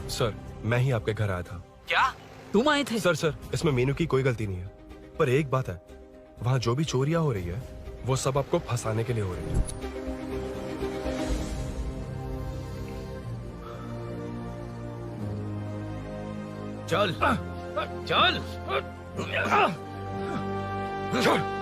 सर, मैं ही आपके घर आया था। क्या? तुम आए थे? सर इसमें मीनू की कोई गलती नहीं है, पर एक बात है, वहाँ जो भी चोरियां हो रही है वो सब आपको फंसाने के लिए हो रही है। चल चल चल।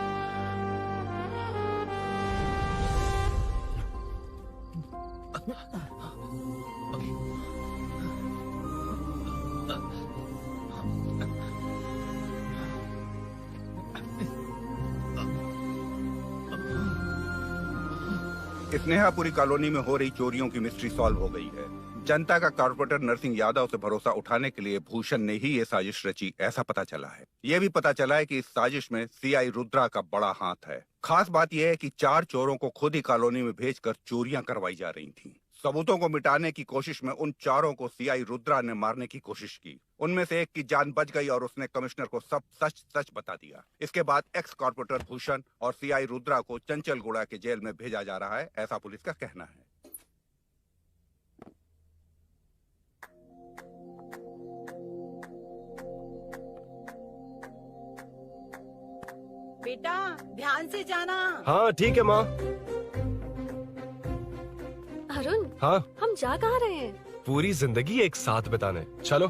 स्नेहापुरी कॉलोनी में हो रही चोरियों की मिस्ट्री सॉल्व हो गई है। जनता का कॉर्पोरेटर नरसिंह यादव से भरोसा उठाने के लिए भूषण ने ही ये साजिश रची, ऐसा पता चला है। ये भी पता चला है कि इस साजिश में सीआई रुद्रा का बड़ा हाथ है। खास बात यह है कि 4 चोरों को खुद ही कॉलोनी में भेजकर चोरियां करवाई जा रही थीं। सबूतों को मिटाने की कोशिश में उन 4 को सीआई रुद्रा ने मारने की कोशिश की। उनमें से एक की जान बच गई और उसने कमिश्नर को सब सच सच बता दिया। इसके बाद एक्स कॉर्पोरेटर भूषण और सीआई रुद्रा को चंचलगुड़ा के जेल में भेजा जा रहा है, ऐसा पुलिस का कहना है। बेटा ध्यान से जाना। हाँ ठीक है माँ। अरुण, हाँ हम जा कहाँ रहे हैं? पूरी जिंदगी एक साथ बिताने, चलो।